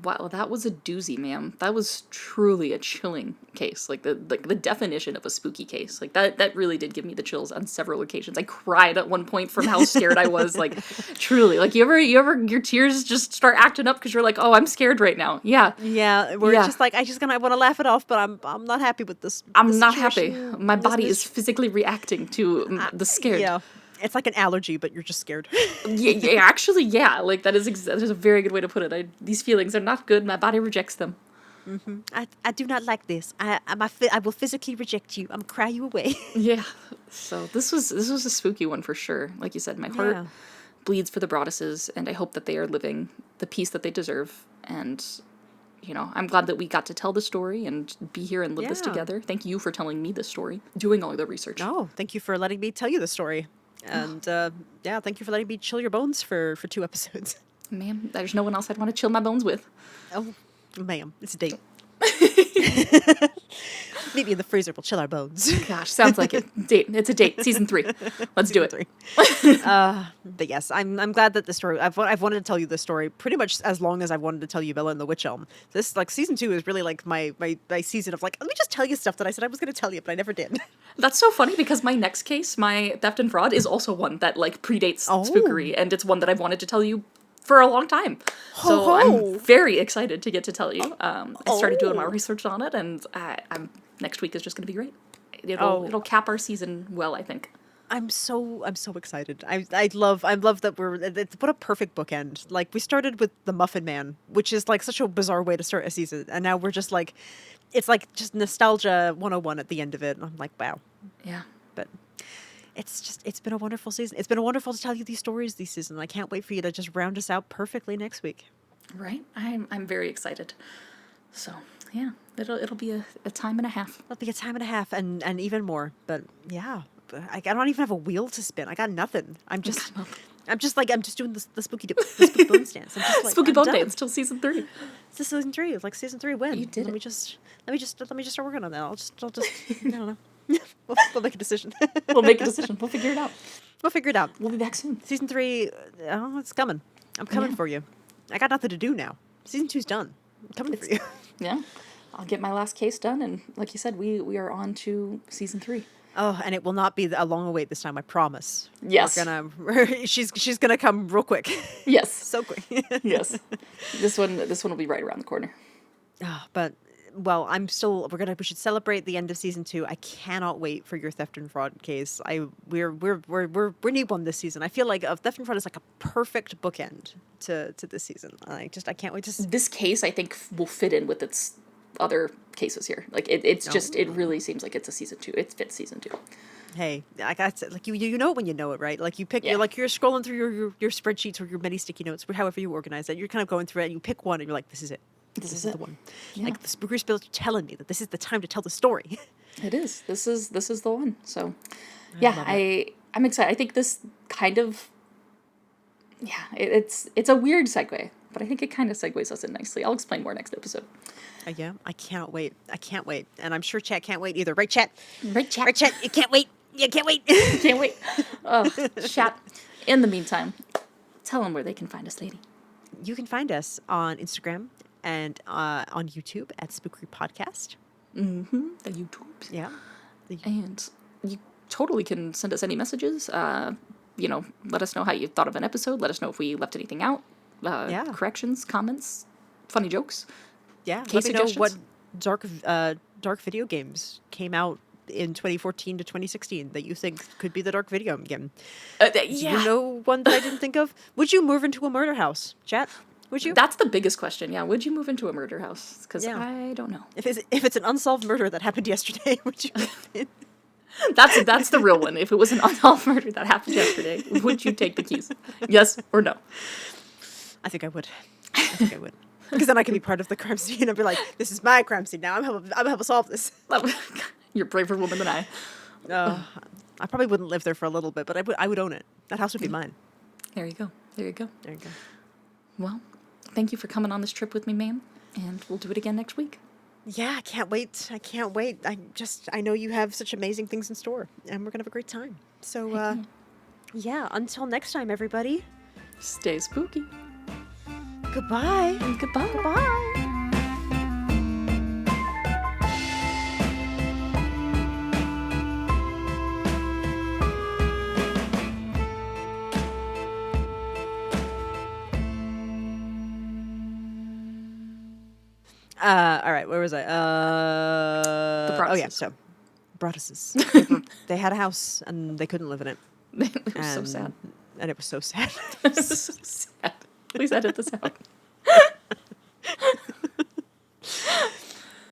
S2: Wow, that was a doozy, ma'am. That was truly a chilling case. Like the definition of a spooky case. Like that really did give me the chills on several occasions. I cried at one point from how scared I was. Like, truly. Like, you ever your tears just start acting up because you're like, oh, I'm scared right now. Yeah.
S1: Yeah, we're just like, I want to laugh it off, but I'm not happy with this.
S2: I'm not happy. My body is physically reacting to the scared.
S1: Yeah. It's like an allergy, but you're just scared.
S2: Yeah, actually, yeah. Like, that is a very good way to put it. These feelings are not good. My body rejects them.
S1: Mm-hmm. I do not like this. I will physically reject you. I'm cry you away.
S2: Yeah. So this was a spooky one for sure. Like you said, my heart bleeds for the Broaduses, and I hope that they are living the peace that they deserve. And, you know, I'm glad that we got to tell the story and be here and live this together. Thank you for telling me this story, doing all of the research.
S1: Oh, thank you for letting me tell you the story. And, thank you for letting me chill your bones for 2 episodes.
S2: Ma'am, there's no one else I'd want to chill my bones with.
S1: Oh, ma'am, it's a date. Maybe in the freezer we'll chill our bones.
S2: Gosh, sounds like it. Date. It's a date. Season 3. Let's do it.
S1: 3. But yes, I'm glad that the story. I've wanted to tell you this story pretty much as long as I've wanted to tell you Bella and the Witch Elm. This, like, season 2 is really like my season of like, let me just tell you stuff that I said I was going to tell you, but I never did.
S2: That's so funny because my next case, my theft and fraud, is also one that like predates Spookery, and it's one that I've wanted to tell you for a long time. So I'm very excited to get to tell you. I started doing my research on it, and I'm next week is just going to be great. It'll cap our season well, I think.
S1: I'm so excited. I love that what a perfect bookend. Like, we started with the Muffin Man, which is like such a bizarre way to start a season, and now we're just like, it's like just nostalgia 101 at the end of it. And I'm like, wow.
S2: Yeah.
S1: But it's been a wonderful season. It's been wonderful to tell you these stories this season. I can't wait for you to just round us out perfectly next week.
S2: Right? I'm very excited. So, yeah, it'll be a time and a half.
S1: It'll be a time and a half and even more. But yeah, I don't even have a wheel to spin. I got nothing. I'm just doing the spooky bone stance. I'm just like,
S2: spooky bone dance till season 3.
S1: It's just season 3. It's like season 3 win.
S2: You did
S1: let me just start working on that. I'll just I don't know. We'll make a decision.
S2: We'll make a decision. We'll figure it out.
S1: We'll
S2: be back soon.
S1: Season 3, it's coming. I'm coming for you. I got nothing to do now. Season 2's done. I'm coming for you.
S2: Yeah. I'll get my last case done, and like you said, we are on to season 3.
S1: Oh, and it will not be a long wait this time, I promise.
S2: Yes.
S1: She's gonna come real quick.
S2: Yes.
S1: So quick.
S2: Yes. This one will be right around the corner.
S1: But well, we should celebrate the end of season 2. I cannot wait for your theft and fraud case. We need one this season. I feel like theft and fraud is like a perfect bookend to this season. I can't wait to.
S2: This case, I think, will fit in with its other cases here. Like it really seems like it's a season 2. It fits season 2.
S1: Hey, like I said, like you know it when you know it, right? Like you pick, you're scrolling through your spreadsheets or your many sticky notes, however you organize that. You're kind of going through it, and you pick one, and you're like, this is it. This is the one. Yeah. Like the Spookery Spill telling me that this is the time to tell the story.
S2: It is. This is the one. So, I'm excited. I think this kind of, it's a weird segue, but I think it kind of segues us in nicely. I'll explain more next episode.
S1: Yeah, I can't wait. And I'm sure chat can't wait either. Right, chat?
S2: Right, chat?
S1: Right, chat? You can't wait. You can't wait.
S2: Can't wait. Oh, chat. In the meantime, Tell them where they can find us, lady.
S1: You can find us on Instagram and on YouTube at Spookery Podcast.
S2: Mm-hmm. The YouTubes.
S1: Yeah.
S2: And you totally can send us any messages. Let us know how you thought of an episode. Let us know if we left anything out. Corrections, comments, funny jokes.
S1: Yeah.
S2: Case
S1: Let me know
S2: suggestions.
S1: what dark video games came out in 2014 to 2016 that you think could be the dark video game. Do you know one that I didn't think of? Would you move into a murder house, chat? Would you?
S2: That's the biggest question. Yeah. Would you move into a murder house? Because I don't know.
S1: If it's an unsolved murder that happened yesterday, would you?
S2: That's the real one. If it was an unsolved murder that happened yesterday, would you take the keys? Yes or no?
S1: I think I would. Because then I can be part of the crime scene and be like, this is my crime scene now. I'm helping solve this.
S2: You're a braver woman than I.
S1: I probably wouldn't live there for a little bit, but I would own it. That house would be mine.
S2: There you go.
S1: There you go.
S2: Well, thank you for coming on this trip with me, ma'am. And we'll do it again next week.
S1: Yeah, I can't wait. I know you have such amazing things in store, and we're going to have a great time. So, until next time, everybody.
S2: Stay spooky.
S1: Goodbye.
S2: And goodbye.
S1: Goodbye. All right, where was I?
S2: The Broaduses.
S1: Oh yeah, so Broaduses. They had a house and they couldn't live in it.
S2: It was so sad.
S1: And it was so sad.
S2: So sad. Please edit this out.